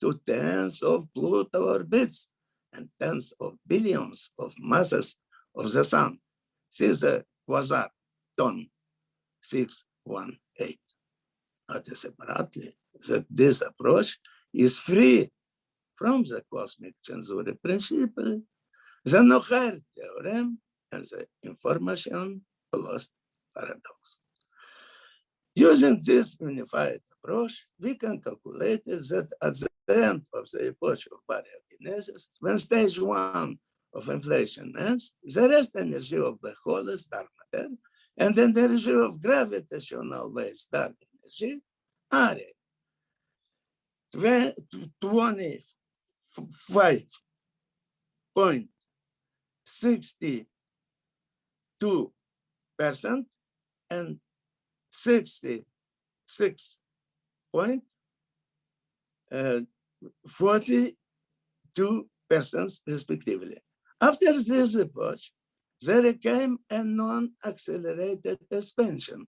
to tens of Pluto orbits and tens of billions of masses of the sun. See the quasar ton 618. Notice separately that this approach is free from the cosmic censure principle, the Noether theorem, and the information loss paradox. Using this unified approach, we can calculate that at the end of the epoch of baryokinesis, when stage 1 of inflation ends, the rest energy of black holes, dark matter, and the energy of gravitational waves, dark energy, are 25.62% and 66.42% respectively. After this epoch, there came a non-accelerated expansion.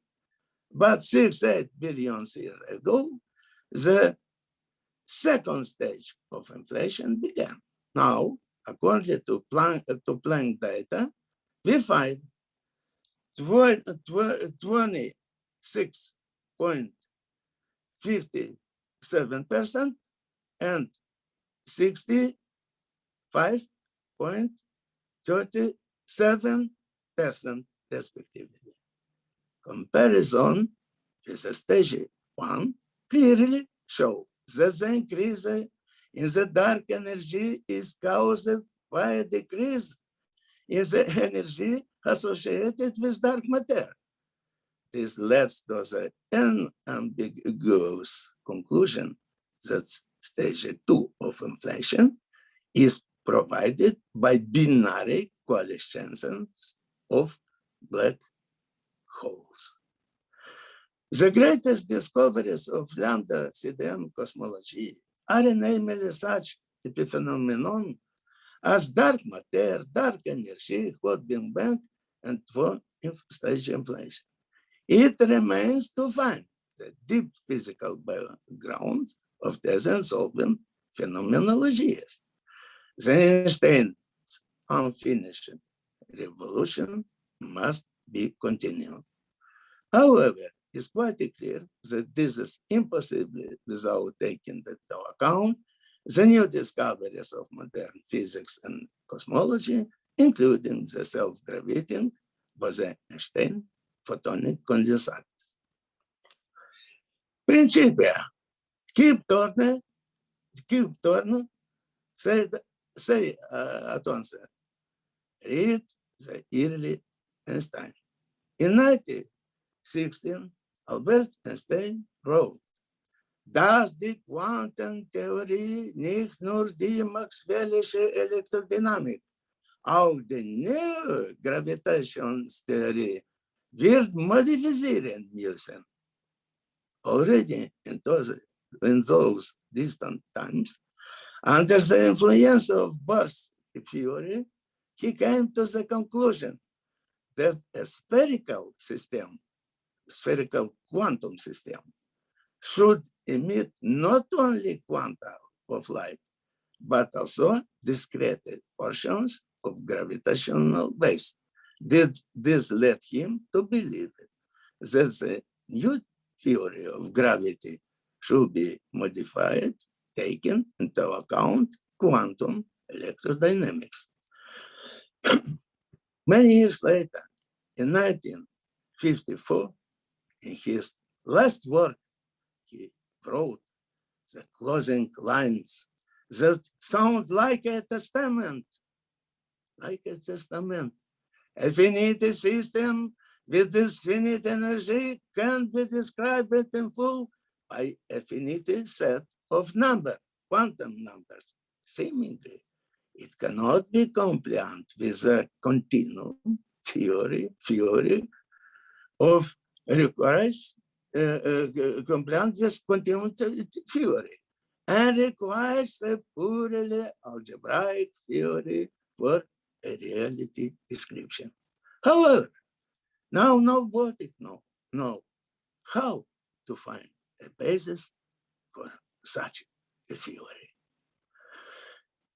But 8 billion years ago, the second stage of inflation began. Now, according to Planck data, we find 26.57% and 65.37% respectively. Comparison with the stage 1 clearly shows that the increase in the dark energy is caused by a decrease in the energy associated with dark matter. This leads to the unambiguous conclusion that stage 2 of inflation is provided by binary coalescences of black holes. The greatest discoveries of lambda CDM cosmology are namely such epiphenomenon as dark matter, dark energy, hot Big Bang, and two-stage inflation. It remains to find the deep physical background of tensor-solving phenomenologies. The Einstein unfinished revolution must be continued. However, it's quite clear that this is impossible without taking into account the new discoveries of modern physics and cosmology, including the self-gravitating Bose-Einstein photonic condensators. Principia, Kip Thorne say Atonse, read the early Einstein. In 1916, Albert Einstein wrote, dass die Quantentheorie nicht nur die maxwellische Elektrodynamik, auch die neue Gravitationstheorie wird modifizieren müssen. Already in those distant times, under the influence of Bohr's theory, he came to the conclusion that a spherical quantum system, should emit not only quanta of light, but also discrete portions of gravitational waves. This led him to believe that the new theory of gravity should be modified, taking into account quantum electrodynamics. Many years later, in 1954, in his last work, he wrote the closing lines that sound like a testament, A finite system with this finite energy can be described in full by a finite set of quantum numbers. Seemingly, it cannot be compliant with a continuum theory of requires compliant with continuum theory and requires a purely algebraic theory for a reality description. However, now nobody knows how to find a basis for such a theory.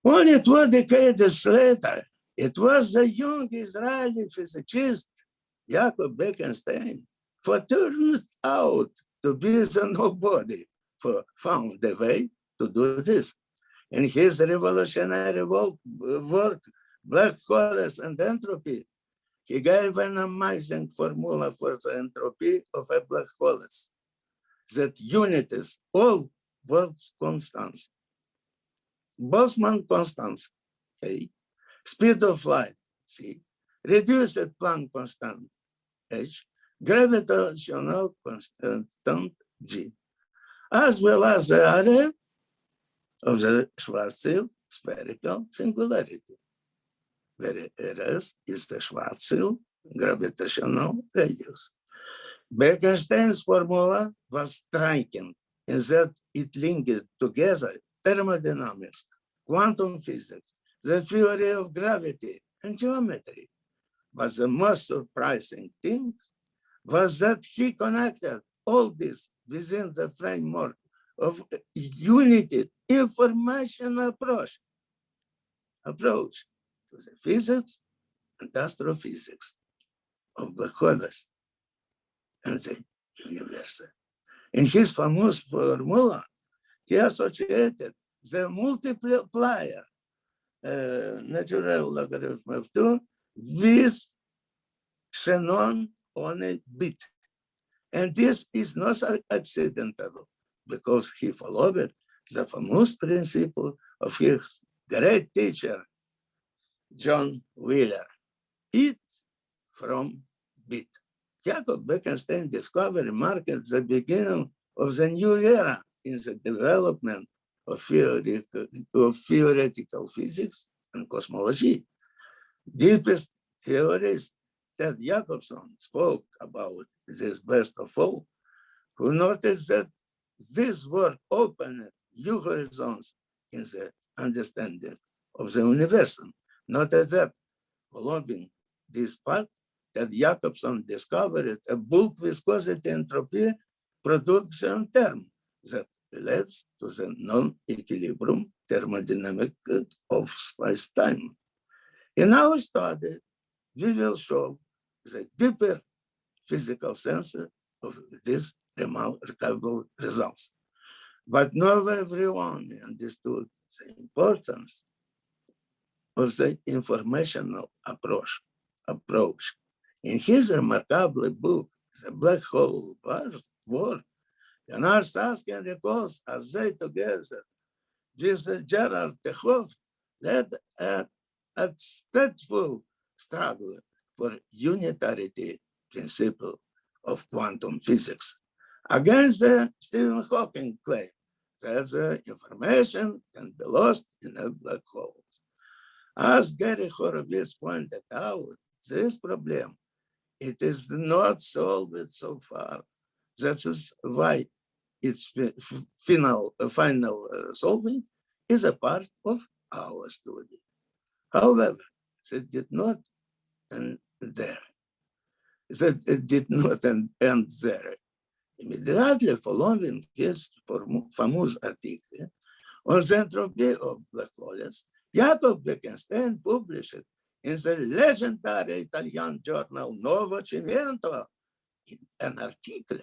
Only 2 decades later, it was the young Israeli physicist Jacob Bekenstein who turned out to be the nobody who found a way to do this. In his revolutionary work, Black Holes and Entropy, he gave an amazing formula for the entropy of a black hole that unites all world's constants. Boltzmann constants, A, speed of light, C, reduced Planck constant, H, gravitational constant, G, as well as the area of the Schwarzschild spherical singularity, whereas is the Schwarzschild gravitational radius. Bekenstein's formula was striking in that it linked together thermodynamics, quantum physics, the theory of gravity, and geometry. But the most surprising thing was that he connected all this within the framework of a united information approach to the physics and astrophysics of black holes and the universe. In his famous formula, he associated the multiplier natural logarithm of 2 with Shannon on a bit. And this is not accidental because he followed the famous principle of his great teacher, John Wheeler, it from bit. Jacob Bekenstein discovery marked the beginning of the new era in the development of theoretical physics and cosmology. Deepest theorist Ted Jacobson spoke about this best of all, who noticed that this work opened new horizons in the understanding of the universe. Noted that following this path, that Jacobson discovered a bulk viscosity entropy production term that relates to the non-equilibrium thermodynamic of space-time. In our study, we will show the deeper physical sense of these remarkable results. But not everyone understood the importance of the informational approach. In his remarkable book, The Black Hole War, Leonard Susskind recalls as they together with Gerard Tehoff led a stateful struggle for unitarity principle of quantum physics against the Stephen Hawking claim that the information can be lost in a black hole. As Gary Horowitz pointed out, this problem, it is not solved so far. That is why its final solving is a part of our study. However, it did not end there. It did not end there. Immediately following his famous article on the entropy of black holes, Jacob Bekenstein published in the legendary Italian journal Novecento an article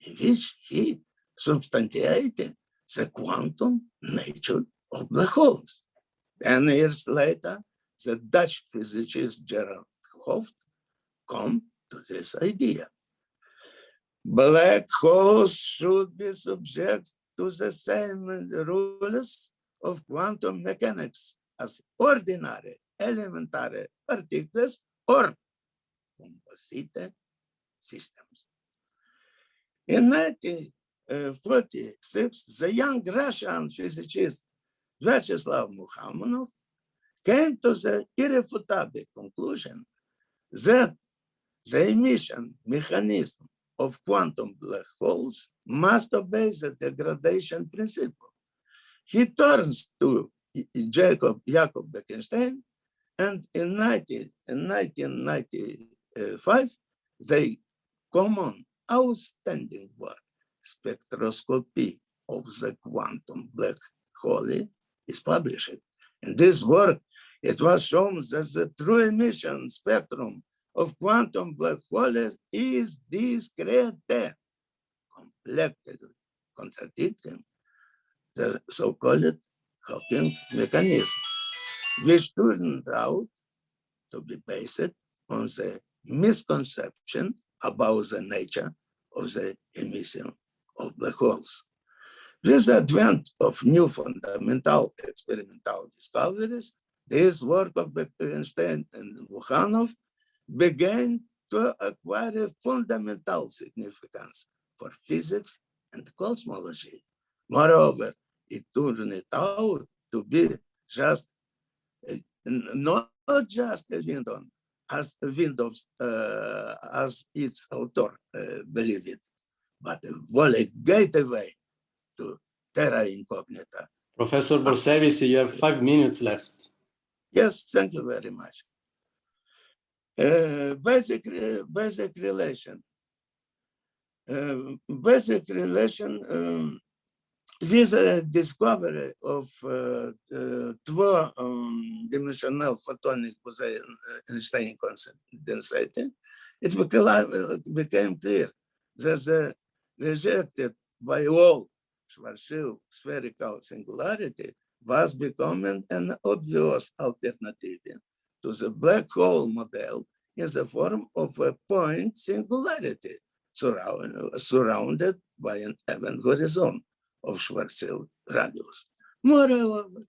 in which he substantiated the quantum nature of black holes. 10 years later, the Dutch physicist Gerard Hooft came to this idea. Black holes should be subject to the same rules of quantum mechanics as ordinary elementary particles or composite systems. In 1946, the young Russian physicist Vyacheslav Mukhamonov came to the irrefutable conclusion that the emission mechanism of quantum black holes must obey the degradation principle. He turns to Jacob Bekenstein, and in 1995, the common outstanding work, Spectroscopy of the Quantum Black Hole, is published. In this work, it was shown that the true emission spectrum of quantum black holes is discrete, completely contradicting the so-called Hawking mechanism, which turned out to be based on the misconception about the nature of the emission of black holes. With the advent of new fundamental experimental discoveries, this work of Bekenstein and Mukhanov began to acquire fundamental significance for physics and cosmology. Moreover, it turned out to be just not just a window, as its author believed it, but a volley gateway to terra incognita. Professor Borsevis, you have 5 minutes left. Yes, thank you very much. Basic relation. With the discovery of two-dimensional photonic Einstein condensate, it became clear that the rejected by all Schwarzschild spherical singularity was becoming an obvious alternative to the black hole model in the form of a point singularity surrounded by an event horizon of Schwarzschild radius. Moreover,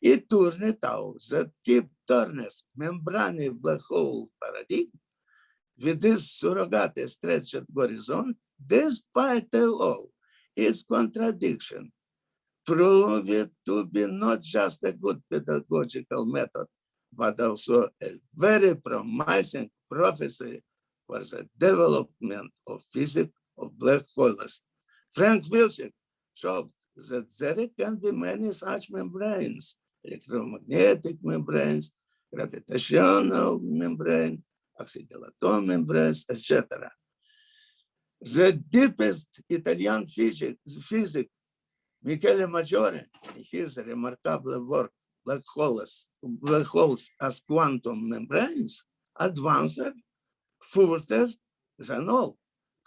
it turned out that Kip Thorne's membrane black hole paradigm with this surrogate stretched horizon, despite all its contradiction, proved it to be not just a good pedagogical method, but also a very promising prophecy for the development of physics of black holes. Frank Wilczek showed that there can be many such membranes, electromagnetic membranes, gravitational membrane, axial atom embrace, etc. The deepest Italian physic, Michele Maggiore, in his remarkable work, Black holes as quantum membranes, advanced further than all.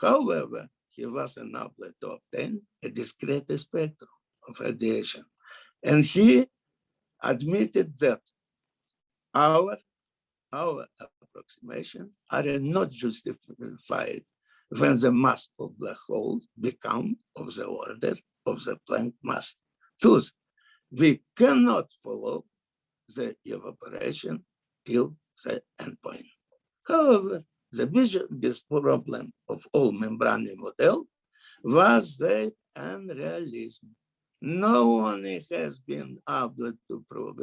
However, he was unable to obtain a discrete spectrum of radiation. And he admitted that our approximations are not justified when the mass of black holes become of the order of the Planck mass. Thus, we cannot follow the evaporation till the endpoint. However, the biggest problem of all membrane model was their unrealism. No one has been able to prove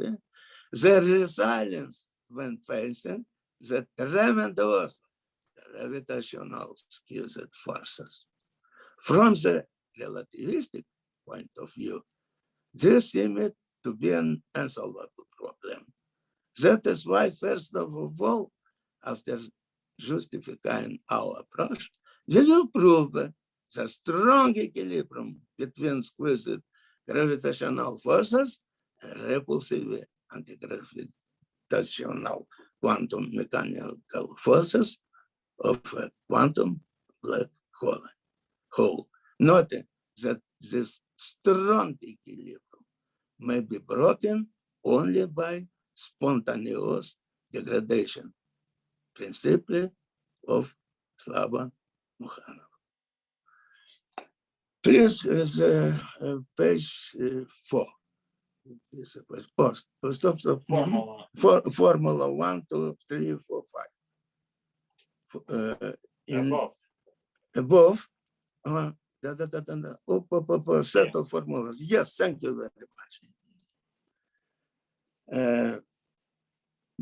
their resilience when facing the tremendous gravitational skewed forces. From the relativistic point of view, this seemed to be an unsolvable problem. That is why, first of all, after justifying our approach, we will prove the strong equilibrium between squeezed gravitational forces and repulsive anti-gravitational quantum mechanical forces of a quantum black hole. Note that this strong equilibrium may be broken only by spontaneous degradation, principle of Slaba-Mukhanov. Please, page 4. Stop. Formula 1, 2, 3, 4, 5. Above. Set of formulas. Yes, thank you very much.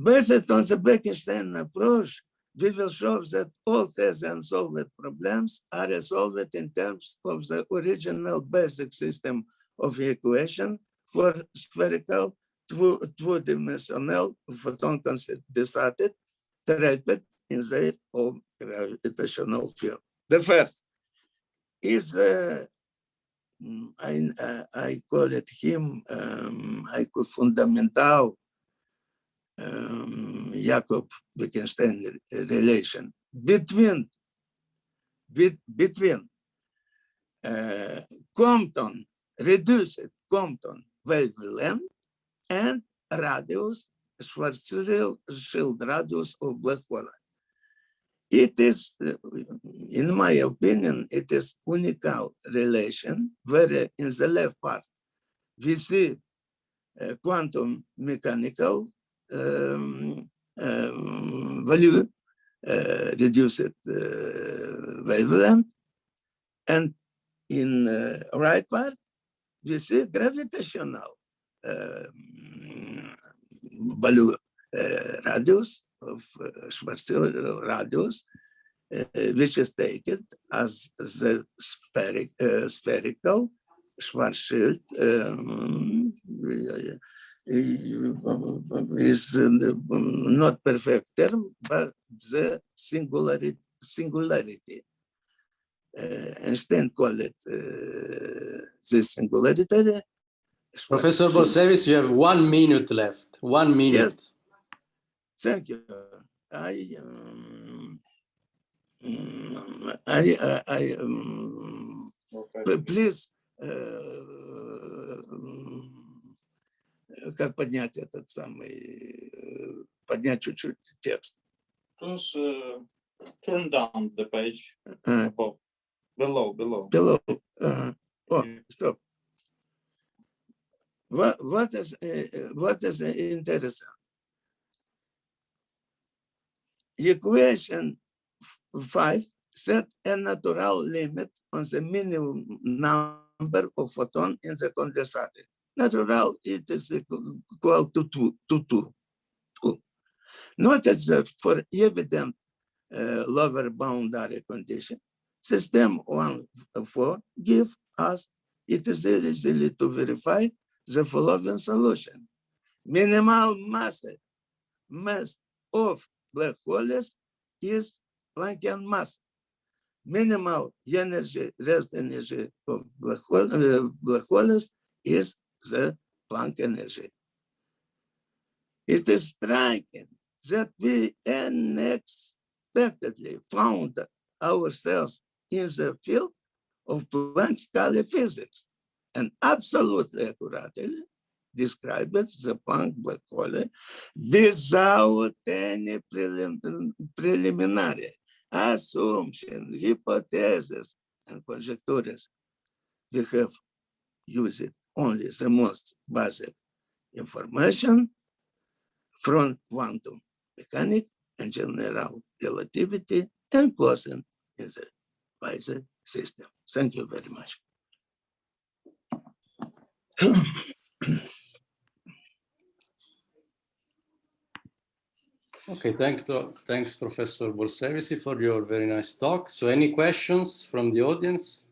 Based on the Bekenstein approach, we will show that all these unsolved problems are resolved in terms of the original basic system of equation for spherical two-dimensional photon condensated trapped in their own gravitational field. The first is, I call it fundamental Jacob Bekenstein relation between Compton, reduced Compton wavelength and radius, Schwarzschild radius of black hole. It is, in my opinion, it is unique relation where in the left part we see quantum mechanical value, reduced wavelength, and in right part we see gravitational value radius of Schwarzschild radius, which is taken as the spherical Schwarzschild is not perfect term, but the singularity. Einstein called it this singularity. Professor Borsevis, you have 1 minute left. 1 minute. Yes. Thank you. Please, как поднять этот самый, поднять чуть-чуть текст. Just turn down the page. Below. Below. Oh, stop. What is interesting? Equation 5 set a natural limit on the minimum number of photons in the condensator. Natural, it is equal to 2. Notice that for evident lower boundary condition, system 1-4 give us, it is easily to verify the following solution. Minimal mass of black holes is Planckian mass. Minimal energy, rest energy of black holes is the Planck energy. It is striking that we unexpectedly found ourselves in the field of Planck scalar physics and absolutely accurately described the Planck black hole without any preliminary assumption, hypothesis, and conjectures. We have used only the most basic information from quantum mechanics and general relativity and closing in the Weiser system. Thank you very much. Okay, thanks, Professor Bolsevici, for your very nice talk. So any questions from the audience?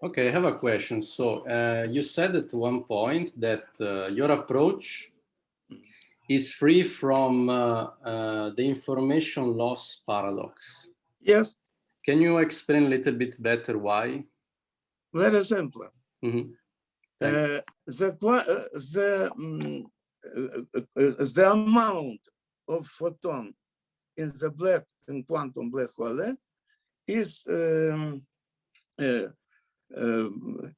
Okay, I have a question. So you said at one point that your approach is free from the information loss paradox. Yes. Can you explain a little bit better why? Very simple. Mm-hmm. The amount of photon in the quantum black hole is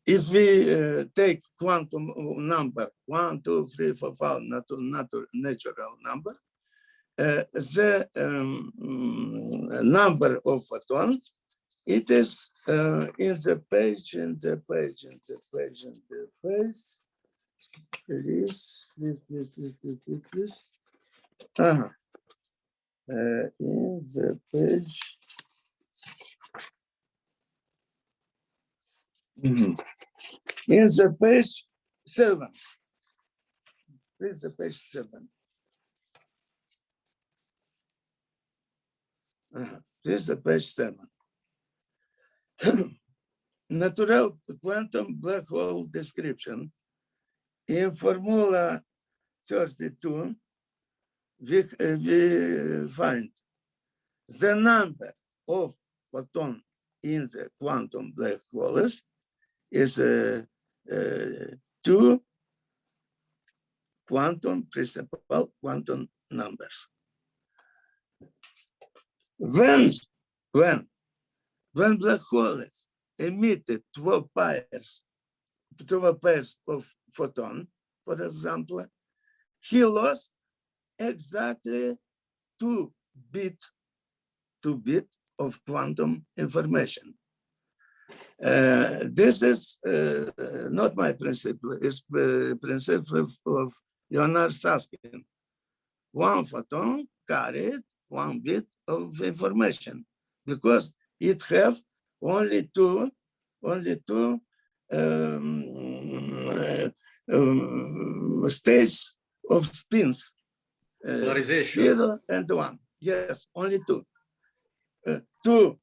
if we take quantum number 1, 2, 3, 4, 5, natural number, the number of photon, it is in the page, please. In the page. In the page 7. Please, the page 7. Please, the page 7. Natural quantum black hole description. In formula 32, we find the number of photon in the quantum black holes is 2 principal quantum numbers. When black holes emitted 12 pairs of photon, for example, he lost exactly 2 bit of quantum information. This is not my principle, it's the principle of Leonard Susskind. 1 photon carried 1 bit of information because it have only two states of spins. Polarizations. 0 and 1. Yes, only 2. Two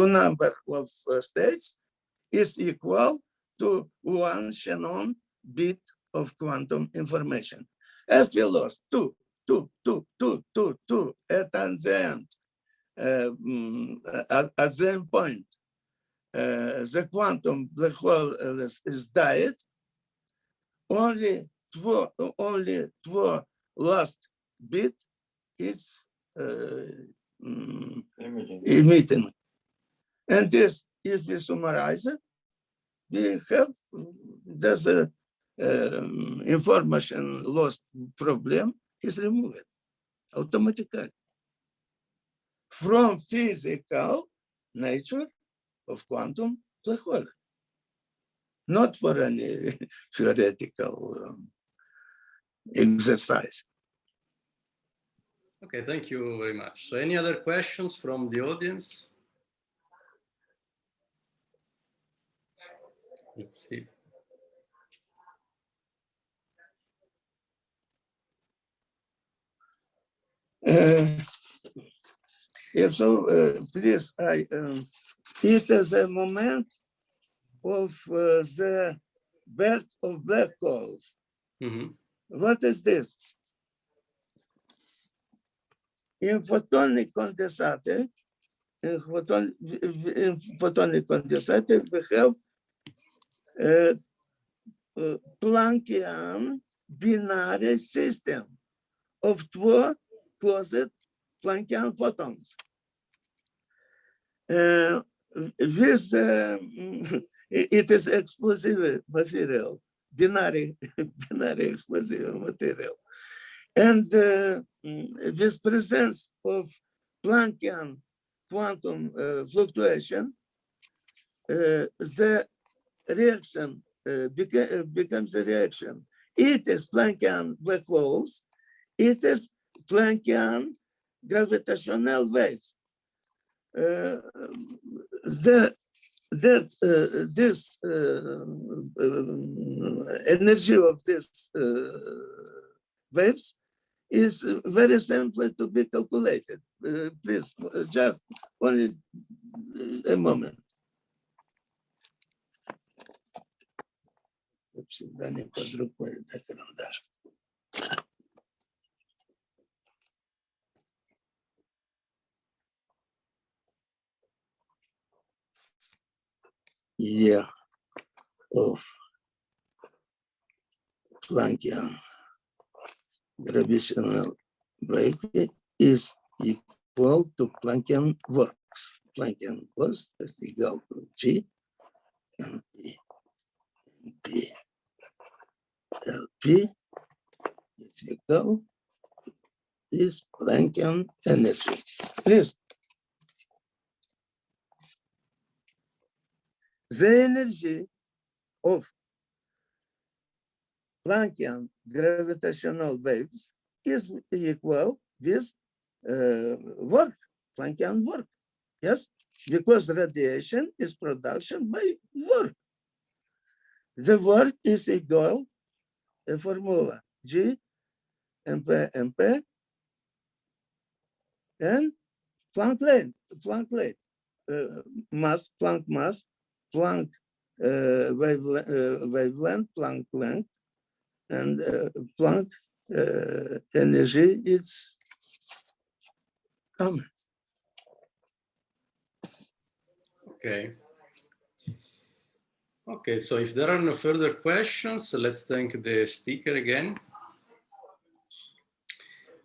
number of states is equal to 1 Shannon bit of quantum information. If we lost 2 at the end, at the end point, the quantum black hole is died. Only two last bit is emitting. And this, if we summarize it, we have there's a information loss problem is removed automatically from physical nature of quantum black hole, not for any theoretical exercise. Okay, thank you very much. So any other questions from the audience? Let's see. If so, please, it is a moment of the birth of black holes. What is this? In photonic condensate, we have a Planckian binary system of two closed Planckian photons. It is explosive material, binary explosive material. And this presence of Planckian quantum fluctuation, the reaction becomes a reaction. It is Planckian black holes. It is Planckian gravitational waves. This energy of these waves is very simple to be calculated. Please, just only a moment. Yeah, of Planckian gravitational wave is equal to Planckian works. Planckian works is equal to G and P LP is equal to this Planckian energy. Please. The energy of Planckian gravitational waves is equal with work, Planckian work. Yes, because radiation is production by work. The work is equal a formula G MP and Planck length, mass, Planck mass, Planck wavelength, Planck length, and Planck energy is common. Okay. Okay, so if there are no further questions, let's thank the speaker again.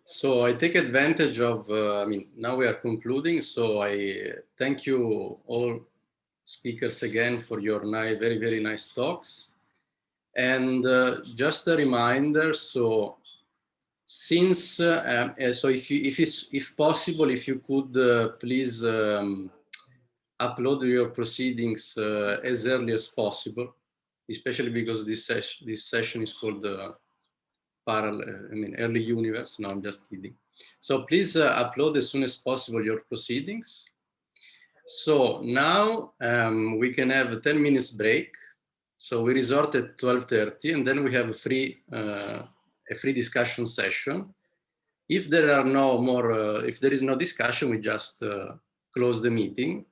So I take advantage of, now we are concluding, so I thank you all speakers again for your very, very nice talks. And just a reminder, so since, so if possible, if you could please upload your proceedings as early as possible, especially because this session is called early universe. No, I'm just kidding. So please upload as soon as possible your proceedings. So now we can have a 10 minutes break. So we resort at 12:30, and then we have a free discussion session. If there are no more, if there is no discussion, we just close the meeting.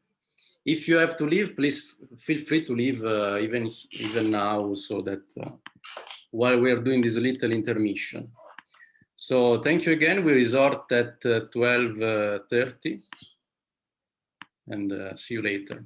If you have to leave, please feel free to leave even now, so that while we are doing this little intermission. So thank you again. We resort at 12:30, and see you later.